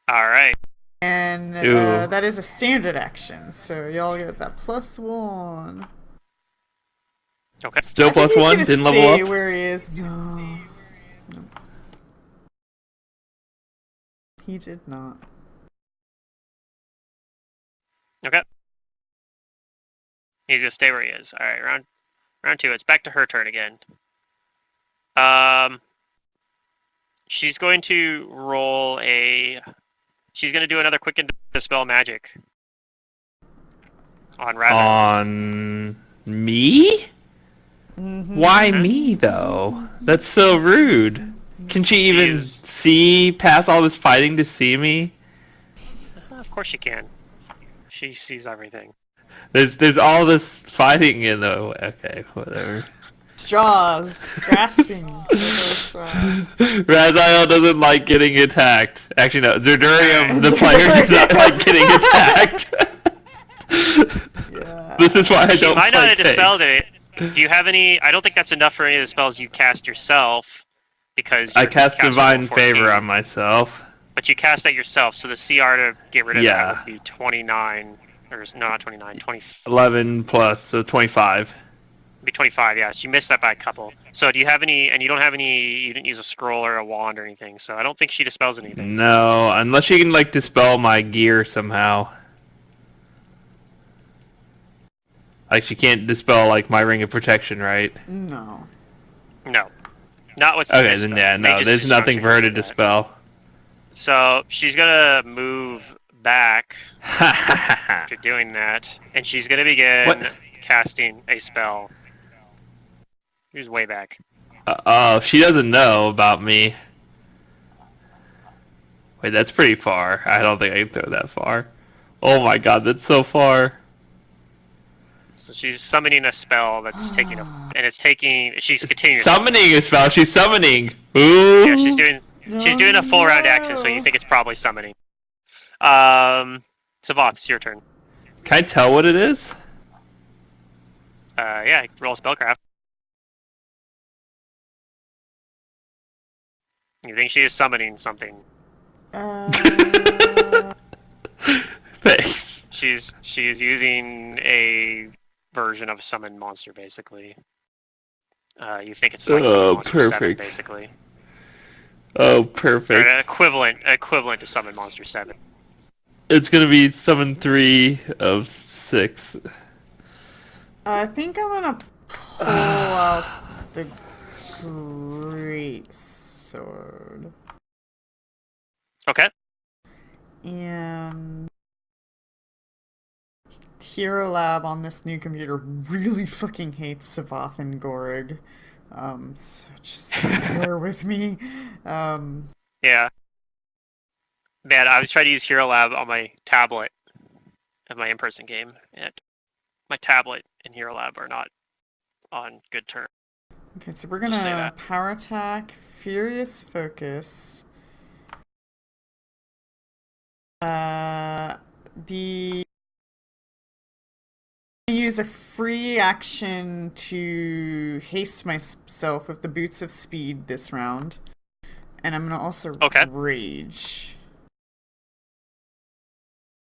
All right. And Ooh. that is a standard action, so y'all get that +1. Okay. Still I think plus he's 1, gonna didn't stay level up. where he is. No. He did not. Okay. He's gonna stay where he is. All right, round 2. It's back to her turn again. She's going to roll a. She's going to do another quicken dispel magic on Razor. On me? Mm-hmm. Why Mhm. me though? That's so rude. Can she even She's- see past all this fighting to see me? Of course she can. She sees everything. There's all this fighting in the. Okay, whatever. Straws. Grasping for those straws. Raziel doesn't like getting attacked. Actually, no. Zerdurium, the player, does not like getting attacked. Yeah. This is why I She don't might not play have dispelled tanks. it. Do you have any? I don't think that's enough for any of the spells you cast yourself, because I you're cast caster Divine level 14. Favor on myself. But you cast that yourself, so the CR to get rid of Yeah. that would be 29, or no, not 29, 20. 11 plus, so 25. Be 25, yes. You missed that by a couple. So do you have any, and you don't have any, you didn't use a scroll or a wand or anything, so I don't think she dispels anything. No, unless you can like dispel my gear somehow. Like she can't dispel like my ring of protection, right? No. No. Not with Okay, this then spell. yeah, no, Mage's there's nothing Destruction for her to can do that. dispel. So she's gonna move back Ha to doing that, and she's gonna begin What? casting a spell. She's way back. Oh, she doesn't know about me. Wait, that's pretty far. I don't think I can throw that far. Oh my god, that's so far. So she's summoning a spell that's taking a, and it's taking. She's continuing. to Summoning a spell. She's summoning. Ooh. Yeah, she's doing. She's doing a full round action, so you think it's probably summoning. Savath, it's your turn. Can I tell what it is? Yeah, roll spellcraft. You think she is summoning something? Thanks. She's using a version of a summoned monster, basically. You think it's like Summon Oh, Monster 7, perfect. basically. Oh, Or perfect. an equivalent to Summon Monster 7. It's gonna be summon 3 of 6. I think I'm gonna pull out the great sword. Okay. And Hero Lab on this new computer really fucking hates Savath and Gorig. So just bear with me. Yeah. Man, I was trying to use Hero Lab on my tablet of my in-person game, and my tablet and Hero Lab are not on good terms. Okay, so we're Just say gonna that. power attack, furious focus. The use a free action to haste myself with the boots of speed this round, and I'm gonna also Okay. rage.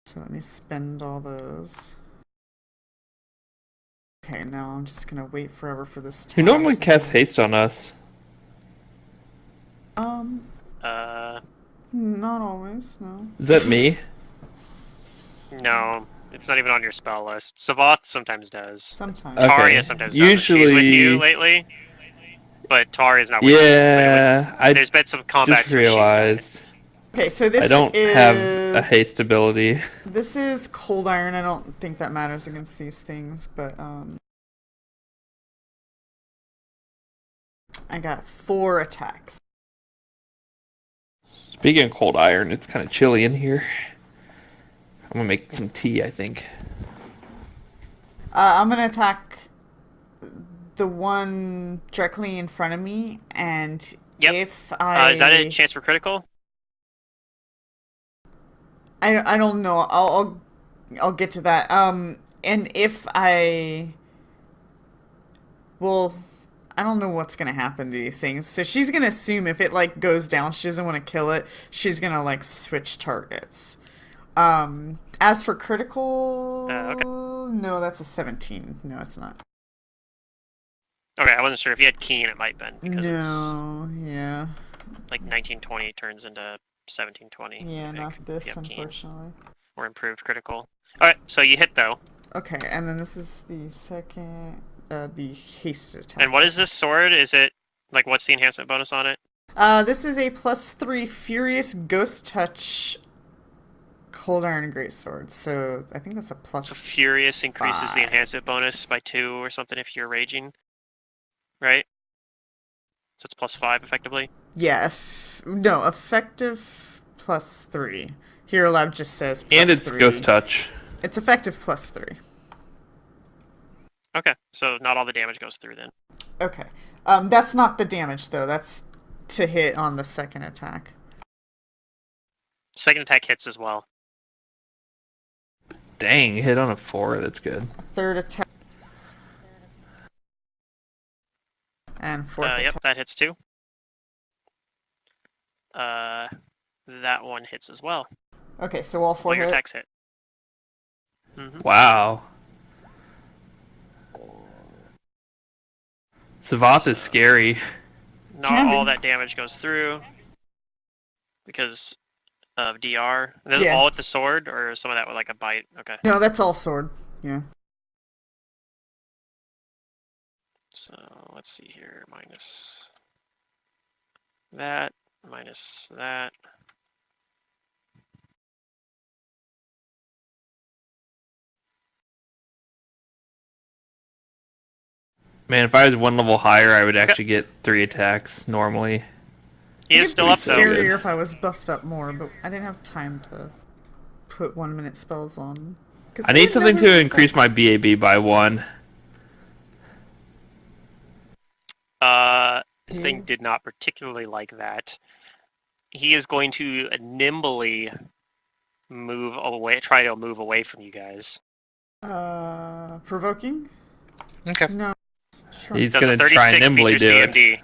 So let me spend all those. Okay, now I'm just gonna wait forever for this tab. Who normally to casts end. haste on us? Not always, no. Is that me? No, it's not even on your spell list. Savath sometimes does. Sometimes. Okay. Taria sometimes does. She's with you Usually- lately, but Taria's not with you. Yeah, I There's been some combats just where she's done it. realized Okay, so this I don't is have a haste ability. this is cold iron. I don't think that matters against these things, but I got 4 attacks. Speaking of cold iron, it's kind of chilly in here. I'm gonna make some tea, I think. I'm gonna attack the one directly in front of me, and Yep. if I Is that a chance for critical? I don't know. I'll get to that. And if I well, I don't know what's gonna happen to these things. So she's gonna assume if it like goes down, she doesn't want to kill it. She's gonna like switch targets. As for critical, Okay. no, that's a 17. No, it's not. Okay, I wasn't sure if you had Keen. It might have been because No, yeah, it's like 1920 turns into 1720. yeah, I think, not if this, you have Keen unfortunately. or improved critical. All right, so you hit though. Okay, and then this is the second, the haste attack. And what is this sword? Is it like what's the enhancement bonus on it? This is a +3 Furious Ghost Touch Cold Iron Greatsword, so I think that's a plus. So Furious increases the 5. enhancement bonus by 2 or something if you're raging, right? So it's +5 effectively. Yeah, no, effective +3. Hero Lab just says +3. And it's Ghost Touch. It's effective +3. Okay, so not all the damage goes through then. Okay. That's not the damage though. That's to hit on the second attack. Second attack hits as well. Dang, hit on a 4. That's good. Third attack. And fourth Yep, attack. that hits too. That one hits as well. Okay, so all 4 All your hit. attacks hit. Mm-hmm. Wow. Savath is scary. Not Can all be. that damage goes through because of DR. That's Yeah. all with the sword, or some of that with like a bite. Okay. No, that's all sword. Yeah. So let's see here. Minus that. Minus that. Man, if I was 1 level higher, I would actually get 3 attacks normally. He is It'd still be up though. scarier if I was buffed up more, but I didn't have time to put 1-minute spells on. I need something to increase my BAB by 1. This thing did not particularly like that. He is going to nimbly move away, try to move away from you guys. Provoking? Okay. No. Sure. He's Does gonna a try 36 and nimbly beat your do it. CMD?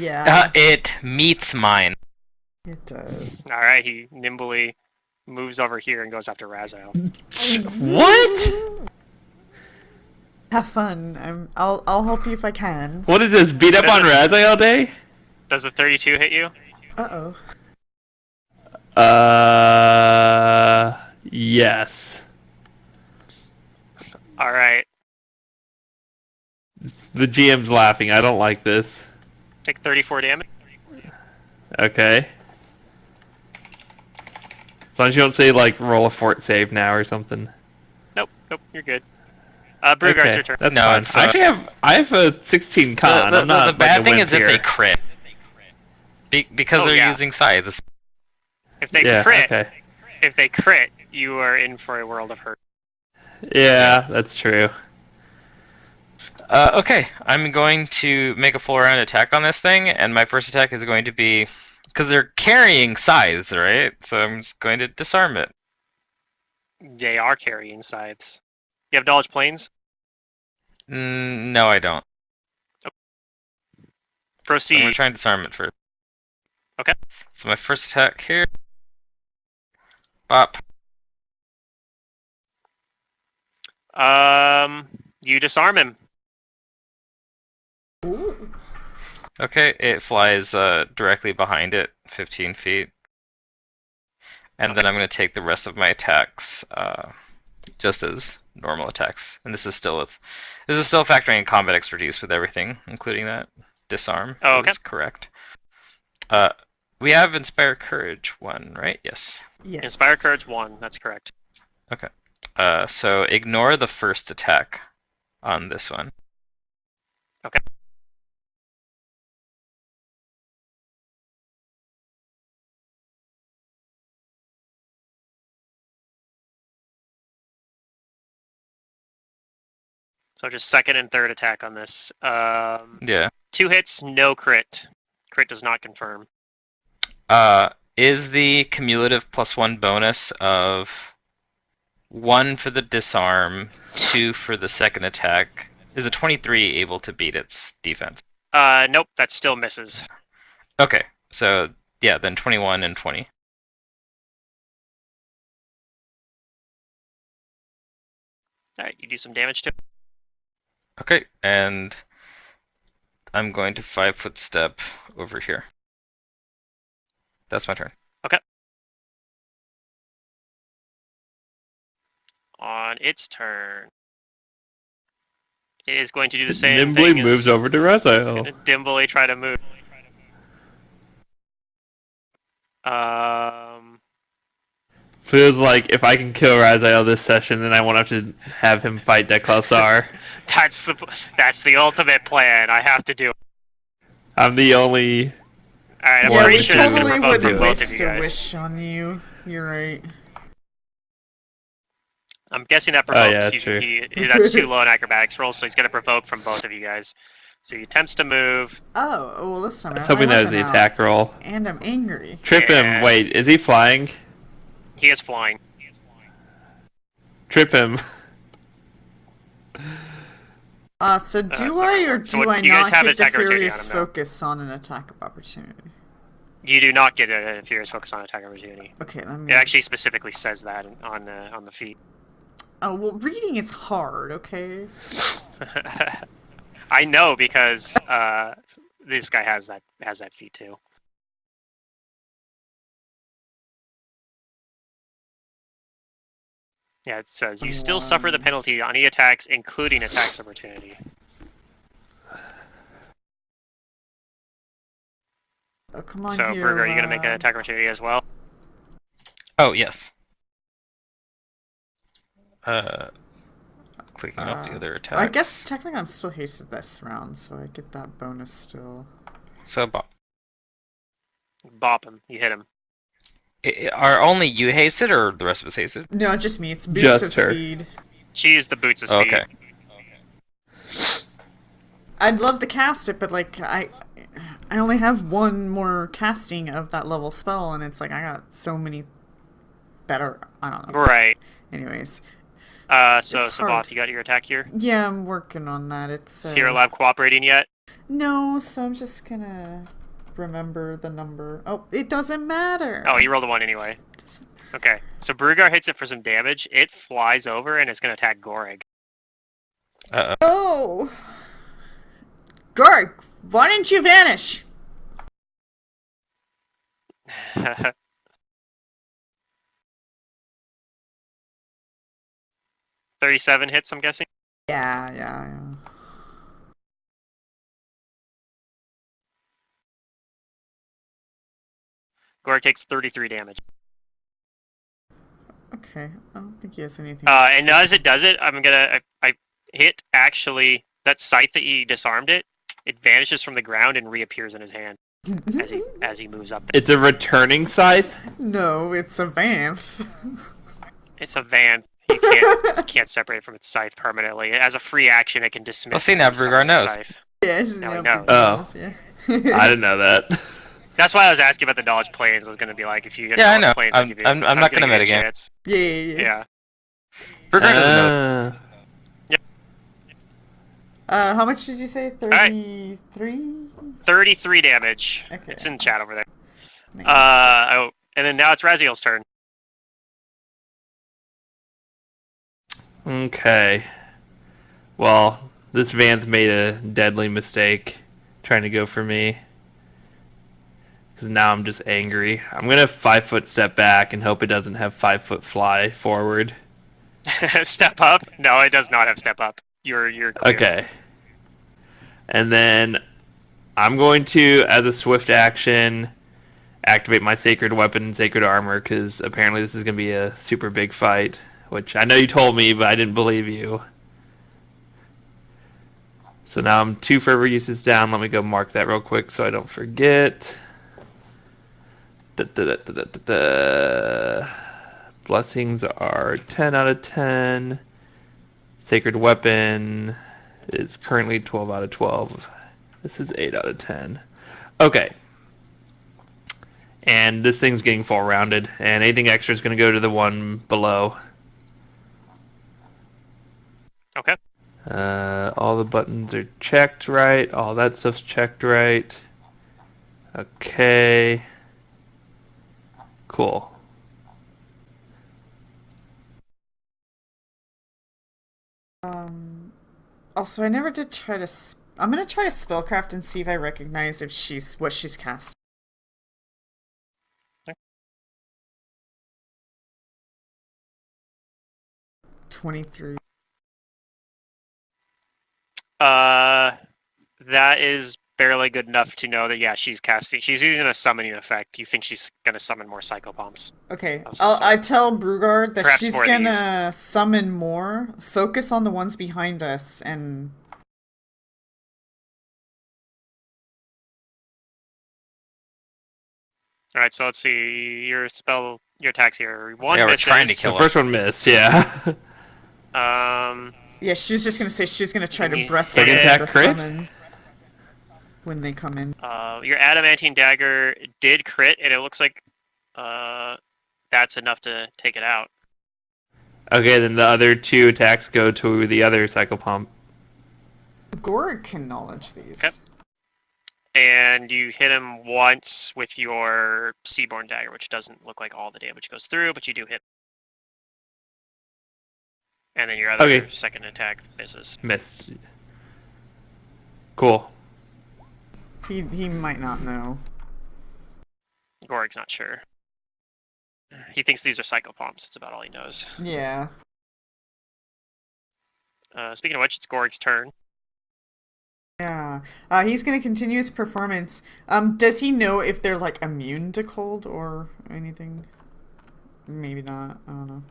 Yeah. It meets mine. It does. All right, he nimbly moves over here and goes after Raziel. What? Have fun. I'll help you if I can. What is this? Beat up on Razai all day? Does the 32 hit you? Uh-oh. Yes. All right, The GM's laughing. I don't like this. take 34 damage. Okay. As long as you don't say, like, roll a fort save now or something. Nope, you're good. Brugard, it's Okay, your turn. that's No, fine. it's, I actually have a 16 con. I'm The not bad like a thing wimp is if they here. crit. Because Oh, they're yeah. using scythes. If they Yeah, crit, okay. you are in for a world of hurt. Yeah, that's true. Okay, I'm going to make a full round attack on this thing, and my first attack is going to be... Because they're carrying scythes, right? So I'm just going to disarm it. They are carrying scythes. You have knowledge planes? No, I don't. I'm going Proceed. to try and disarm it first. Okay. So my first attack here. Bop. You disarm him. Ooh. Okay, it flies directly behind it, 15 feet. And then I'm going to take the rest of my attacks just as normal attacks. And this is still factoring in combat expertise with everything, including that. Disarm is correct. We have Inspire Courage 1, right? Yes. Yes. Inspire Courage 1, that's correct. Okay. So ignore the first attack on this one. Okay. So just second and third attack on this. Yeah. 2 hits, no crit. Crit does not confirm. Is the cumulative +1 bonus of 1 for the disarm, 2 for the second attack, is a 23 able to beat its defense? Nope, that still misses. Okay, so yeah, then 21 and 20. Alright, you do some damage to it. Okay, and I'm going to 5-foot step over here. That's my turn. On its turn, it is going to do the same Nimbly thing. moves over to It's Raziel. going to dimbly try to move. Feels like if I can kill Raziel this session, then I won't have to have him fight Deklassar. That's the ultimate plan. I have to do it. I'm the only... Alright, I'm Yeah, pretty we sure this will totally provoke would from both of waste you a guys. wish on you. You're right. I'm guessing that Oh, provokes. yeah, that's true. That's too low in acrobatics roll, so he's going to provoke from both of you guys. So he attempts to move. Oh, well, this time I was I have my hoping that was weapon the out. attack roll. And I'm angry. Trip Yeah. him. Wait, is he flying? He is flying. Trip him. So do so I or so do I you guys not have get the attack opportunity Furious on him now. Focus on an attack of opportunity? You do not get a Furious Focus on attack opportunity. Okay, let It me... actually specifically says that on the feed. Oh, well, reading is hard, okay? I know because this guy has that feat too. Yeah, it says you still suffer the penalty on any attacks, including attacks opportunity. Oh, come on So, here, Burger, are you going to make an lad. attack opportunity as well? Oh, yes. Clicking off the other attacks. I guess technically I'm still hasted this round, so I get that bonus still. So, bop. Bop him. You hit him. Are only you hasted, or the rest of us hasted? No, just me. It's boots Just of her. speed. She used the boots of speed. Okay. I'd love to cast it, but like I only have one more casting of that level spell, and it's like I got so many better. I don't know. Right. Anyways, So, It's Sabath, hard. you got your attack here? yeah, I'm working on that. It's Sierra Lab cooperating yet? no, so I'm just gonna remember the number. Oh, it doesn't matter. Oh, he rolled a 1 anyway. Okay, so Brugar hits it for some damage. It flies over and it's going to attack Goreg. Uh-oh. Oh, Gorg, why didn't you vanish? 37 hits, I'm guessing? Yeah. Gorg takes 33 damage. Okay, I don't think he has anything. And as it does it, I hit actually that scythe that he disarmed it. It vanishes from the ground and reappears in his hand as he moves up. It's a returning scythe? No, it's a Vanth. It's a van. You can't separate it from its scythe permanently. As a free action, it can dismiss. Well, see, it now from the Brugar knows. scythe. Yes, Now he yeah, knows. Oh. yeah. I didn't know that. That's why I was asking about the knowledge planes. I was gonna be like, if you get Yeah, I knowledge know. planes, I'm not gonna give you a metagame. chance. Yeah. Yeah. Brugar doesn't know. How much did you say? 33? 33 damage. Okay. It's in chat over there. Nice. And then now it's Raziel's turn. Okay. Well, this Van's made a deadly mistake trying to go for me. Because now I'm just angry. I'm going to 5-foot step back and hope it doesn't have 5-foot fly forward. Step up? No, it does not have step up. You're clear. Okay. And then I'm going to, as a swift action, activate my Sacred Weapon and Sacred Armor, because apparently this is going to be a super big fight. Which I know you told me, but I didn't believe you. So now I'm 2 fervor uses down. Let me go mark that real quick so I don't forget. Blessings are 10 out of 10. Sacred Weapon is currently 12 out of 12. This is 8 out of 10. Okay. And this thing's getting full rounded, and anything extra is going to go to the one below. Okay. All the buttons are checked right. All that stuff's checked right. Okay. Cool. Also, I never did try to. I'm gonna try to spellcraft and see if I recognize if what she's cast. Okay. 23. That is barely good enough to know that she's casting. She's using a summoning effect. You think she's gonna summon more psychopomps? Okay, Of some I sort. tell Brugard that Perhaps she's more of gonna summon more. Focus on the ones behind us and. All right, so let's see your attacks here. One Yeah, we're misses. trying to kill The her. first one missed, yeah. Yeah, she was just gonna say she's gonna try Give to me breath second weapon attack the crit? summons when they come in. Your adamantine dagger did crit, and it looks like that's enough to take it out. Okay, then the other 2 attacks go to the other Psychopomp. Gorg can knowledge these. Okay. And you hit him once with your Seaborn dagger, which doesn't look like all the damage goes through, but you do hit. And then your other second attack misses. Missed. Cool. He might not know. Gorg's not sure. He thinks these are psychopomps. That's about all he knows. Yeah. Speaking of which, it's Gorg's turn. Yeah. He's gonna continue his performance. Does he know if they're like immune to cold or anything? Maybe not. I don't know.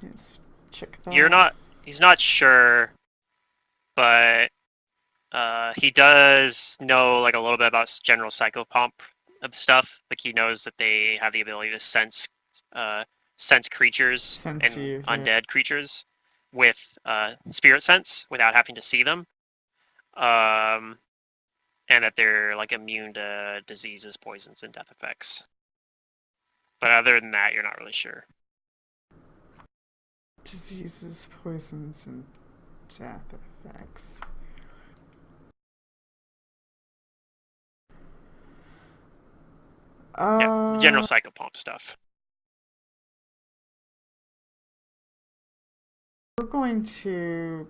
Let's check that. He's not sure, but he does know like a little bit about general psychopomp stuff. Like he knows that they have the ability to sense creatures and undead creatures with spirit sense without having to see them, and that they're like immune to diseases, poisons, and death effects. But other than that, you're not really sure. Diseases, poisons, and death effects. General psychopomp stuff. We're going to.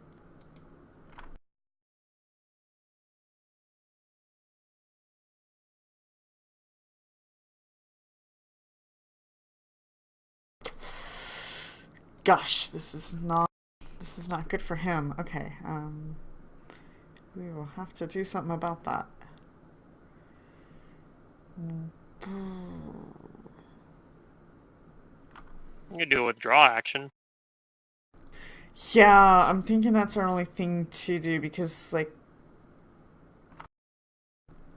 Gosh, this is not good for him. Okay, we will have to do something about that. You can do a withdraw action. Yeah, I'm thinking that's our only thing to do because, like,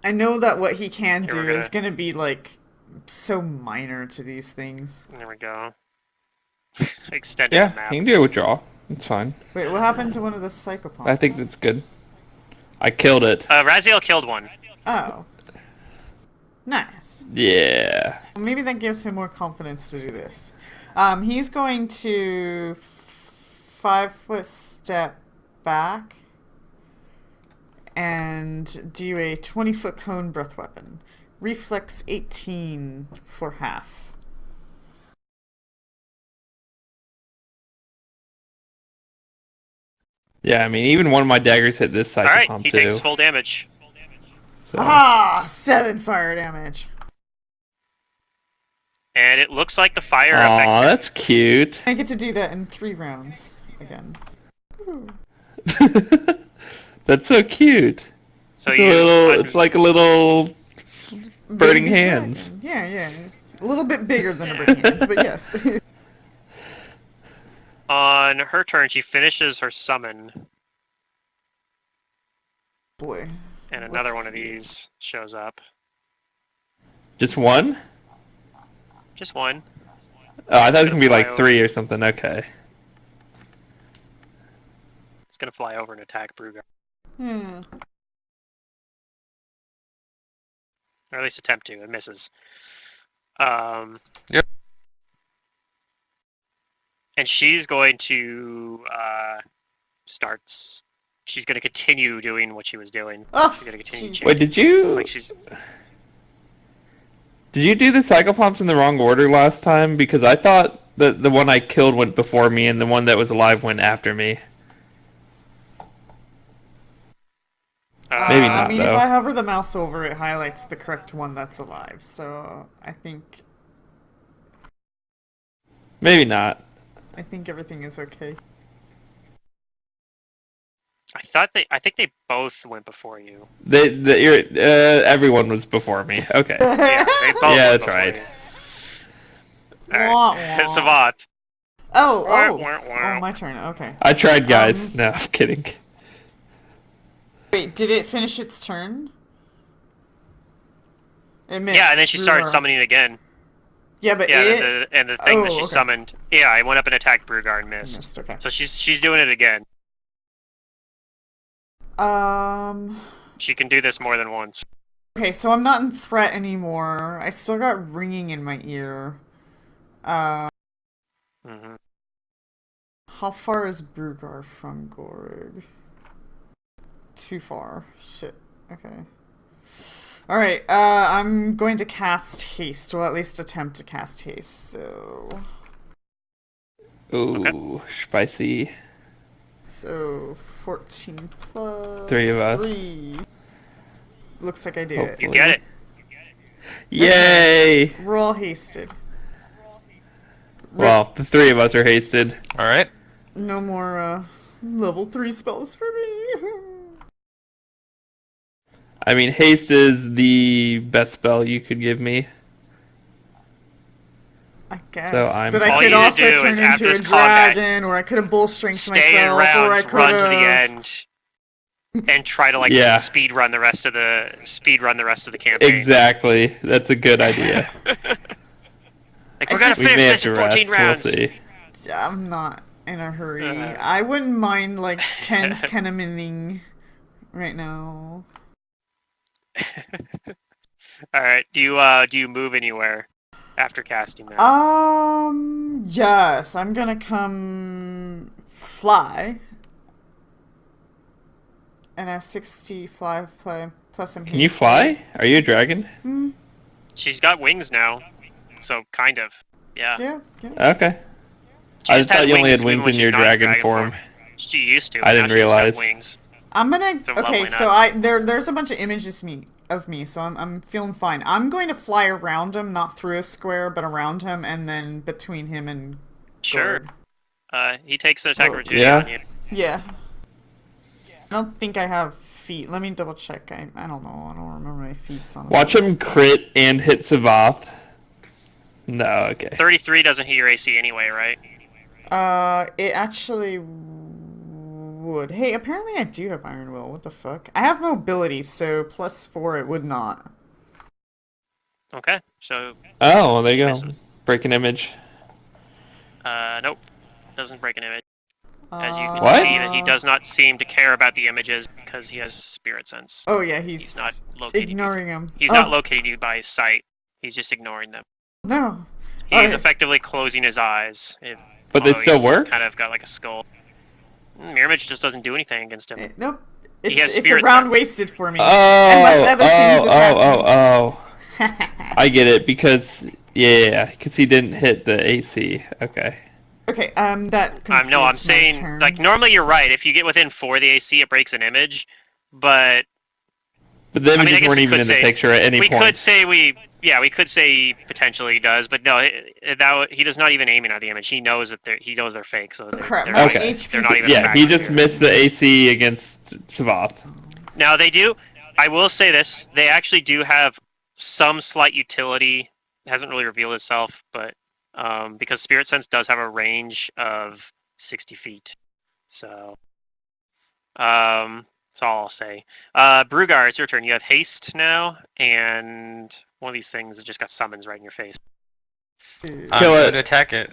I know that what he can Here, we're do is gonna- gonna be, like, so minor to these things. There we go. Extending Yeah, the map. you can do a withdraw. It's fine. Wait, what happened to one of the psychopomps? I think that's good. I killed it. Raziel killed one. Oh. Nice. Yeah. Maybe that gives him more confidence to do this. He's going to 5-foot step back and do a 20-foot cone breath weapon. Reflex 18 for half. Yeah, I mean, even one of my daggers hit this All right, psychopomp he too. takes full damage. So. Ah, 7 fire damage. And it looks like the fire Aw, affects him. that's cute. I get to do that in 3 rounds again. That's so cute. So It's a you little. It's like a little burning Baby hands. dragon. Yeah, yeah. A little bit bigger than a burning hands, but yes. on her turn, she finishes her summon, Boy. and another Let's one of see. these shows up. Just one? Just one. Oh, I thought it was gonna be Fly like over. 3 or something. Okay. It's gonna fly over and attack Brugger, Hmm. or at least attempt to. It misses. Yep. And she's going to She's going to continue doing what she was doing. Oh, She's going to continue jeez. Wait, did you? Like she's. Did you do the psychopomps in the wrong order last time? Because I thought that the one I killed went before me, and the one that was alive went after me. Maybe I not, mean, though. if I hover the mouse over, it highlights the correct one that's alive. So I think Maybe not. everything is okay. I think they both went before you. Everyone was before me. Okay. Yeah, they both Yeah, went that's before right. you. Wah, Alright. wah. Savant. Oh, my turn. Okay. I tried, guys. Um, No, I'm kidding. Wait, did it finish its turn? It missed. Yeah, and then she started Ruler. summoning again. Yeah, but Yeah, it and the thing that Oh, she okay. summoned. Yeah, I went up and attacked Brugar and missed. missed. Okay. So she's doing it again. She can do this more than once. Okay, so I'm not in threat anymore. I still got ringing in my ear. hmm How far is Brugar from Gorg? Too far. Shit. Okay. Alright, I'm going to cast haste, or at least attempt to cast haste, so... Ooh, spicy. So, 14 plus... 3 of us. 3. Looks like I do Oh, it. You get it. Yay! We're all hasted. Well, the 3 of us are hasted. All right. No more, level 3 spells for me. I mean, haste is the best spell you could give me. I guess. So I'm but fine. I All could you need to also do turn is into after a this combat, dragon, or I could have bull strength Stay in myself, or I rounds, could run to have... the end, and try to Yeah. speed run the rest of the campaign. Exactly. That's a good idea. Like I we're gonna just- We finish may have this to in rest. 14 rounds. We'll see. I'm not in a hurry. Uh. I wouldn't mind, like, Ken's Kenemining right now. All right. Do you move anywhere after casting that? Yes, I'm gonna come fly. And I have 65 plus I'm Can you fly? Are you a dragon? She's got wings now, so kind of. Yeah. Yeah, yeah. Okay. She I just thought you only had even wings when in she's your not in dragon form. She used to. I now didn't she just got realize. wings. I'm gonna From okay, leveling so up. there's a bunch of images of me, so I'm feeling fine. I'm going to fly around him, not through a square, but around him, and then between him and Sure. Gorg. He takes an attack Oh, opportunity yeah. on you. Yeah. I don't think I have feet. Let me double check. I don't know. I don't remember my feats on. Watch him crit and hit Savath. No, okay. 33 doesn't hit your AC anyway, right? It actually would. Hey, apparently I do have Iron Will. What the fuck? I have mobility, so +4 it would not. Okay, so Oh, well, there you go. Misses. Break an image. nope, doesn't break an image. As you can What? see, that he does not seem to care about the images because he has spirit sense. Oh yeah, He's not locating ignoring him. He's not locating you by sight. He's just ignoring them. No. He's Alright. effectively closing his eyes. But they although still he's work? Kind of got like a skull. Mirror image just doesn't do anything against him. Nope. He has It's a spirit round sense. wasted for me. Oh, Unless other things is happening. I get it, because, yeah, because he didn't hit the AC. Okay. Okay, that completes No, I'm my saying, turn. like, normally you're right. If you get within 4 of the AC, it breaks an image. But But the I mean, I images guess weren't we even could in the say- picture at any we point. could say we could say he potentially does, but no, he does not even aiming at the image. He knows that they're fake, so Crap, they're my not, Okay. HP they're not even. Yeah, he factored just here. missed the AC against Savath. Now they do. I will say this: they actually do have some slight utility. It hasn't really revealed itself, but because Spirit Sense does have a range of 60 feet, so that's all I'll say. Brugar, it's your turn. You have haste now, and one of these things that just got summons right in your face. I'm Kill going it. to attack it.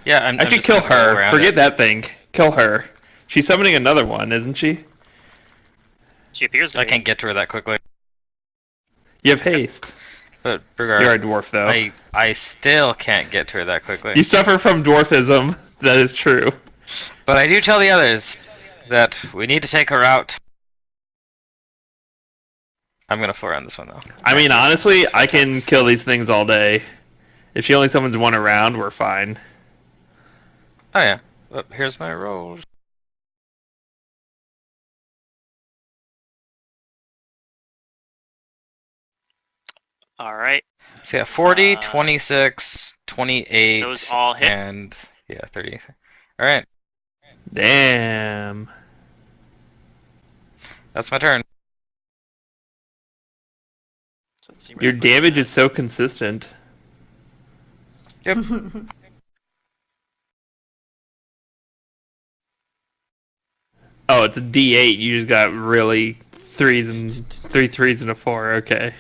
Yeah, I'm Actually, just kill gonna go her. around Forget it. that thing. Kill her. She's summoning another one, isn't she? She appears to I be. can't get to her that quickly. You have haste. But You're a regard, dwarf, though. I still can't get to her that quickly. You suffer from dwarfism. That is true. But I do tell the others that we need to take her out. I'm gonna floor on this one though. I mean, honestly, I can kill these things all day. If she only summons one around, we're fine. Oh yeah. Oh, here's my roll. All right. So yeah, 40, Uh, 26, 28, those all hit. and yeah, 30. All right, Damn. that's my turn. So let's see where Your that puts damage that. is so consistent. Yep. Oh, it's a D8. You just got really three threes and a 4. Okay.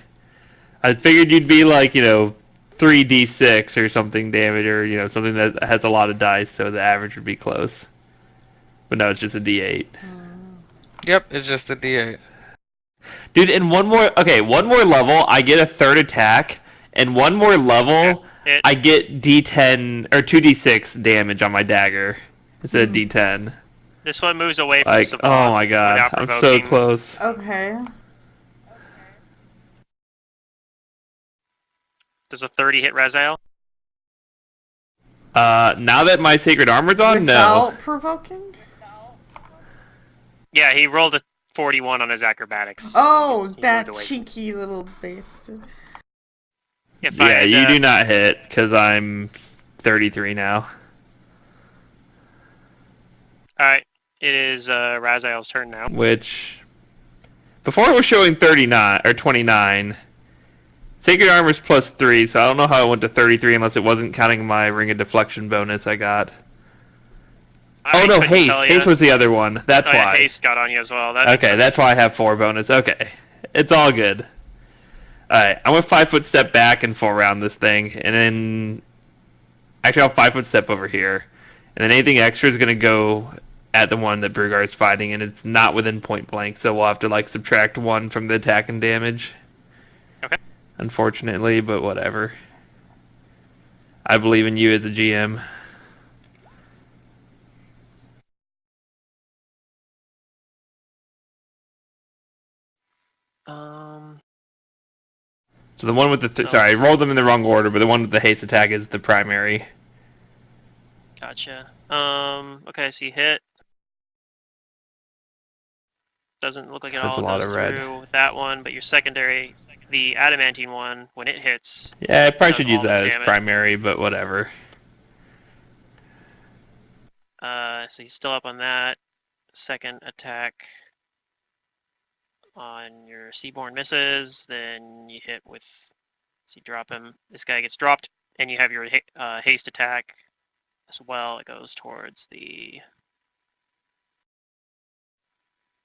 I figured you'd be like, 3d6 or something damage, or something that has a lot of dice, so the average would be close. But no, it's just a D8. Yep, it's just a D8. Dude, and one more level, I get a third attack, and one more level, Hit. I get D10 or 2d6 damage on my dagger instead of D10. This one moves away from Like, Savant oh my god, without I'm so provoking. close. Okay. Does a 30 hit Raziel? Now that my sacred armor's on, no. Without provoking? Yeah, he rolled a 41 on his acrobatics. Oh, He that moved away. cheeky little bastard. If I Yeah, had, you do not hit, because I'm 33 now. Alright, it is Raziel's turn now. Which, before it was showing 39, or 29. Sacred Armor's +3, so I don't know how I went to 33 unless it wasn't counting my Ring of Deflection bonus I got. I Oh no, couldn't Haste. tell ya. Haste was the other one. That's Oh, yeah, why. Haste got on you as well. That makes Okay, sense. that's why I have 4 bonus. Okay. It's all good. Alright, I'm gonna 5-foot step back and full round this thing, and then... Actually, I'll 5-foot step over here. And then anything extra is gonna go at the one that Brugar is fighting, and it's not within point blank, so we'll have to, subtract 1 from the attack and damage. Okay. Unfortunately, but whatever. I believe in you as a GM. So the one with the So sorry, I let's- rolled them in the wrong order, but the one with the haste attack is the primary. Gotcha. Okay, so you hit. Doesn't look like it That's all a lot goes of red. through with that one, but your secondary, the adamantine one, when it hits, Yeah, I probably does should use all this that as damage. primary, but whatever. So he's still up on that. Second attack on your Seaborn misses, then you hit with. So you drop him. This guy gets dropped, and you have your haste attack as well. It goes towards the.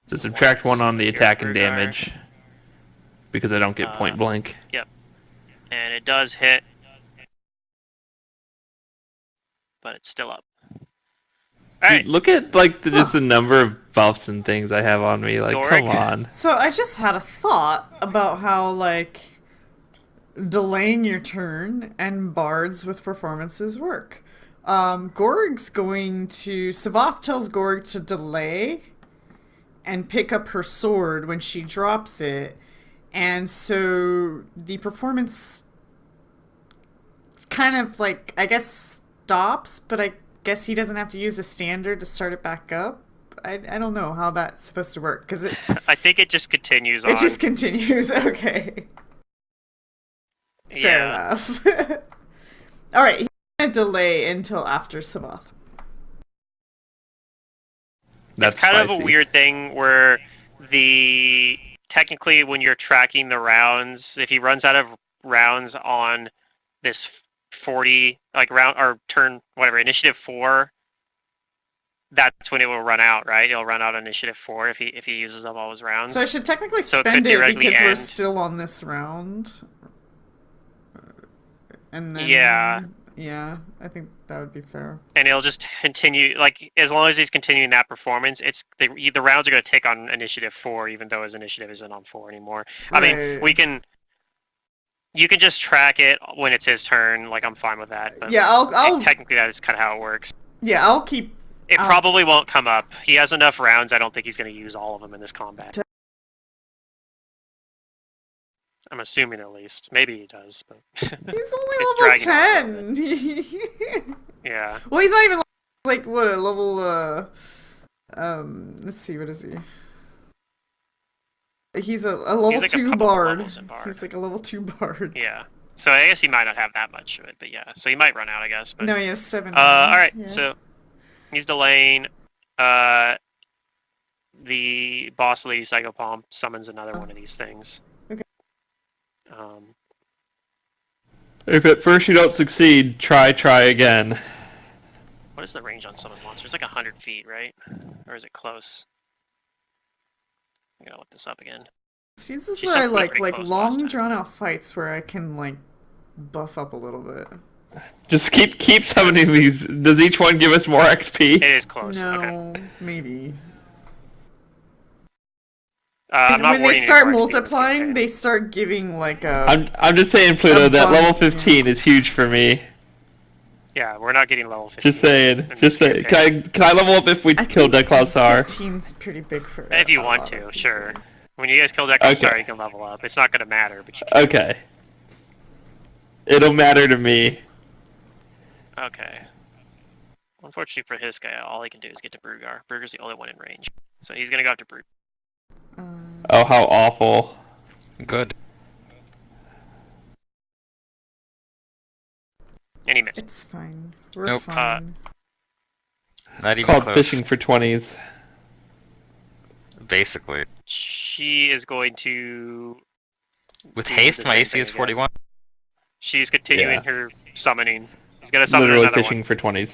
So subtract one on the Here, attack and Brugar. damage. Because I don't get point blank. Yep. And it does hit. But it's still up. Alright. Dude, look at like just the number of buffs and things I have on me. Like, Dorg. come on. So I just had a thought about how, like, delaying your turn and bards with performances work. Gorg's going to... Savath tells Gorg to delay and pick up her sword when she drops it. And so the performance kind of, like, I guess stops, but I guess he doesn't have to use a standard to start it back up. I don't know how that's supposed to work, because I think it just continues on. It just continues, okay. Fair enough. Alright, he's gonna delay until after Savath. That's it's kind of spicy. a weird thing where technically when you're tracking the rounds, if he runs out of rounds on this 40 round or turn whatever initiative 4, that's when it will run out, right? It'll run out on initiative 4 if he uses up all his rounds. So I should technically So it spend could it because theoretically we're end. still on this round. And then yeah, I think that would be fair. And it'll just continue, like, as long as he's continuing that performance, it's the rounds are going to take on initiative 4, even though his initiative isn't on 4 anymore. I mean, you can just track it when it's his turn, like, I'm fine with that. But yeah, technically that is kind of how it works. Yeah, I'll keep... It probably won't come up. He has enough rounds, I don't think he's going to use all of them in this combat. I'm assuming at least. Maybe he does, but... He's only level 10! Yeah. Well, he's not even like, what, a level, let's see, what is he? He's a level like 2 a bard. He's like a level 2 bard. Yeah. So I guess he might not have that much of it, but yeah. So he might run out, I guess. But... No, he has 7 alright, yeah. So he's delaying. The boss lady Psychopomp summons another one of these things. Okay. If at first you don't succeed, try again. What is the range on summon monsters? It's like 100 feet, right? Or is it close? I'm gonna look this up again. See, this is where I like long drawn out fights where I can like buff up a little bit. Just keep summoning these. Does each one give us more XP? It is close. No, okay. Maybe. I'm not when they start multiplying, they start giving like a... I'm just saying, Pluto, that level 15 is huge for me. Yeah, we're not getting level 15. Just saying. Can I level up if we kill Deklausar? 15's pretty big for if you want to, sure. When you guys kill Deklausar, you can level up. It's not going to matter, but you can. Okay. It'll matter to me. Okay. Unfortunately for his guy, all he can do is get to Brugar. Brugar's the only one in range. So he's going to go up to Brug. Oh, how awful. Good. And he missed. It's fine. We're fine. Not even called close. fishing for 20s. Basically. She is going to... With haste, my AC is 41. She's continuing her summoning. She's going to summon Literally another fishing for 20s.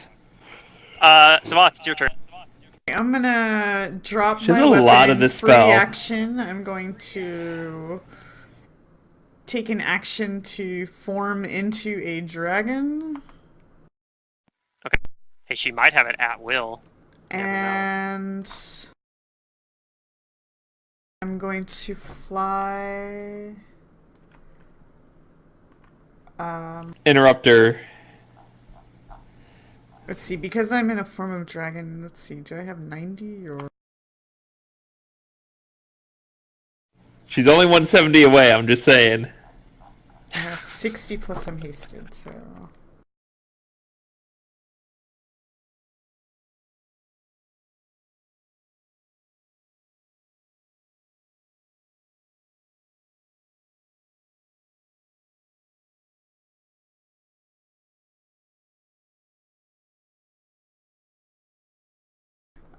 Savath, it's your turn. I'm gonna drop She my has a weapon lot of in this free spell. action. I'm going to take an action to form into a dragon. Okay. Hey, she might have it at will. And I'm going to fly. Interrupter. Let's see, because I'm in a form of dragon, let's see, do I have 90 or... She's only 170 away, I'm just saying. I have 60 plus I'm hasted, so...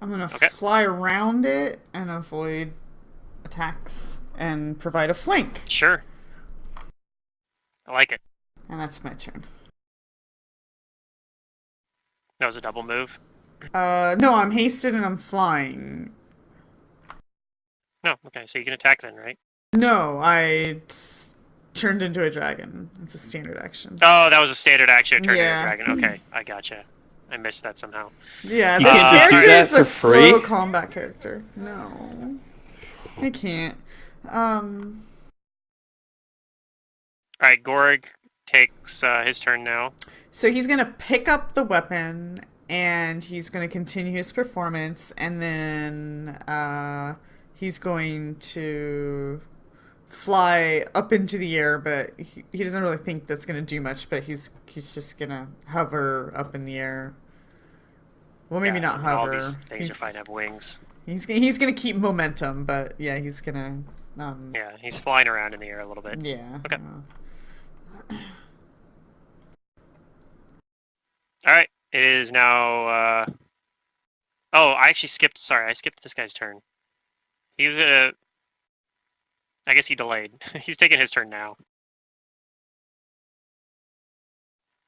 I'm gonna fly around it and avoid attacks and provide a flank. Sure. I like it. And that's my turn. That was a double move. No, I'm hasted and I'm flying. No, okay, so you can attack then, right? No, turned into a dragon. It's a standard action. Oh, that was a standard action, turn into Yeah. a dragon. Okay, I gotcha. I missed that somehow. Yeah, You this can't just do character that is a for free? slow combat character. No, I can't. Alright, Gorg takes his turn now. So he's gonna pick up the weapon and he's gonna continue his performance, and then he's going to fly up into the air, but he doesn't really think that's gonna do much. But he's just gonna hover up in the air. Well, maybe Yeah, not and all hover. these things are fine to have wings. He's gonna keep momentum, but yeah, he's gonna Yeah, he's flying around in the air a little bit. yeah. Okay. Alright, it is now, oh, I actually skipped, sorry, I skipped this guy's turn. He was gonna... I guess he delayed. He's taking his turn now.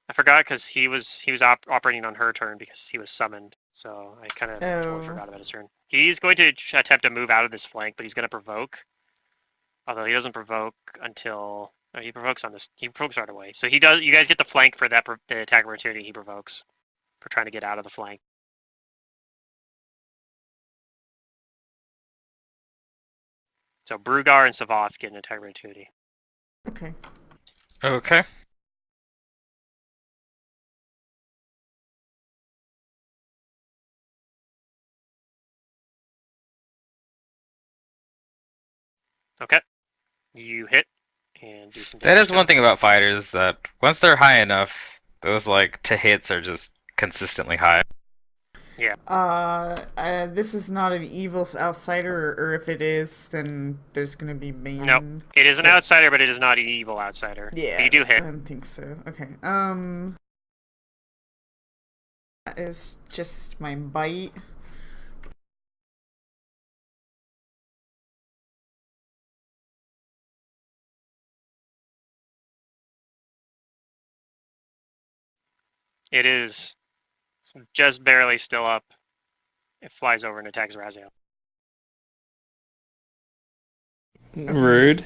I forgot because he was operating on her turn because he was summoned. So I kind of totally forgot about his turn. He's going to attempt to move out of this flank, but he's going to provoke. Although he doesn't provoke until he provokes on this. He provokes right away. So he does. You guys get the flank for that. The attack opportunity he provokes for trying to get out of the flank. So Brugar and Savath get an attack opportunity. Okay. Okay. Okay. You hit and do some That damage. is one thing about fighters, that once they're high enough, those like to hits are just consistently high. Yeah. This is not an evil outsider, or if it is, then there's gonna be main. Nope. It is an outsider, but it is not an evil outsider. Yeah. But you do I hit. don't think so. Okay. That is just my bite. It is just barely still up. It flies over and attacks Raziel. Rude.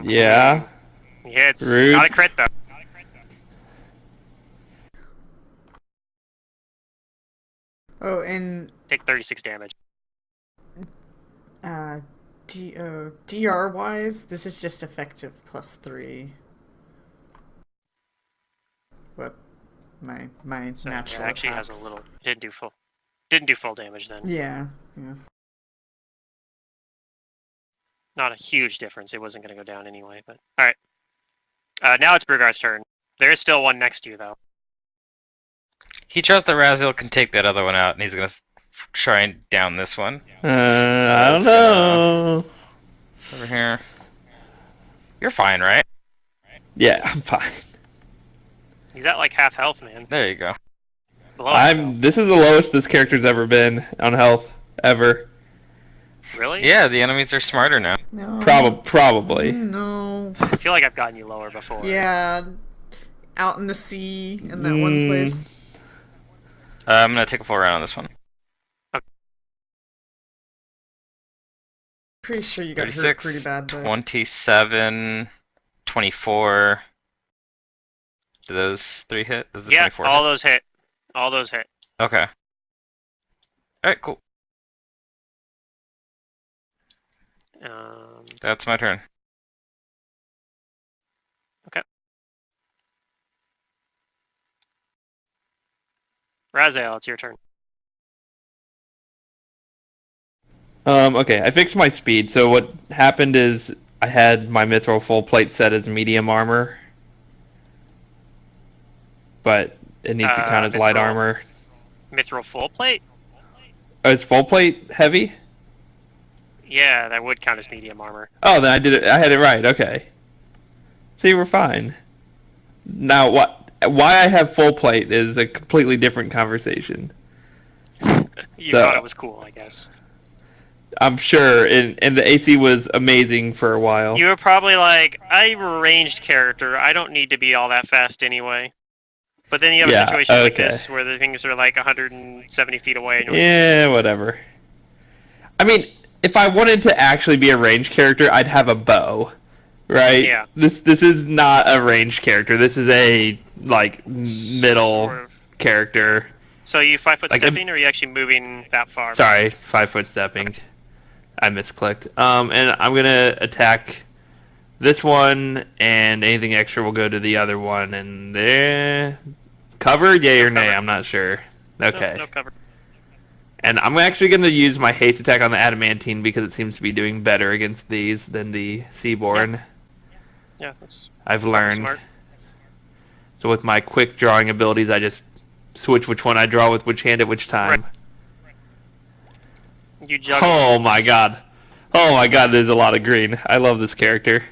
Yeah. He hits. Rude. Not a crit though. Oh, and Take 36 damage. DR wise, this is just effective +3. What? My So natural it actually attacks. has a little. Didn't do full damage then. Yeah. Not a huge difference. It wasn't going to go down anyway. But all right. Now it's Brugar's turn. There is still one next to you though. He trusts that Raziel can take that other one out, and he's gonna try and down this one. I don't know. Over here. You're fine, right? Yeah, I'm fine. He's at like half health, man. There you go. Below half health. This is the lowest this character's ever been on health ever. Really? Yeah, the enemies are smarter now. No. Probably. No. I feel like I've gotten you lower before. Yeah. Out in the sea, in that one place. I'm gonna take a full round on this one. Pretty sure you got hurt 36, pretty bad though. 27, 24. Do those three hit? Does the Yeah, 24 all hit? those hit. All those hit. Okay. Alright, cool. That's my turn. Raziel, it's your turn. Okay, I fixed my speed. So what happened is I had my mithril full plate set as medium armor, but it needs to count as light mithril. armor. Mithril full plate? Oh, is full plate heavy? Yeah, that would count as medium armor. Oh, then I did it. I had it right. Okay. See, we're fine. Now, why I have full plate is a completely different conversation. You So- thought it was cool, I guess. I'm sure, and the AC was amazing for a while. You were probably like, I'm a ranged character. I don't need to be all that fast anyway. But then you have a Yeah, situation like okay. this where the things are like 170 feet away. And you're like, Yeah, whatever. I mean, if I wanted to actually be a ranged character, I'd have a bow, right? Yeah. This is not a ranged character. This is a like middle Sort of. character. So you 5-foot Like, stepping, or are you actually moving that far? Sorry, 5-foot stepping. I misclicked. And I'm gonna attack this one, and anything extra will go to the other one. And there, covered, yay or No nay? cover. I'm not sure. No, Okay. no cover. And I'm actually gonna use my haste attack on the adamantine because it seems to be doing better against these than the seaborn. Yeah, that's I've learned. smart. So with my quick drawing abilities, I just switch which one I draw with which hand at which time. You juggle. Oh my god. Oh my god, there's a lot of green. I love this character.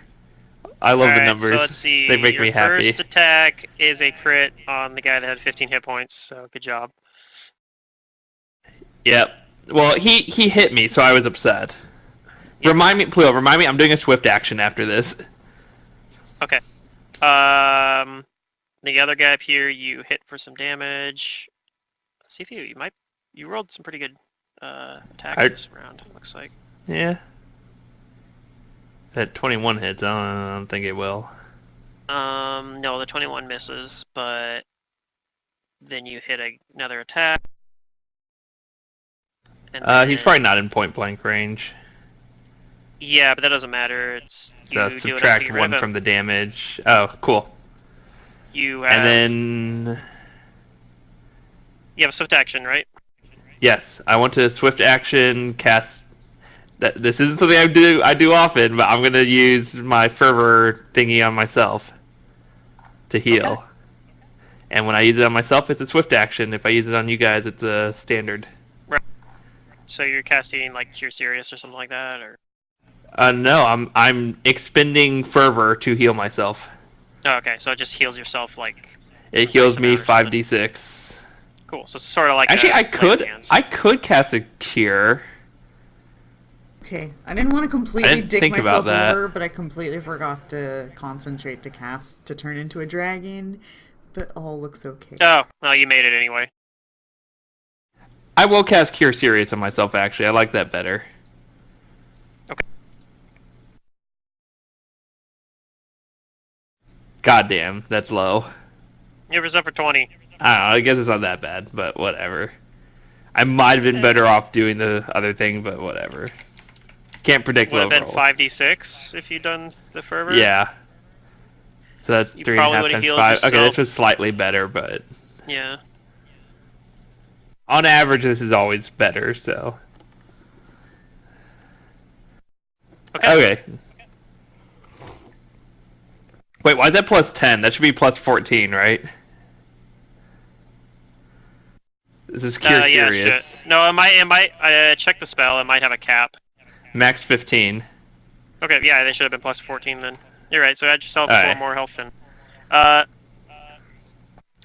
I love the Alright, numbers. So let's see. They make Your me happy. first attack is a crit on the guy that had 15 hit points, so good job. Yep. Well, he hit me, so I was upset. Yes. Remind me, I'm doing a swift action after this. Okay. The other guy up here, you hit for some damage. Let's see if you rolled some pretty good attacks this round. Looks like. Yeah. That 21 hits, I don't think it will. No, the 21 misses, but then you hit another attack. And He's probably not in point blank range. Yeah, but that doesn't matter. It's you So do enough to subtract get rid 1 of him. from the damage. Oh, cool. You have, And then, you have a swift action, right? yes, I want to swift action cast. This isn't something I do often, but I'm gonna use my fervor thingy on myself to heal. Okay. And when I use it on myself, it's a swift action. If I use it on you guys, it's a standard. So you're casting like Cure Serious or something like that, or? No, I'm expending fervor to heal myself. Oh, okay, so it just heals yourself like. It some heals nice me amount or something. 5d6. Cool. So it's sort of like. Actually, Hands. I could cast a cure. Okay, I didn't want to I completely didn't dick think about myself that. over, but I completely forgot to concentrate to turn into a dragon. But all looks okay. Oh, no, you made it anyway. I will cast Cure Serious on myself, actually. I like that better. Okay. Goddamn, that's low. You have for 20. I don't know, I guess it's not that bad, but whatever. I might have been better off doing the other thing, but whatever. Can't predict Would low have been rolls. 5d6 if you'd done the fervor. Yeah. So that's You 3.5 probably would've times healed 5. Okay, yourself. this was slightly better, but Yeah. on average, this is always better, so. Okay. Wait, why is that plus 10? That should be plus 14, right? This is Cure Yeah, Serious. shit. No, it might. Check the spell. It might have a cap. Max 15. Okay, yeah, they should have been plus 14 then. You're right. So add yourself Alright. 4 more health in.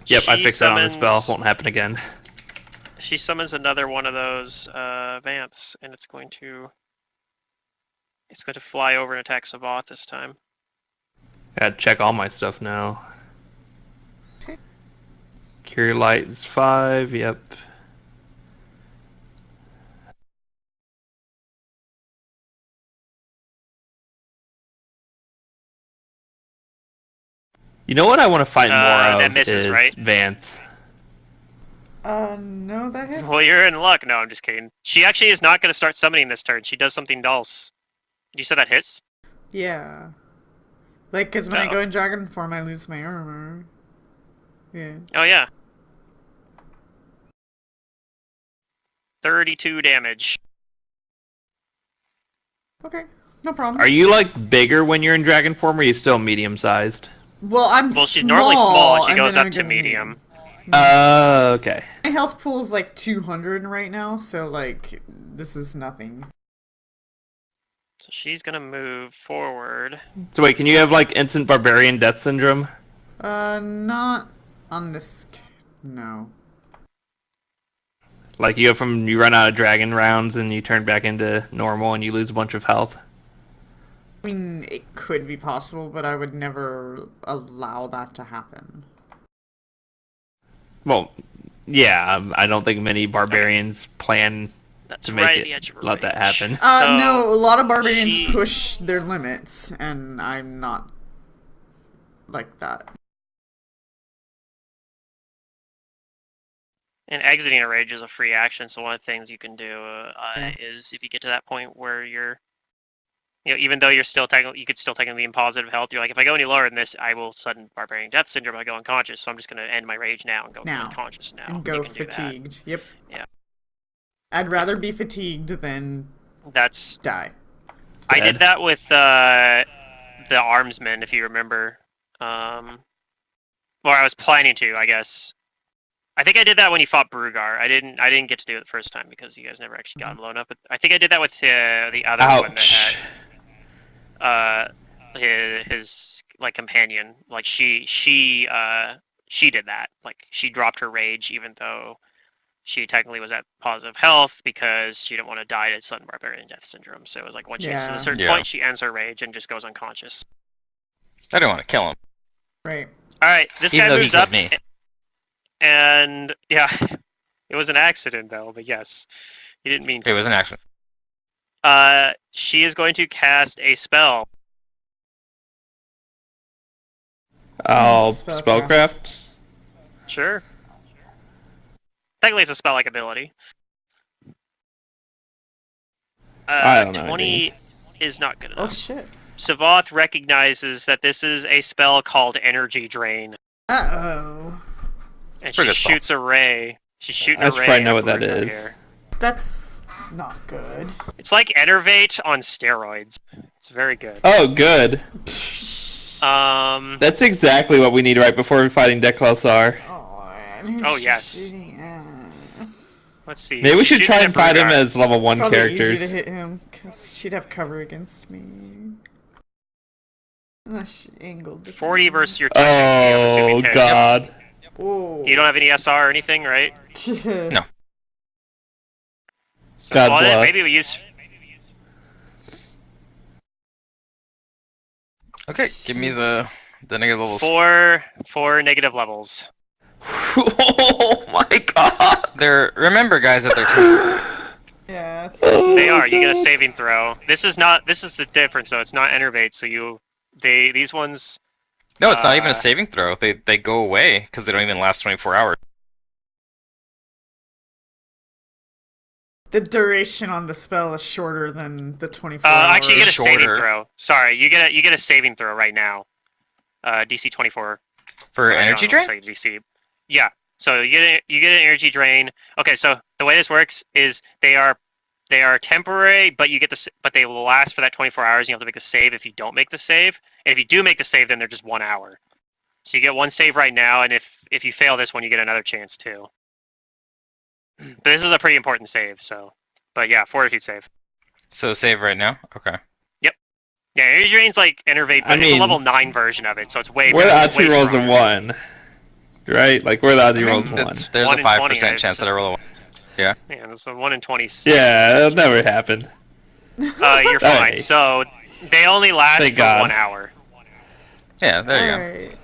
Yep, I she fixed that on the spell. summons- Won't happen again. She summons another one of those Vance, and it's going to fly over and attack Savath this time. Gotta check all my stuff now. Cure Light is 5, yep. You know what I want to fight more that of misses, is right? Vance. No, that hits. Well, you're in luck. No, I'm just kidding. She actually is not going to start summoning this turn. She does something else. You said that hits? Yeah. Like, because when I Oh. go in dragon form, I lose my armor. Yeah. Oh, yeah. 32 damage. Okay, no problem. Are you like bigger when you're in dragon form, or are you still medium sized? Well, I'm Well, she's small, normally small, and she and goes then up I to go medium. Okay. My health pool's like 200 right now, so like this is nothing. So she's going to move forward. So wait, can you have like instant barbarian death syndrome? Not on this. No. Like you run out of dragon rounds and you turn back into normal and you lose a bunch of health. I mean, it could be possible, but I would never allow that to happen. Well, yeah, I don't think many barbarians plan That's to make right it. at the edge of her Let that range. happen. So, No, a lot of barbarians she- push their limits, and I'm not like that. And exiting a rage is a free action, so one of the things you can do Yeah. is if you get to that point where you're, even though you're still you could still technically be in positive health. You're like, if I go any lower than this, I will sudden barbarian death syndrome. I go unconscious, so I'm just going to end my rage now and go Now. unconscious now. And go You can do that. fatigued. Yep. Yeah. I'd rather be fatigued than That's die. I Dead. did that with the armsman, if you remember. Or I was planning to, I guess. I think I did that when you fought Brugar. I didn't get to do it the first time because you guys never actually got him blown up. But I think I did that with the other one that Ouch. had his like companion. Like she did that. Like she dropped her rage even though she technically was at positive health because she didn't want to die to sudden barbarian death syndrome. So it was like once she gets to Yeah. a certain Yeah. point, she ends her rage and just goes unconscious. I didn't want to kill him. Right. All right, this Even guy though he moves killed up, me. and yeah, it was an accident though. But yes, he didn't mean It to. was an accident. She is going to cast a spell. Oh, Spellcraft. spellcraft. Sure. Technically, it's a spell-like ability. I don't know 20 is not good Oh enough. shit. Savath recognizes that this is a spell called Energy Drain, Uh-oh. and she Pretty good spell. shoots a ray. She's shooting I a should ray. probably know at what that Brugar is. here. That's not good. It's like Enervate on steroids. It's very good. Oh, good. That's That's exactly what we need right before fighting Deklausar. Oh, man. Who's Oh, she yes. shooting at? Let's see. Maybe we She's should shooting try at and fight him Brugar. as level 1 Probably characters. easier to hit him, because she'd have cover against me. Unless she angled the 40 thing. versus your attack AC, I'm Oh, assuming hits. God. Oh. You don't have any SR or anything, right? No. So, God well, then bless. maybe we use. Okay, give me the negative levels. Four negative levels. Oh, my God. Remember, guys, that they're temporary. Yeah, it's... They are. You get a saving throw. This is the difference though. It's not enervate. So these ones. No, it's not even a Uh, saving throw. They go away because they don't even last 24 hours. The duration on the spell is shorter than the 24 actually, you hours. get a saving Shorter. throw. Sorry, you get a saving throw right now. DC 24. For I don't energy know, drain? I'll show you DC. Yeah. So you get an energy drain. Okay, so the way this works is they are temporary, but but they will last for that 24 hours. You have to make the save if you don't make the save, and if you do make the save, then they're just 1 hour. So you get one save right now, and if you fail this one, you get another chance too. But this is a pretty important save. So, but yeah, fortitude save. So save right now? Okay. Yeah, energy drain's like enervate, but I it's a mean, level 9 version of it, so it's way Where the better. odds he rolls a stronger. 1? Right? Like, where the odds he rolls I mean, 1? there's 1 a in 5% 20, I'd chance say. that I roll a 1. Yeah, it's a 1 in 20. Yeah, that'll never happen. You're fine. Hey. So they only last Thank for God. 1 hour. Yeah, there you go. Alright.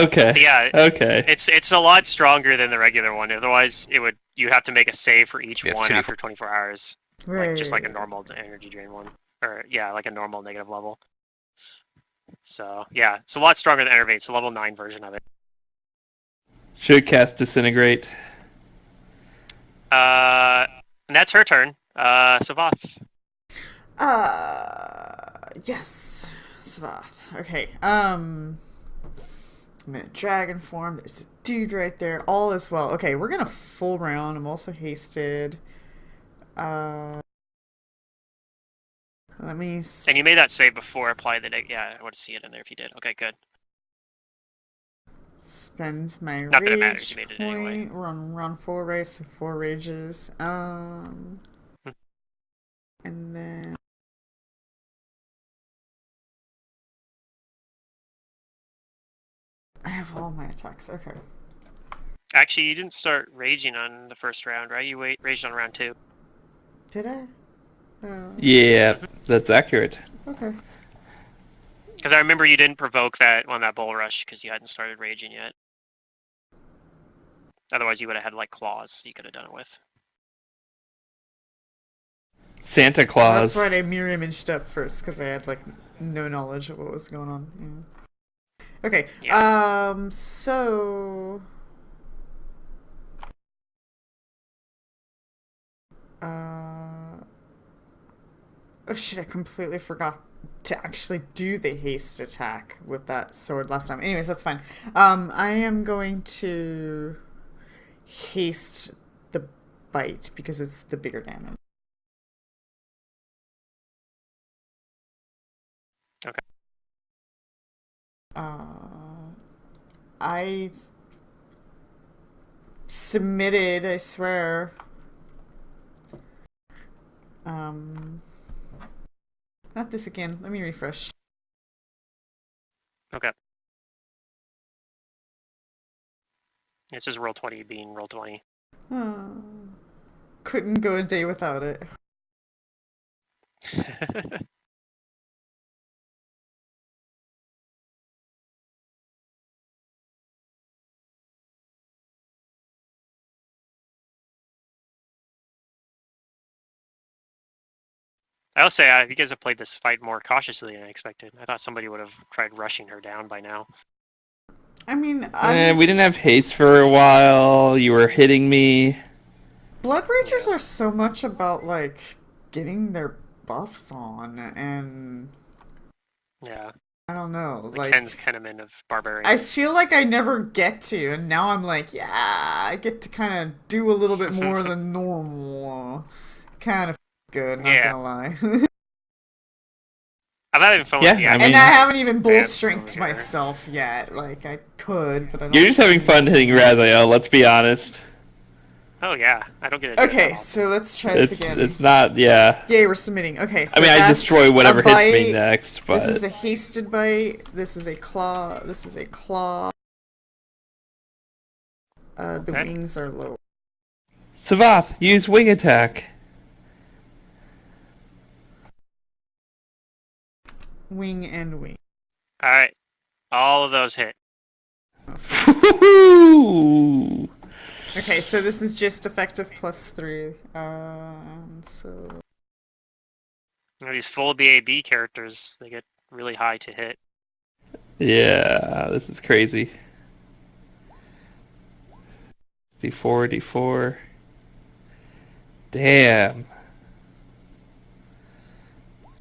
Okay. Yeah, Okay. it's a lot stronger than the regular one. Otherwise, you'd have to make a save for each Yeah, it's one 2d4. after 24 hours, Right. like just like a normal energy drain one, or yeah, like a normal negative level. So yeah, it's a lot stronger than Enervate. It's a level 9 version of it. Should cast Disintegrate. And that's her turn. Savath. Yes. Savath. Okay. I'm in dragon form. There's a dude right there. All is well. Okay, we're gonna full round. I'm also hasted. Let me. And you made that save before apply the yeah, I want to see it in there if you did. Okay, good. Spend my Not that it rage matters, you made it point. anyway. We're on round 4, right? So 4 rages. And then I have all my attacks. Okay. Actually, you didn't start raging on the first round, right? You raged on round 2. Did I? Oh. Yeah, that's accurate. Okay. Because I remember you didn't provoke that bull rush because you hadn't started raging yet. Otherwise, you would have had like claws you could have done it with. Santa Oh, Claus. that's right, I mirror imaged up first because I had like no knowledge of what was going on. Yeah. Okay. Yeah. So. Oh shit! I completely forgot to actually do the haste attack with that sword last time. Anyways, that's fine. I am going to haste the bite because it's the bigger damage. Okay. I submitted, I swear. Not this again. Let me refresh. Okay. It's just roll 20 being roll 20. Couldn't go a day without it. I'll say, you guys have played this fight more cautiously than I expected. I thought somebody would have tried rushing her down by now. I mean, We didn't have haste for a while. You were hitting me. Blood Ragers Yeah. are so much about, like, getting their buffs on, and Yeah. I don't know, The like, Ken's Keneman of barbarians. I feel like I never get to, and now I'm like, yeah, I get to kind of do a little bit more than normal. Kind of good, not Yeah. gonna lie. I'm having fun Yeah, with the I action. And mean- I haven't even bull Advance strengthed over here. myself yet. Like, I could, but I don't. You're just having fun hitting Raziel, let's be honest. Oh yeah, I don't get to do it Okay, that often. so let's try this again. It's not, yeah. Yay, we're submitting. Okay, so I mean, I that's destroy whatever a hits bite. me next, but... This is a hasted bite. This is a claw. This is a claw. The Okay. wings are low. Savath, use wing attack. Wing and wing. All right, all of those hit. Woohoo! Okay, so this is just effective +3. So You know, these full BAB characters, they get really high to hit. Yeah, this is crazy. D4, D4. Damn.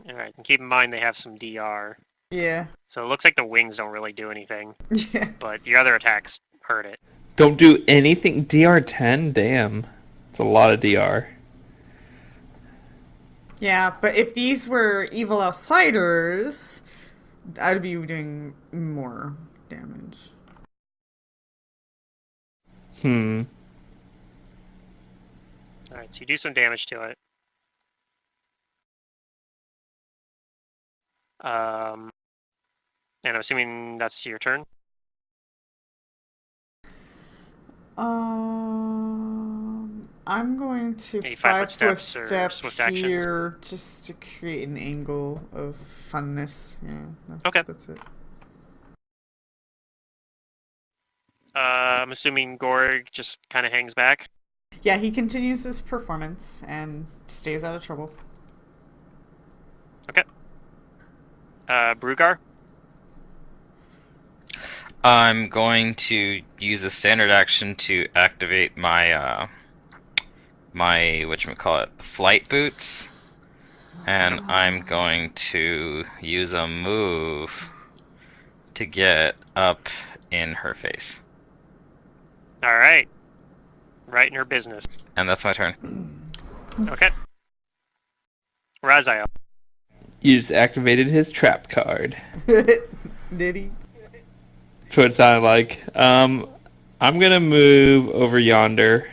All right, and keep in mind they have some DR. yeah, So it looks like the wings don't really do anything, yeah. but your other attacks hurt it. Don't do anything. DR10? Damn. It's a lot of DR. Yeah, but if these were evil outsiders, I'd be doing more damage. Hmm. All right, so you do some damage to it. And I'm assuming that's your turn. I'm going to Any 5-foot 5-foot steps or step swift actions? here just to create an angle of funness. Yeah. Okay. That's it. I'm assuming Gorg just kind of hangs back. Yeah, he continues his performance and stays out of trouble. Okay. Brugar? I'm going to use a standard action to activate my my whatchamacallit, flight boots. And I'm going to use a move to get up in her face. All right. Right in her business. And that's my turn. Okay. Raziel. You just activated his trap card. Did he? That's what it sounded like. I'm gonna move over yonder.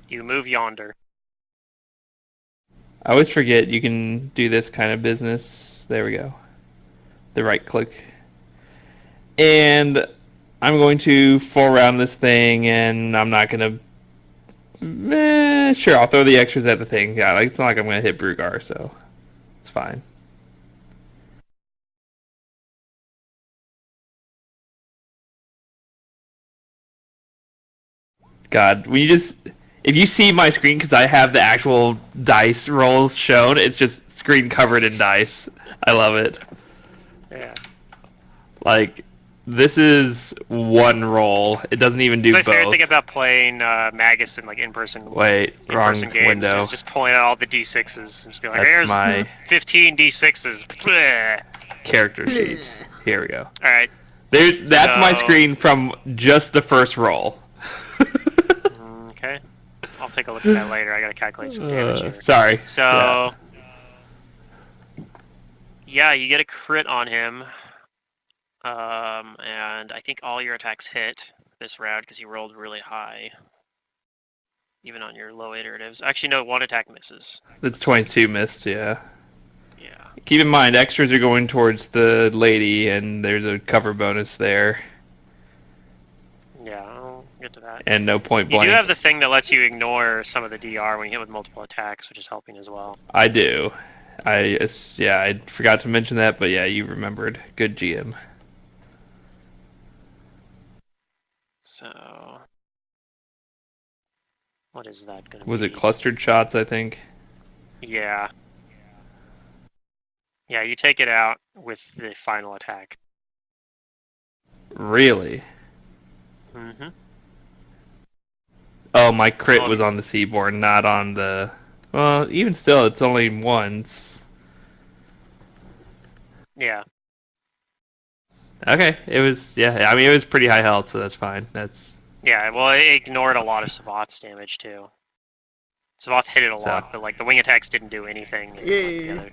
You move yonder. I always forget you can do this kind of business. There we go. The right click. And I'm going to full round this thing, and I'm not gonna. Sure, I'll throw the extras at the thing. Yeah, like it's not like I'm gonna hit Brugar, so it's fine. God, when you just if you see my screen, because I have the actual dice rolls shown, it's just screen covered in dice. I love it. Yeah. Like, this is one roll. It doesn't even do So my both. favorite thing about playing Magus in like in-person Wait, wrong games window. is just pulling out all the d6s and just be like, That's here's my 15 d6s. Bleh. character sheet. Here we go. All right. That's my So- screen from just the first roll. Okay. I'll take a look at that later. I gotta calculate some damage here. Sorry. So, yeah, you get a crit on him. And I think all your attacks hit this round because you rolled really high. Even on your low iteratives. Actually, no, one attack misses. It's 22 missed, yeah. Yeah. Keep in mind, extras are going towards the lady, and there's a cover bonus there, Yeah, I'll get to that. and no point You blank. do have the thing that lets you ignore some of the DR when you hit with multiple attacks, which is helping as well. I do. I forgot to mention that, but yeah, you remembered. Good GM. So, what is that going to be? Was it clustered shots, I think? Yeah. Yeah, you take it out with the final attack. Really? Mm-hmm. Oh, my crit Oh. was on the Seaborn, not on the... Well, even still, it's only once. Yeah. Okay, it was... Yeah, I mean, it was pretty high health, so that's fine. That's... Yeah, well, it ignored a lot of Savath's damage, too. Savath hit it a lot, but, like, the wing attacks didn't do anything. And, like, Yay. the other-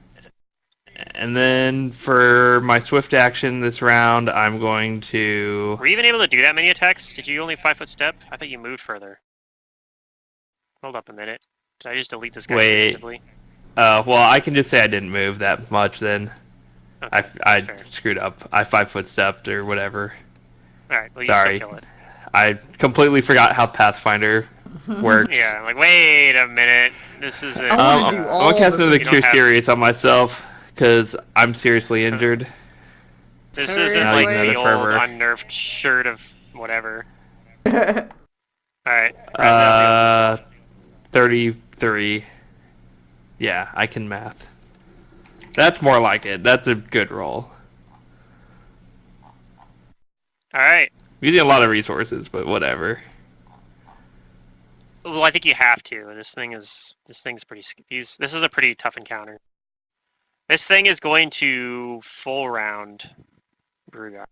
And then for my swift action this round, I'm going to... Were you even able to do that many attacks? Did you only 5-foot step? I thought you moved further. Hold up a minute. Did I just delete this guy Wait. preemptively? well, I can just say I didn't move that much then. Okay, I that's fair. screwed up. I 5-foot stepped or whatever. Alright, well, you Sorry. still kill it. I completely forgot how Pathfinder works. Yeah, like, wait a minute. This is a... I wanna do I'm all gonna cast the another things. Cure You don't have- Serious on myself, because I'm seriously injured. This Seriously? isn't like the Another old fervor. unnerved shirt of whatever. Alright. Alright. 33. Yeah, I can math. That's more like it. That's a good roll. Alright. Using a lot of resources, but whatever. Well, I think you have to. This thing's pretty... This is a pretty tough encounter. This thing is going to full round Brugar.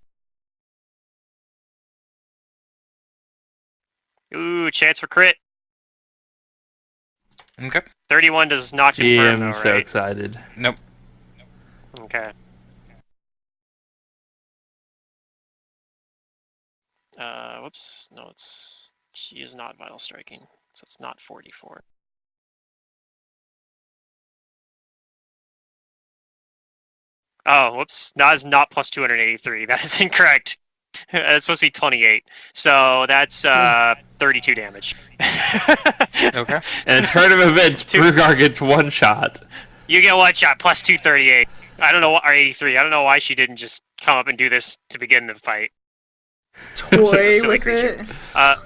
Ooh, chance for crit. Okay. 31 does not confirm, GM though, so right? excited. Nope. Okay. Whoops. No, she is not vital striking, so it's not 44. Oh, whoops. That is not plus 283. That is incorrect. That's supposed to be 28. So that's 32 damage. Okay. And in turn of events, Brugar gets one shot. You get one shot, plus 238. I don't know, or 83. I don't know why she didn't just come up and do this to begin the fight. Toy Silly with creature. it.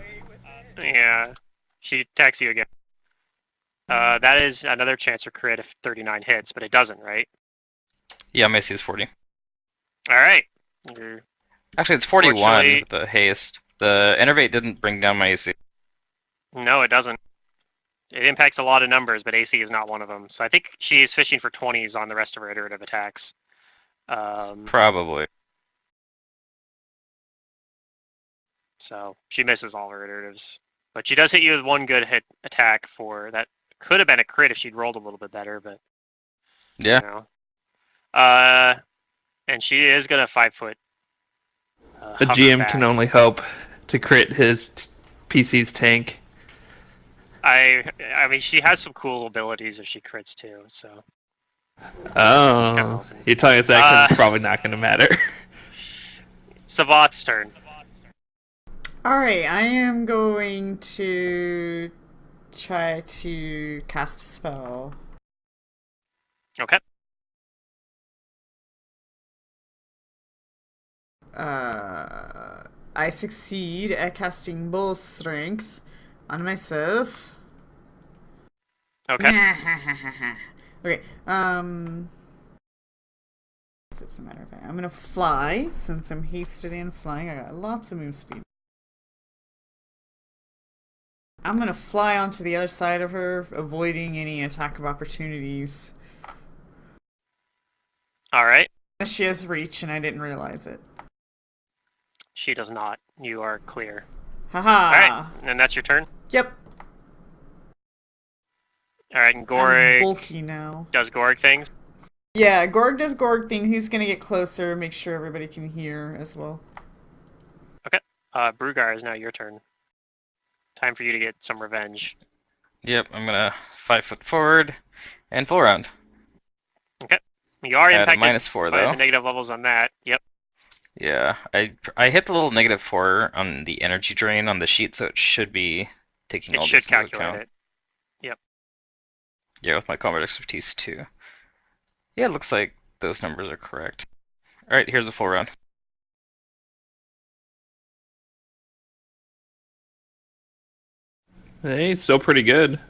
Yeah. She attacks you again. That is another chance for crit if 39 hits, but it doesn't, right? Yeah, my AC is 40. Alright. Actually, it's 41 Fortunately- with the haste. The Innervate didn't bring down my AC. No, it doesn't. It impacts a lot of numbers, but AC is not one of them. So I think she's fishing for 20s on the rest of her iterative attacks. Probably. So she misses all her iteratives. But she does hit you with one good hit attack for that. Could have been a crit if she'd rolled a little bit better, but Yeah. you know. And she is gonna 5-foot. The hover GM back. can only hope to crit his PC's tank. I mean, she has some cool abilities if she crits too. So Oh, open. you're telling us that 'cause it's probably not going to matter. Savath's turn. Alright, I am going to try to cast a spell. Okay. I succeed at casting Bull Strength on myself. Okay. Okay, as a matter of fact, I'm gonna fly since I'm hasted and flying. I got lots of move speed. I'm gonna fly onto the other side of her, avoiding any attack of opportunities. All right. She has reach, and I didn't realize it. She does not. You are clear. Haha! All right, and that's your turn. Yep. All right, and I'm Gorig bulky now. does Gorig things. Yeah, Gorg does Gorg thing. He's gonna get closer, make sure everybody can hear as well. Okay. Brugar is now your turn. Time for you to get some revenge. Yep, I'm gonna 5 foot forward and full round. Okay. You are At a impacted -4 by though. the negative levels on that. Yep. Yeah, I hit the little -4 on the energy drain on the sheet, so it should be taking It all should this into calculate account. it. Yep. Yeah, with my combat expertise too. Yeah, it looks like those numbers are correct. All right, here's a full round. Hey, still pretty good.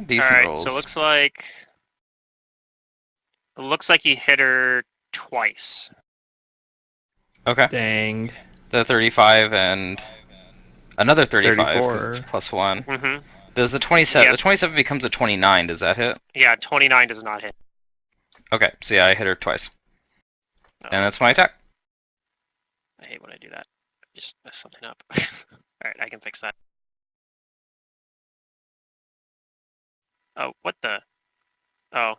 Decent All right. rolls. So it looks like you hit her twice. Okay. Dang. The 35 and another 35 because it's 34. +1. Mm-hmm. Does the 27? Yep. The 27 becomes a 29. Does that hit? Yeah, 29 does not hit. Okay, so yeah, I hit her twice, Oh, and that's my attack. I hate when I do that. I just mess something up. All right, I can fix that. Oh, what the? Oh,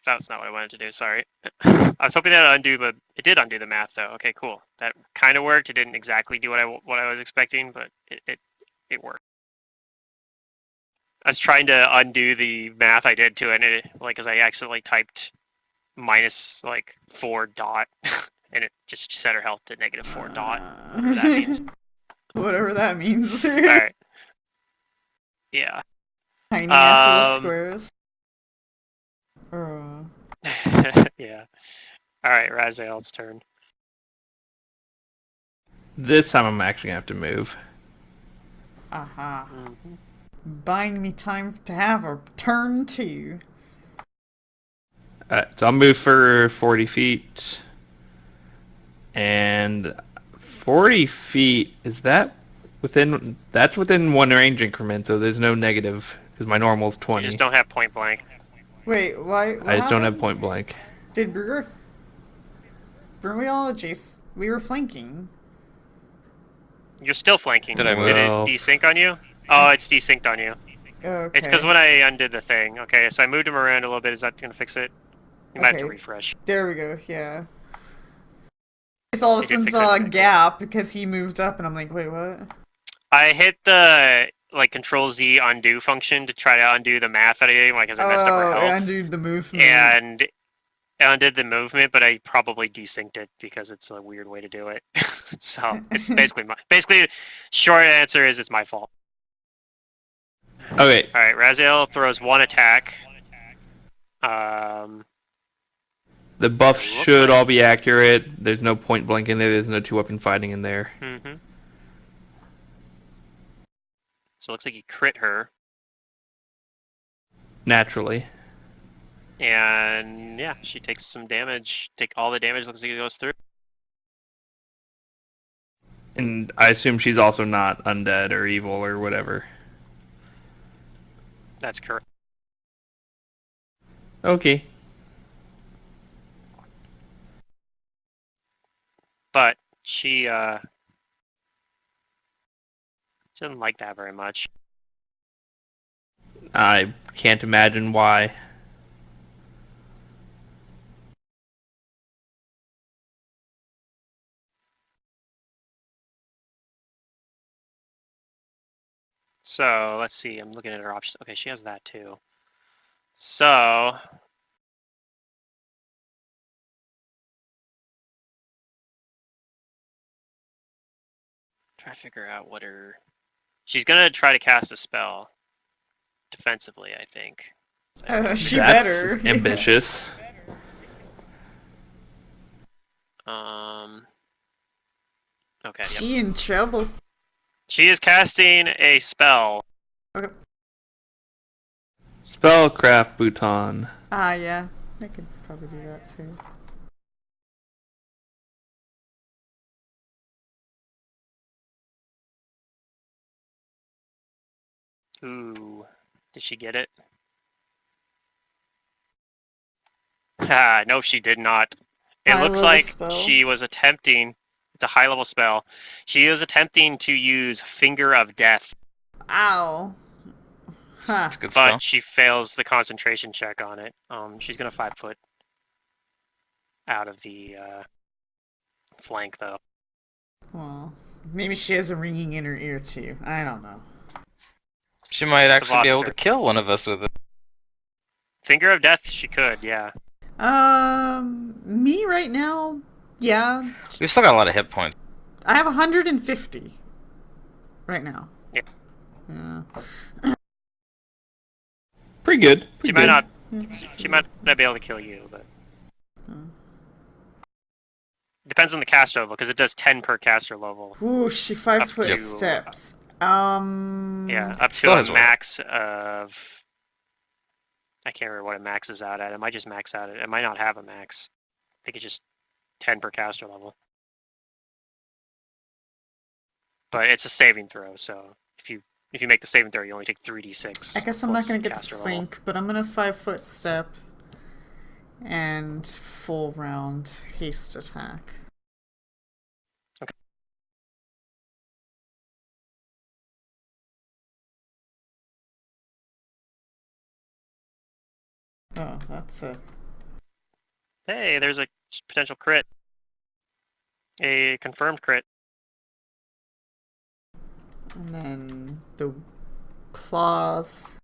that's not what I wanted to do. Sorry. I was hoping that would undo, but it did undo the math, though. Okay, cool. That kind of worked. It didn't exactly do what I was expecting, but it worked. I was trying to undo the math I did to it, and because I accidentally typed minus like 4 dot, and it just set her health to -4 dot. Whatever that means. Whatever that means. All right. Yeah. Tiny ass little squares. Yeah. All right, Raziel's turn. This time I'm actually gonna have to move. Aha. Mm-hmm. Buying me time to have a turn too. So I'll move for 40 feet. And 40 feet, is that within... That's within one range increment, so there's no negative, because my normal's You 20. just don't have point blank. Wait, why? What I just don't have happened? point blank. Did Brewer? Were we all adjacent? We were flanking. You're still flanking. Did I move? Did it Well- desync on you? Oh, it's desynced on you. Okay. It's because when I undid the thing. Okay, so I moved him around a little bit. Is that going to fix it? You might have to Okay. refresh. There we go. Yeah. Just all of a It did sudden fix saw a everything. gap because he moved up, and I'm like, wait, what? I hit the like Control Z undo function to try to undo the math that I did, like as I messed up her Oh, I health, undid the movement. and I undid the movement, but I probably desynced it because it's a weird way to do it. So it's basically short answer is it's my fault. Okay, All right, Raziel throws one attack. Um, the buffs It looks should like- all be accurate. There's no point blank in there. There's no two-weapon fighting in there. mm-hmm. So it looks like you crit her, Naturally. and yeah, she takes some damage. Take all the damage. Looks like it goes through. And I assume she's also not undead or evil or whatever. That's correct. Okay. But she doesn't like that very much. I can't imagine why. So let's see. I'm looking at her options. Okay, she has that too. So try to figure out what her. She's gonna try to cast a spell defensively, I think. So She That's better. ambitious. Okay. Yep. She in trouble. She is casting a spell. Okay. Spellcraft Bhutan. Ah, yeah. I could probably do that too. Ooh, did she get it? Ah, no, she did not. It High looks level like spell. she was attempting. It's a high level spell. She was attempting to use Finger of Death, Ow. Huh. It's a good spell. but she fails the concentration check on it. She's gonna 5 foot out of the flank though. Well, maybe she has a ringing in her ear too. I don't know. She might actually be able to Savotster. kill one of us with it. Finger of Death, she could, yeah. Me right now, yeah. We've still got a lot of hit points. I have 150 right now. Yeah. Yeah. Pretty good. She Pretty might good. not. Yeah. She might not be able to kill you, but Oh. depends on the caster level because it does 10 per caster level. Ooh, she 5 foot to- steps. Yeah, up Still to a has work. max of. I can't remember what it maxes out at. It might just max out at. It might not have a max. I think it's just 10 per caster level. But it's a saving throw, so if you make the saving throw, you only take 3d6. I guess I'm not plus gonna get the caster level. flank, but I'm gonna 5 foot step and full round haste attack. Okay. Oh, that's a Hey, there's a potential crit. A confirmed crit. and then the claws.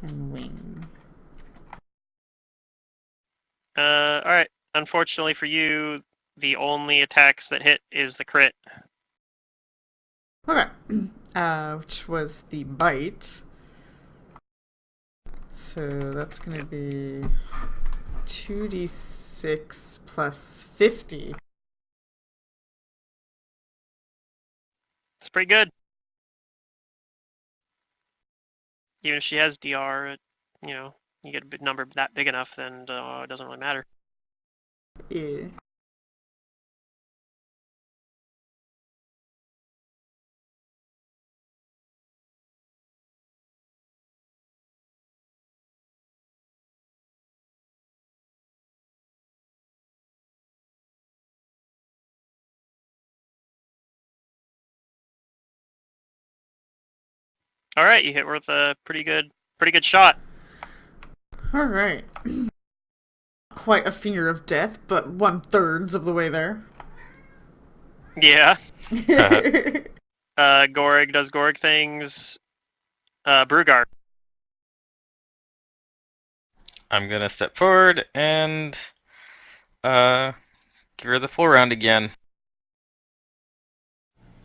And wing. Alright. Unfortunately for you, the only attacks that hit is the crit. Okay. Which was the bite. So that's gonna be 2d6 plus 50. It's pretty good. Even if she has DR, you get a big number that big enough, then it doesn't really matter. Yeah. Alright, you hit her with a pretty good shot. Alright. Quite a finger of death, but 1/3 of the way there. Yeah. Gorig does Gorig things. Brugard. I'm gonna step forward and give her the full round again.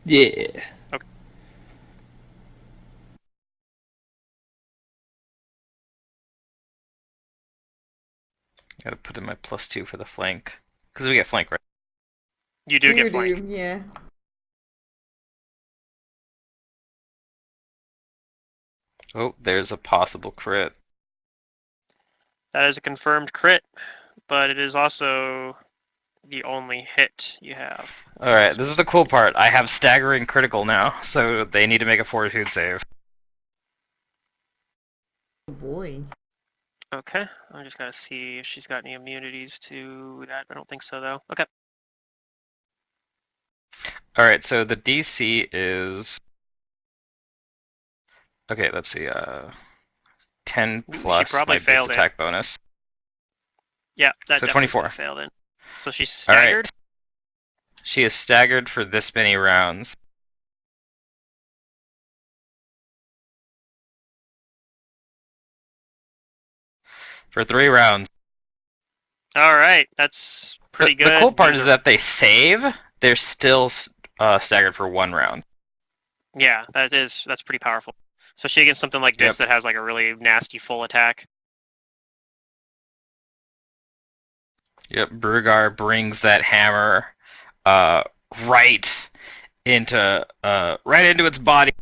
Yeah. Gotta put in my +2 for the flank. Because we get flank, right? You do get flank. Yeah. Oh, there's a possible crit. That is a confirmed crit, but it is also the only hit you have. Alright, this is the cool part. I have staggering critical now, so they need to make a fortitude save. Oh boy. Okay, I just gotta see if she's got any immunities to that. I don't think so, though. Okay. Alright, so the DC is... Okay, let's see, 10 Ooh, she plus probably my base failed it. attack bonus. Yeah, that So definitely 24. failed then. So she's Alright. staggered. She is staggered for this many rounds. For 3 rounds. All right, that's pretty good. The cool part These is are- that they save. They're still staggered for 1 round. yeah, that's pretty powerful, especially against something like this Yep. that has like a really nasty full attack. Yep, Brugar brings that hammer right into its body.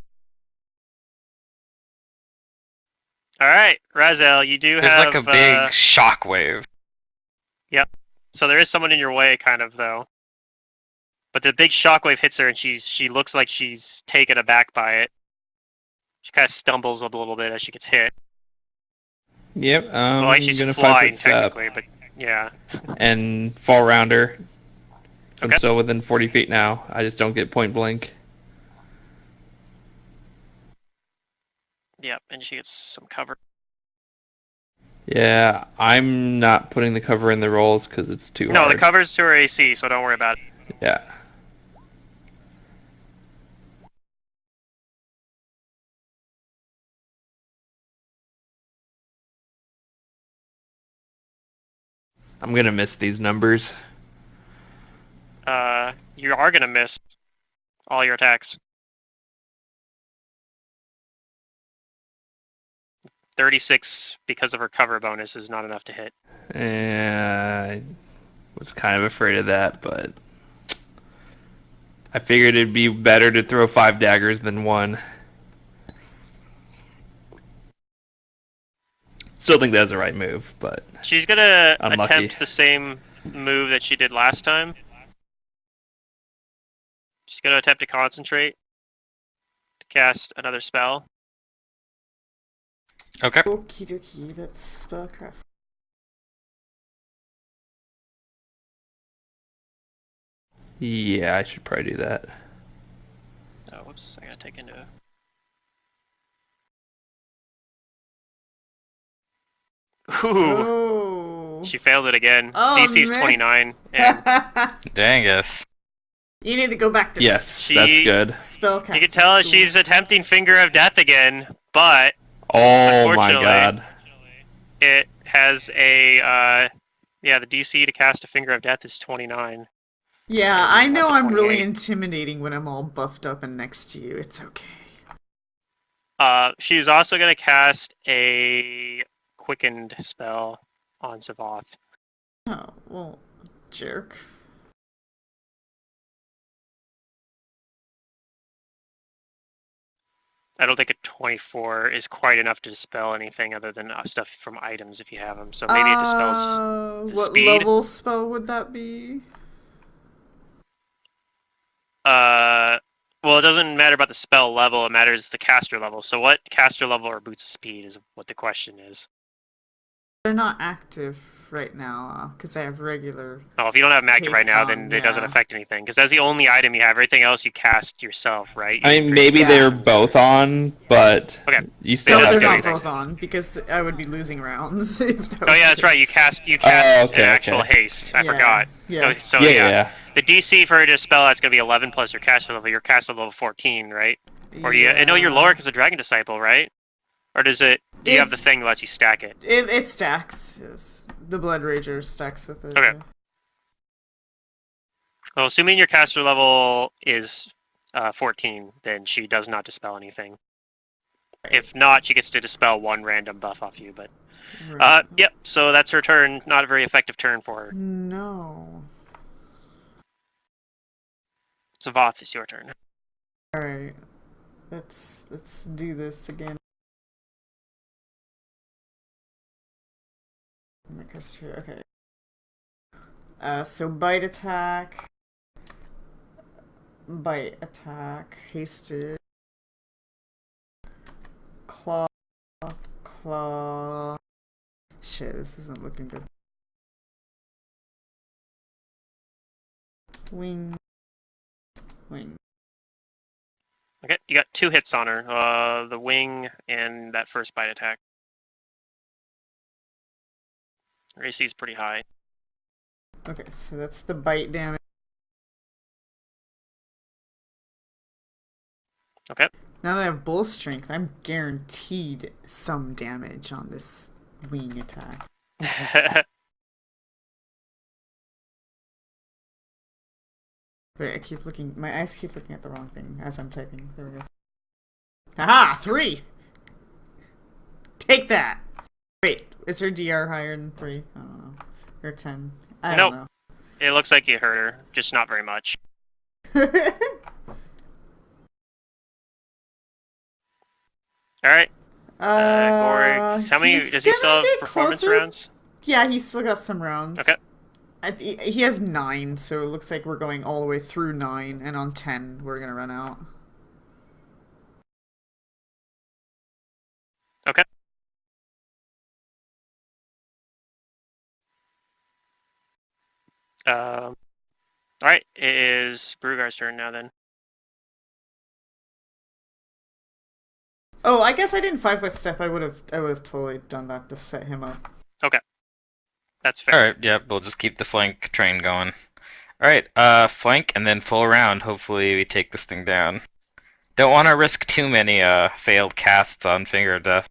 All right, Razel, you do There's have like a big shockwave. Yep. So there is someone in your way, kind of though. But the big shockwave hits her, and she looks like she's taken aback by it. She kind of stumbles a little bit as she gets hit. Yep, Well, she's gonna flying 5 foot step technically, but yeah. and fall rounder. I'm Okay. still within 40 feet now. I just don't get point blank. Yep, and she gets some cover. Yeah, I'm not putting the cover in the rolls because it's too No, hard. the cover's to her AC, so don't worry about it. Yeah. I'm gonna miss these numbers. You are gonna miss all your attacks. 36 because of her cover bonus is not enough to hit. I was kind of afraid of that, but I figured it'd be better to throw 5 daggers than 1. Still think that's the right move, but She's gonna Unlucky. attempt the same move that she did last time. She's gonna attempt to concentrate to cast another spell. Okay. Okie dokie, that's spellcraft. yeah, I should probably do that. Oh, whoops! I gotta take into. Ooh, Oh. she failed it again. Oh, DC's man. 29, and Dangus. You need to go back to Yes, She- that's good. spellcasting. you can tell school. she's attempting Finger of Death again, but Oh my Unfortunately- god. it has a the DC to cast a Finger of Death is 29. Yeah, and I know that's a I'm really 28. intimidating when I'm all buffed up and next to you. It's okay. She's also gonna cast a quickened spell on Savath. Oh, well, jerk. I don't think a 24 is quite enough to dispel anything other than stuff from items if you have them. So maybe it dispels the What speed. level spell would that be? Well, it doesn't matter about the spell level, it matters the caster level. So what caster level or boots of speed is what the question is. They're not active right now because I have regular. Oh, if you don't have them active right haste now, on, then it doesn't yeah. affect anything. Because that's the only item you have. Everything else you cast yourself, right? I mean, maybe Yeah. they're both on, but Okay. you They still don't No, have they're do to. not anything. both on because I would be losing rounds. If that Oh was yeah, that's the right. You case. cast okay, an actual okay. haste. I Yeah, forgot. Yeah. Oh, so yeah, yeah. yeah. The DC for her to spell that's gonna be 11 plus your caster level. Your caster level 14, right? Or do you? I know you're lower because of Dragon Disciple, right? Or does it? Do you have the thing that lets you stack it? It stacks. Yes. The Blood Rager stacks with it. Okay. yeah. Well, assuming your caster level is 14, then she does not dispel anything. If not, she gets to dispel one random buff off you. But Right. yep. So that's her turn. Not a very effective turn for her. No. Savath, it's your turn. All right. Let's do this again. My cursor. Okay. So bite attack. Bite attack. Hasted. Claw. Claw. Shit, this isn't looking good. Wing. Wing. Okay, you got 2 hits on her. The wing and that first bite attack. Her AC is pretty high. Okay, so that's the bite damage. Okay. Now that I have bull strength, I'm guaranteed some damage on this wing attack. Wait, I keep looking. My eyes keep looking at the wrong thing as I'm typing. There we go. Aha! 3! Take that! Wait, is her DR higher than 3? I don't know. Or 10? I Nope. don't It looks like you hurt her, just not very much. know. Alright. Gory. How many? He's Does he still gonna have get performance closer. rounds? Yeah, he's still got some rounds. Okay. He has 9, so it looks like we're going all the way through 9, and on 10 we're gonna run out. Okay. Alright, it is Brugar's turn now then. Oh, I guess I didn't 5-foot step. I would have totally done that to set him up. Okay. That's fair. Alright, yep, we'll just keep the flank train going. Alright, flank and then full round. Hopefully we take this thing down. Don't want to risk too many, failed casts on Finger of Death.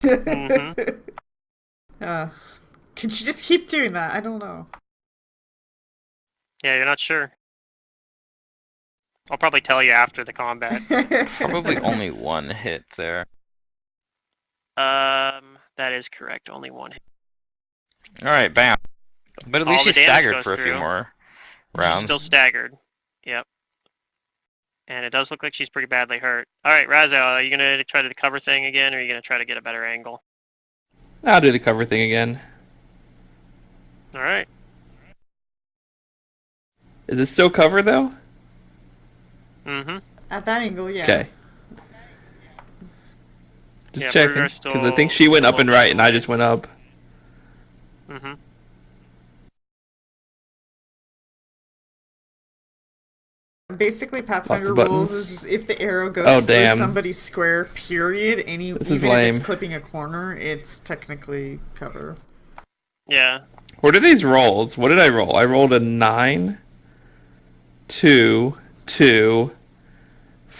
Mm-hmm. Can she just keep doing that? I don't know. Yeah, you're not sure. I'll probably tell you after the combat. Probably only one hit there. That is correct. Only one hit. Alright, bam. But at All least the she's damage staggered goes for a few through. more She's rounds. still staggered. Yep. And it does look like she's pretty badly hurt. Alright, Razo, are you gonna try the cover thing again, or are you gonna try to get a better angle? I'll do the cover thing again. Alright. Is it still cover though? Mm-hmm. At that angle, yeah. Okay. Just Yeah, checking, Bruger's because I think still she went a up and little right, and I away. just went up. Mm-hmm. Basically, Pathfinder Lots of rules buttons. is if the arrow goes Oh, through damn. somebody's square, period, This is even if it's lame. clipping a corner, it's technically cover. Yeah. What are these rolls? What did I roll? I rolled a 9, 2, 2,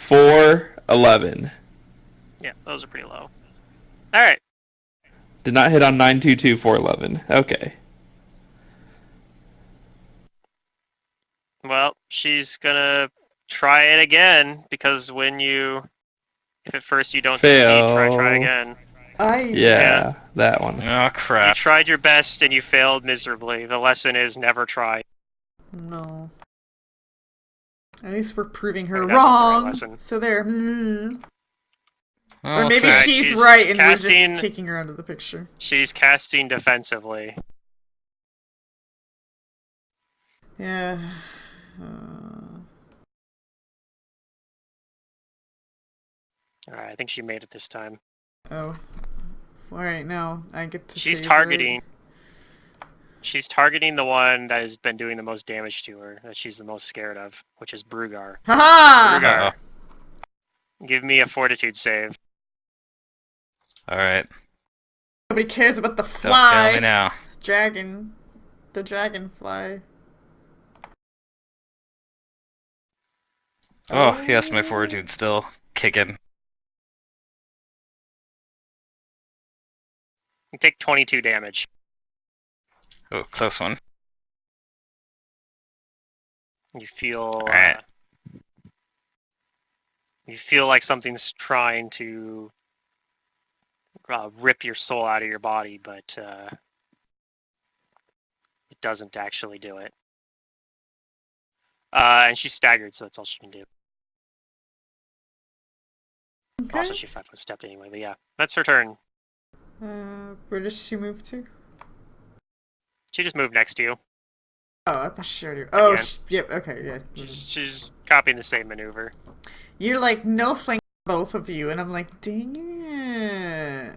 4, 11. Yeah, those are pretty low. Alright. Did not hit on 9, 2, 2, 4, 11. Okay. Well, she's gonna try it again, because when you... If at first you don't succeed, try Fail. again. Yeah, that one. Oh, You crap. tried your best and you failed miserably. The lesson is never try. No. At least we're proving her Right, that's the right wrong. lesson. So there. Oh, Or maybe fair. she's She's right and we're casting- just taking her out of the picture. She's casting defensively. Yeah. Alright, I think she made it this time. Oh. Alright, now I get to She's save targeting. She's targeting the one that has been doing the most damage to her, that she's the most scared of, which is Brugar. Her. Ha Brugar. Uh-oh. Give me a fortitude save. Alright. Nobody cares about the Don't fly. fail me now. Dragon. The dragonfly. Oh, yes, my fortitude's still kicking. You take 22 damage. Oh, close one. You feel Alright. you feel like something's trying to rip your soul out of your body, but it doesn't actually do it. And she's staggered, so that's all she can do. Okay. Also, she 5-foot stepped anyway, but yeah, that's her turn. Where does she move to? She just moved next to you. Oh, I thought she already. Oh, Again. yep. Okay, yeah. She's copying the same maneuver. You're like no flank, both of you, and I'm like, dang it.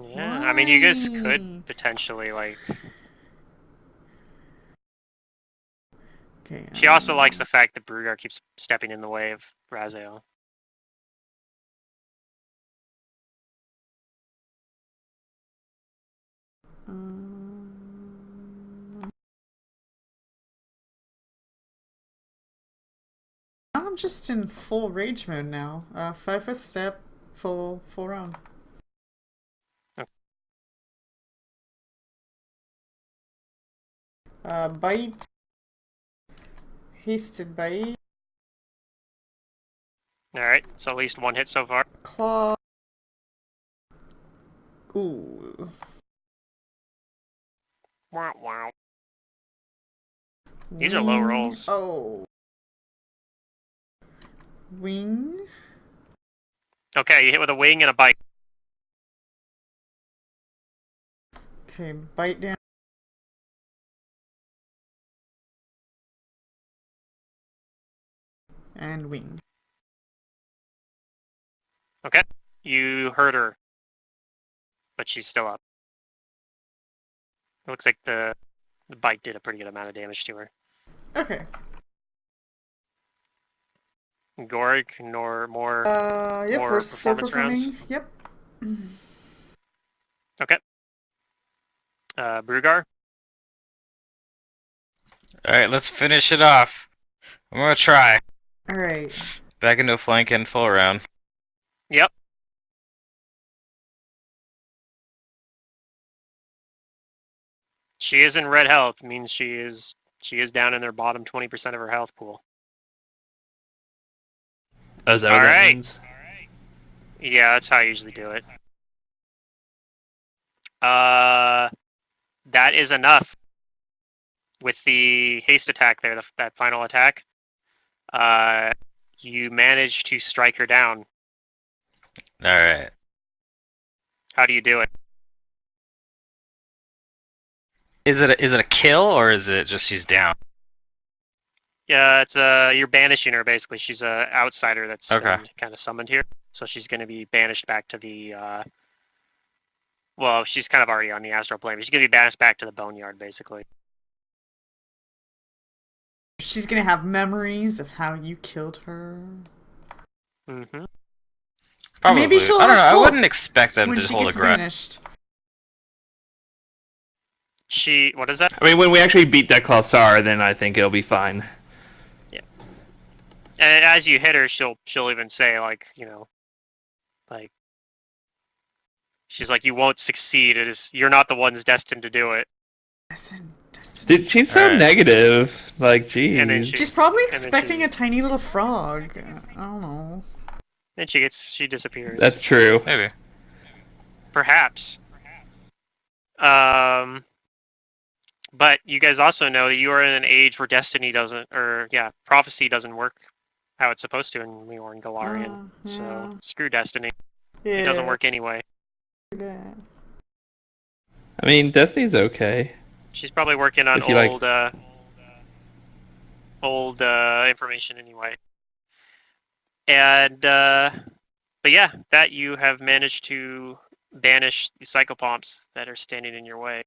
Yeah, I mean, you guys Why? could potentially like. Okay. She also likes the fact that Brugar keeps stepping in the way of Raziel. I'm just in full rage mode now. 5-foot step, full round. Bite. Hasted bite. Alright, so at least one hit so far. Claw. Ooh. Wow, wow. These are low rolls. Oh. Wing. Okay, you hit with a wing and a bite. Okay, bite down. And wing. Okay, you hurt her, but she's still up. It looks like the bite did a pretty good amount of damage to her. Okay. Gorg, nor more. Yep, More we're performance rounds? performing. Yep. Okay. Brugar. Alright, let's finish it off. I'm gonna try. Alright. Back into a flank and full round. Yep. She is in red health. Means she is down in their bottom 20% of her health pool. Oh, is that what All that right. means? Yeah, that's how I usually do it. That is enough. With the haste attack there, that final attack, you manage to strike her down. Alright. How do you do it? Is it a kill or is it just she's down? Yeah, it's you're banishing her basically. She's a outsider that's Okay. been kind of summoned here, so she's going to be banished back to the. Well, she's kind of already on the astral plane. But she's going to be banished back to the boneyard, basically. She's gonna have memories of how you killed her. Mm-hmm. Probably. Maybe she'll I don't know. have I hope wouldn't expect them when to she hold a gets grudge. banished. What is that? I mean, when we actually beat that Klausar, then I think it'll be fine. And as you hit her, she'll even say like, like, she's like, you won't succeed. You're not the ones destined to do it. Listen. Dude, she's so Alright. negative. Like, geez. And then She's probably and then expecting she- a tiny little frog. I don't know. Then she disappears. That's true. Maybe. Perhaps. But you guys also know that you are in an age where prophecy doesn't work how it's supposed to in Leor and Galarian. Yeah. So screw destiny. Yeah. It doesn't work anyway. That. I mean, Destiny's okay. She's probably working on If you like- old information anyway. And but yeah, that you have managed to banish the psychopomps that are standing in your way.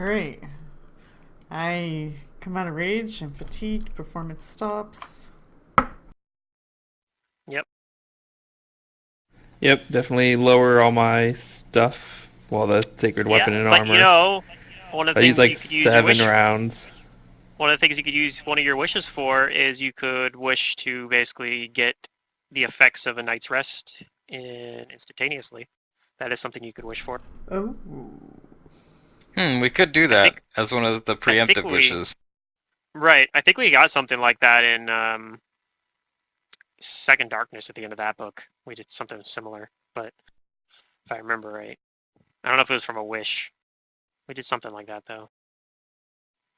Alright. I come out of rage. I'm fatigued. Performance stops. Yep, definitely lower all my stuff. Well, the sacred weapon and but armor. one of the I use things you like could use your 7 wish. rounds. One of the things you could use one of your wishes for is you could wish to basically get the effects of a night's rest instantaneously. That is something you could wish for. Oh. We could do that think- as one of the think preemptive we- wishes. Right. I think we got something like that in Second Darkness at the end of that book. We did something similar, but if I remember right. I don't know if it was from a wish. We did something like that though.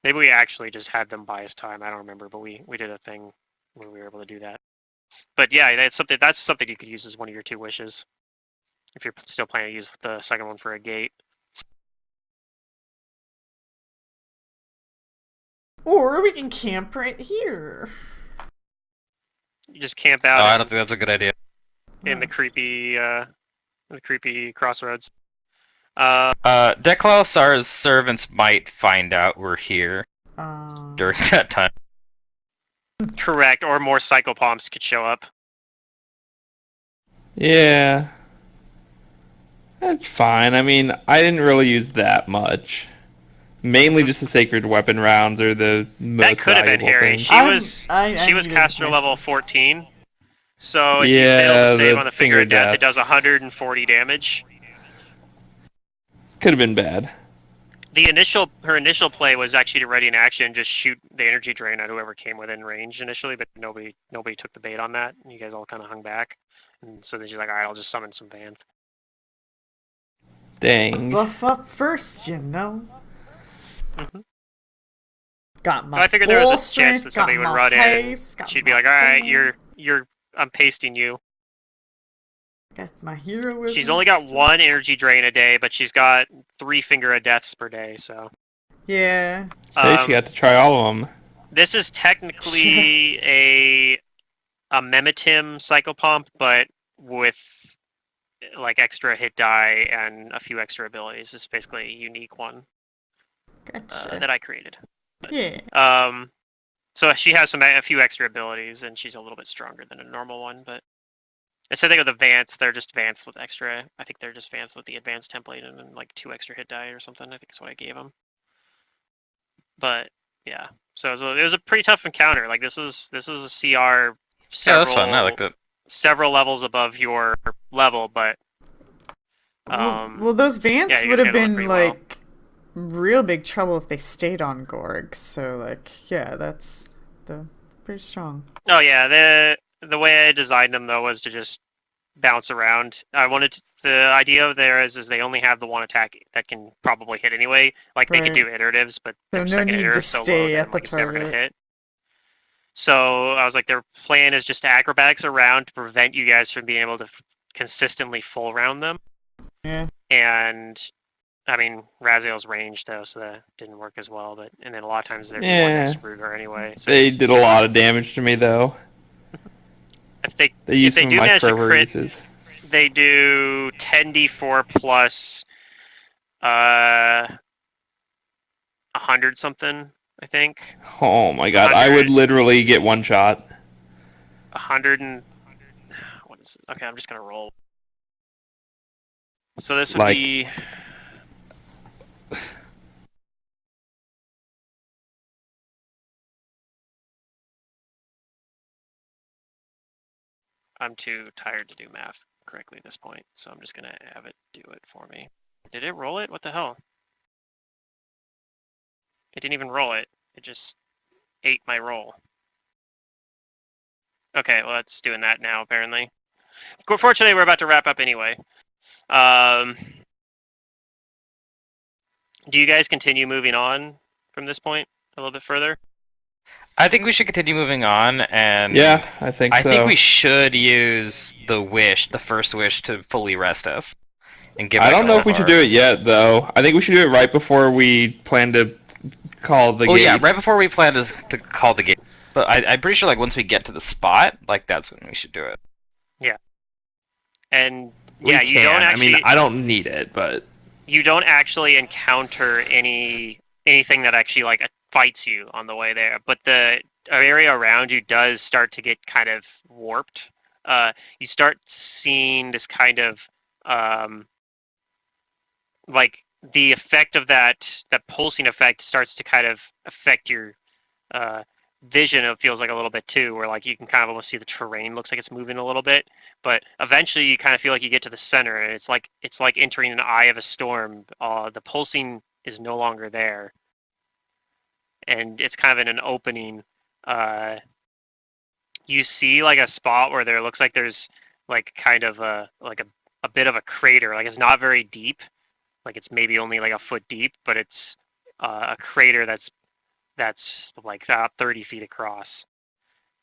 Maybe we actually just had them buy us time. I don't remember, but we did a thing where we were able to do that. But yeah, that's something you could use as one of your 2 wishes. If you're still planning to use the second one for a gate. Or we can camp right here. You just camp Oh, out I don't think that's a good idea. in the creepy crossroads. Deklausar's servants might find out we're here during that time. Correct, or more psychopomps could show up. Yeah. That's fine. I mean, I didn't really use that much. Mainly just the sacred weapon rounds are the most That could have been valuable Harry. things. She was needed caster my level space. 14. So if you Yeah, fail to save the on the finger of finger death, it death. does 140 damage. Could have been bad. her initial play was actually to ready an action, just shoot the energy drain at whoever came within range initially, but nobody took the bait on that. And you guys all kind of hung back, and so then she's like, "All right, I'll just summon some Vanth." Dang. Buff up first, you know. Mhm. Got my So I figured there was full a chance strength, that got somebody would my run in, pace, and got she'd be my like, "All right, full- I'm pasting you." got my heroism. She's only got one energy drain a day, but she's got 3 Finger of Deaths per day. So Yeah. Say she had to try all of them. this is technically a Memitim Psychopomp, but with like extra hit die and a few extra abilities. It's basically a unique one Gotcha. that I created. Yeah. So she has a few extra abilities, and she's a little bit stronger than a normal one. But the same thing with the Vance, they're just Vance with extra. I think they're just Vance with the advanced template and then like 2 extra hit die or something. I think is what I gave them. But yeah, so it was a pretty tough encounter. Like this is a CR Yeah, that's fun. I liked it. several levels above your level, but Well, those Vance yeah, you would guys have handled it been pretty well. like real big trouble if they stayed on Gorg. So like, yeah, that's pretty strong. Oh yeah, the way I designed them though was to just bounce around. The idea there is they only have the one attack that can probably hit anyway. Like they could do iteratives, but So their no second need to iterative so low stay that at the like it's never gonna target. hit. So I was like, their plan is just to acrobatics around to prevent you guys from being able to consistently full round them. Yeah. And I mean, Raziel's ranged though, so that didn't work as well. But and then a lot of times there'd be one Yeah. next to Ruger anyway. So They did a lot of damage to me though. if they used some of do my manage to fervor crit, uses. they do 10d4 plus 100 something, I think. Oh my god, I would literally get one shot. 100 and what is it? Okay, I'm just gonna roll. So this would Like- be. I'm too tired to do math correctly at this point, so I'm just gonna have it do it for me. Did it roll it? What the hell? It didn't even roll it. It just ate my roll. Okay, well it's doing that now apparently. Fortunately, we're about to wrap up anyway. Do you guys continue moving on from this point a little bit further? I think we should continue moving on, and Yeah, I think so. I think we should use the first wish, to fully rest us. And give I don't like, know all if we of should our- do it yet, though. I think we should do it right before we plan to call the Oh gate. yeah, right before we plan to call the gate. But I'm pretty sure like once we get to the spot, like that's when we should do it. And We yeah, you can. don't actually. I mean, I don't need it, but You don't actually encounter anything that actually like fights you on the way there, but the area around you does start to get kind of warped. You start seeing this kind of like the effect of that pulsing effect starts to kind of affect your uh, vision. It feels like a little bit too, where like you can kind of almost see the terrain looks like it's moving a little bit, but eventually you kind of feel like you get to the center, and it's like entering an eye of a storm. The pulsing is no longer there, and it's kind of in an opening. You see like a spot where there looks like there's like kind of a bit of a crater. Like it's not very deep, like it's maybe only like a foot deep, but it's a crater that's like about 30 feet across.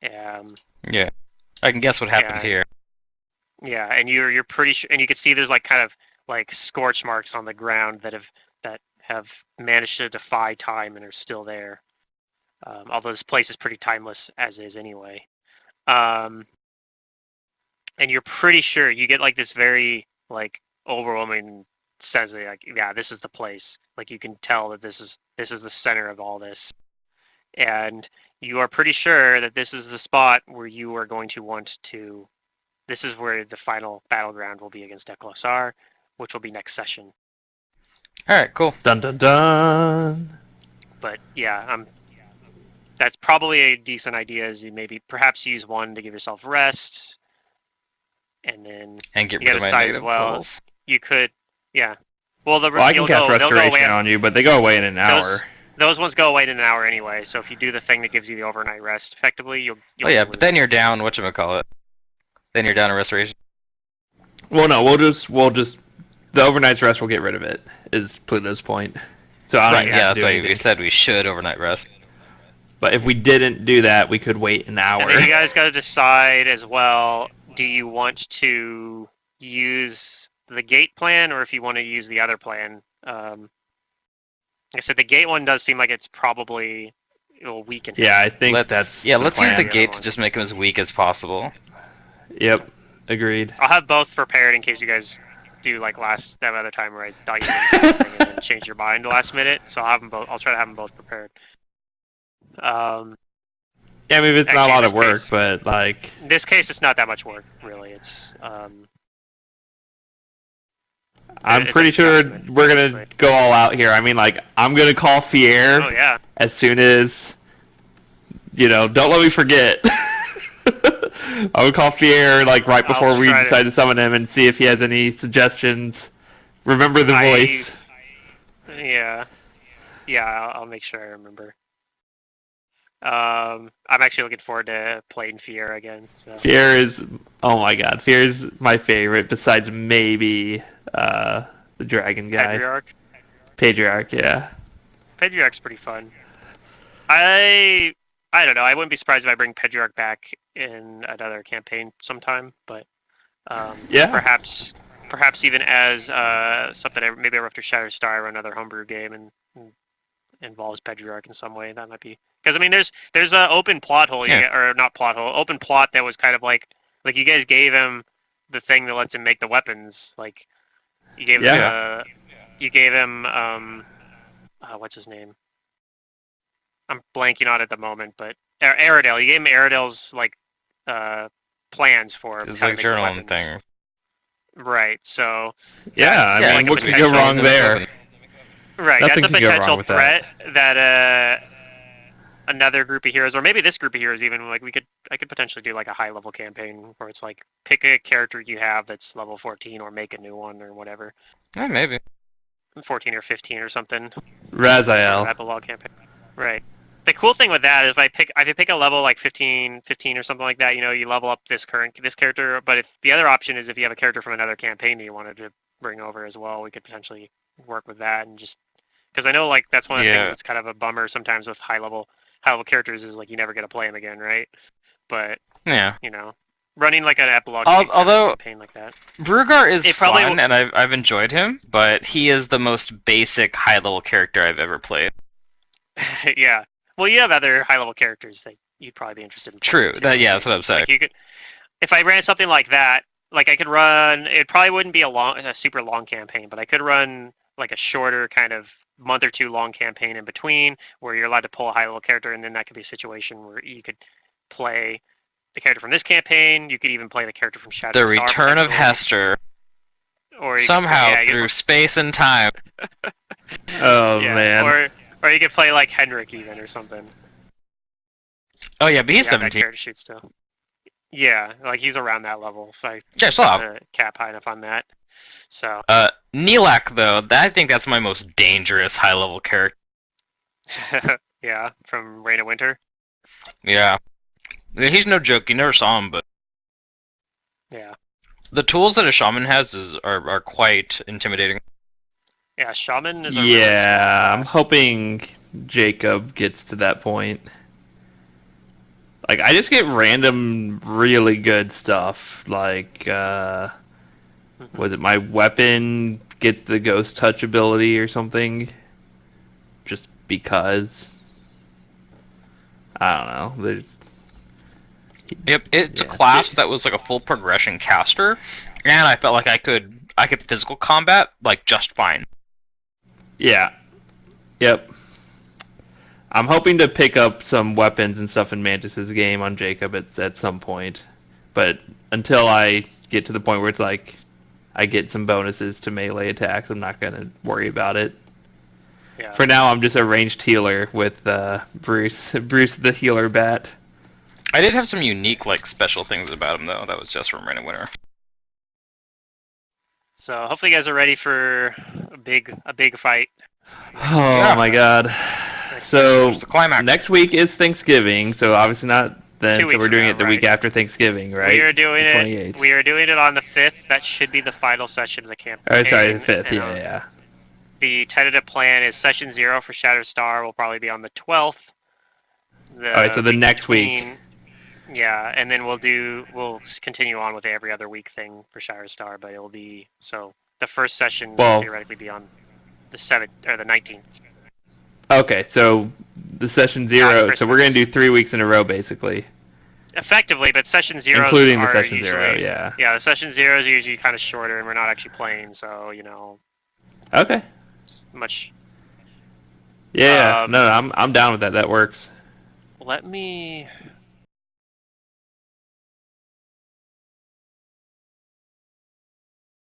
Yeah, I can guess what happened Yeah. here. Yeah, and you're pretty sure, and you can see there's like kind of like scorch marks on the ground that have managed to defy time and are still there. Although this place is pretty timeless as is anyway. And you're pretty sure you get like this very like overwhelming sense that like, yeah, this is the place. Like you can tell that this is the center of all this. And you are pretty sure that this is the spot where you are going to want to. This is where the final battleground will be against Deklosar, which will be next session. All right, cool. dun dun dun. But yeah, that's probably a decent idea. Is you maybe perhaps use one to give yourself rest, and then And get you rid of gotta my decide as negative well. levels. You could, yeah, Well, Well, I can cast they'll go away. Restoration on you, but they go away in an hour. Those ones go away in an hour anyway. So if you do the thing that gives you the overnight rest, effectively, you'll Oh yeah, just but lose then it. you're down. Whatchamacallit? Then you're down a restoration. Well, no, we'll just the overnight's rest will get rid of it. Is Pluto's point. So I don't Right. even Yeah, have to that's do why anything. we said we should overnight rest. But if we didn't do that, we could wait an hour. And then you guys got to decide as well. Do you want to use the gate plan, or if you want to use the other plan? Like I said, the gate one does seem like it's probably weak and Yeah, I think Let's use the plan. gate to just make him as weak as possible. Yep, agreed. I'll have both prepared in case you guys do like that other time where I thought you were doing something and then change your mind last minute. So I'll have them both. I'll try to have them both prepared. Yeah, I mean, it's not a Actually, in lot of this work, case- but like, In this case, it's not that much work, really. It's I'm it's pretty an sure adjustment, we're gonna basically. go all out here. I mean, like, I'm gonna call Fier Oh yeah. as soon as, don't let me forget. I would call Fier like right I'll before we try decide to summon him and see if he has any suggestions. Remember the voice. Yeah. Yeah, I'll make sure I remember. I'm actually looking forward to playing Fier again. So. Fier is, oh my god, Fier is my favorite besides maybe the dragon guy. Patriarch, yeah. Patriarch's pretty fun. I don't know. I wouldn't be surprised if I bring Patriarch back in another campaign sometime, but Yeah. perhaps even as something maybe after Shatterstar or another homebrew game and involves Patriarch in some way. That might be because I mean there's an open plot hole or not plot hole, open plot that was kind of like you guys gave him the thing that lets him make the weapons. Like you gave him what's his name? I'm blanking on it at the moment, but Aradale. You gave him Aradel's plans for It's how to like make the journaling weapons. thing. Right. So Yeah, that's I mean, like a what could go potential- wrong there? Right. Nothing That's a could go wrong potential with that. threat that another group of heroes, or maybe this group of heroes, even I could potentially do like a high level campaign where it's like pick a character you have that's level 14 or make a new one or whatever. Yeah, maybe. 14 or 15 or something. Raziel. Sort of epilogue campaign. Right. The cool thing with that is if I pick a level like 15 or something like that, you level up this character. But if the other option is if you have a character from another campaign that you wanted to bring over as well, we could potentially work with that and just because I know like that's one of the things that's kind of a bummer sometimes with high level characters is like you never get to play them again, right? But Yeah. running like an epilogue campaign like that. Brugar is probably fun, and I've enjoyed him, but he is the most basic high-level character I've ever played. Yeah. Well, you have other high-level characters that you'd probably be interested in. True. That's what I'm saying. Like you could, if I ran something like that, like I could run. It probably wouldn't be a super long campaign, but I could run like a shorter kind of month or two long campaign in between, where you're allowed to pull a high-level character, and then that could be a situation where you could play the character from this campaign. You could even play the character from Shatterstar. The Return of Hester. Or somehow through space and time. Oh man. Or you could play like Henrik even or something. Oh yeah, but he's 17. Character sheet still. Yeah, like he's around that level. So I set the cap high enough on that. So. Nilak though, I think that's my most dangerous high level character. Yeah, from Reign of Winter. Yeah. He's no joke. You never saw him, but. Yeah. The tools that a shaman has are quite intimidating. Yeah, shaman is a really small I'm class. hoping Jacob gets to that point. Like, I just get random really good stuff. Like, was it my weapon gets the ghost touch ability or something? Just because. I don't know. There's. Yep, it's a class that was like a full progression caster, and I felt like I could physical combat like just fine. Yeah. Yep. I'm hoping to pick up some weapons and stuff in Mantis's game on Jacob at some point. But until I get to the point where it's like I get some bonuses to melee attacks, I'm not going to worry about it. Yeah. For now, I'm just a ranged healer with Bruce the healer bat. I did have some unique like special things about him though. That was just from Reign of Winter. So hopefully you guys are ready for a big fight. Next, Oh Yeah. my god. next So It's the climax. next week is Thanksgiving, so obviously not then. 2 So weeks we're from doing now, it the week right? after Thanksgiving, right? We are doing the it. 28th. We are doing it on the 5th. That should be the final session of the campaign. Oh, sorry, the 5th. And, Yeah. The tentative plan is session 0 for Shattered Star will probably be on the 12th. All right, so the week next week. between- Yeah, and then we'll continue on with the every other week thing for Shattered Star, but it'll be so the first session will Well- theoretically be on the 7th or the 19th. Okay, so the session 0. So we're gonna Christmas. do 3 weeks in a row, basically, Effectively, but session zeros including the are session usually 0. Yeah. yeah, the session zeros are usually kind of shorter, and we're not actually playing, so Okay. much. Yeah. Um, No, I'm down with that. That works. Let me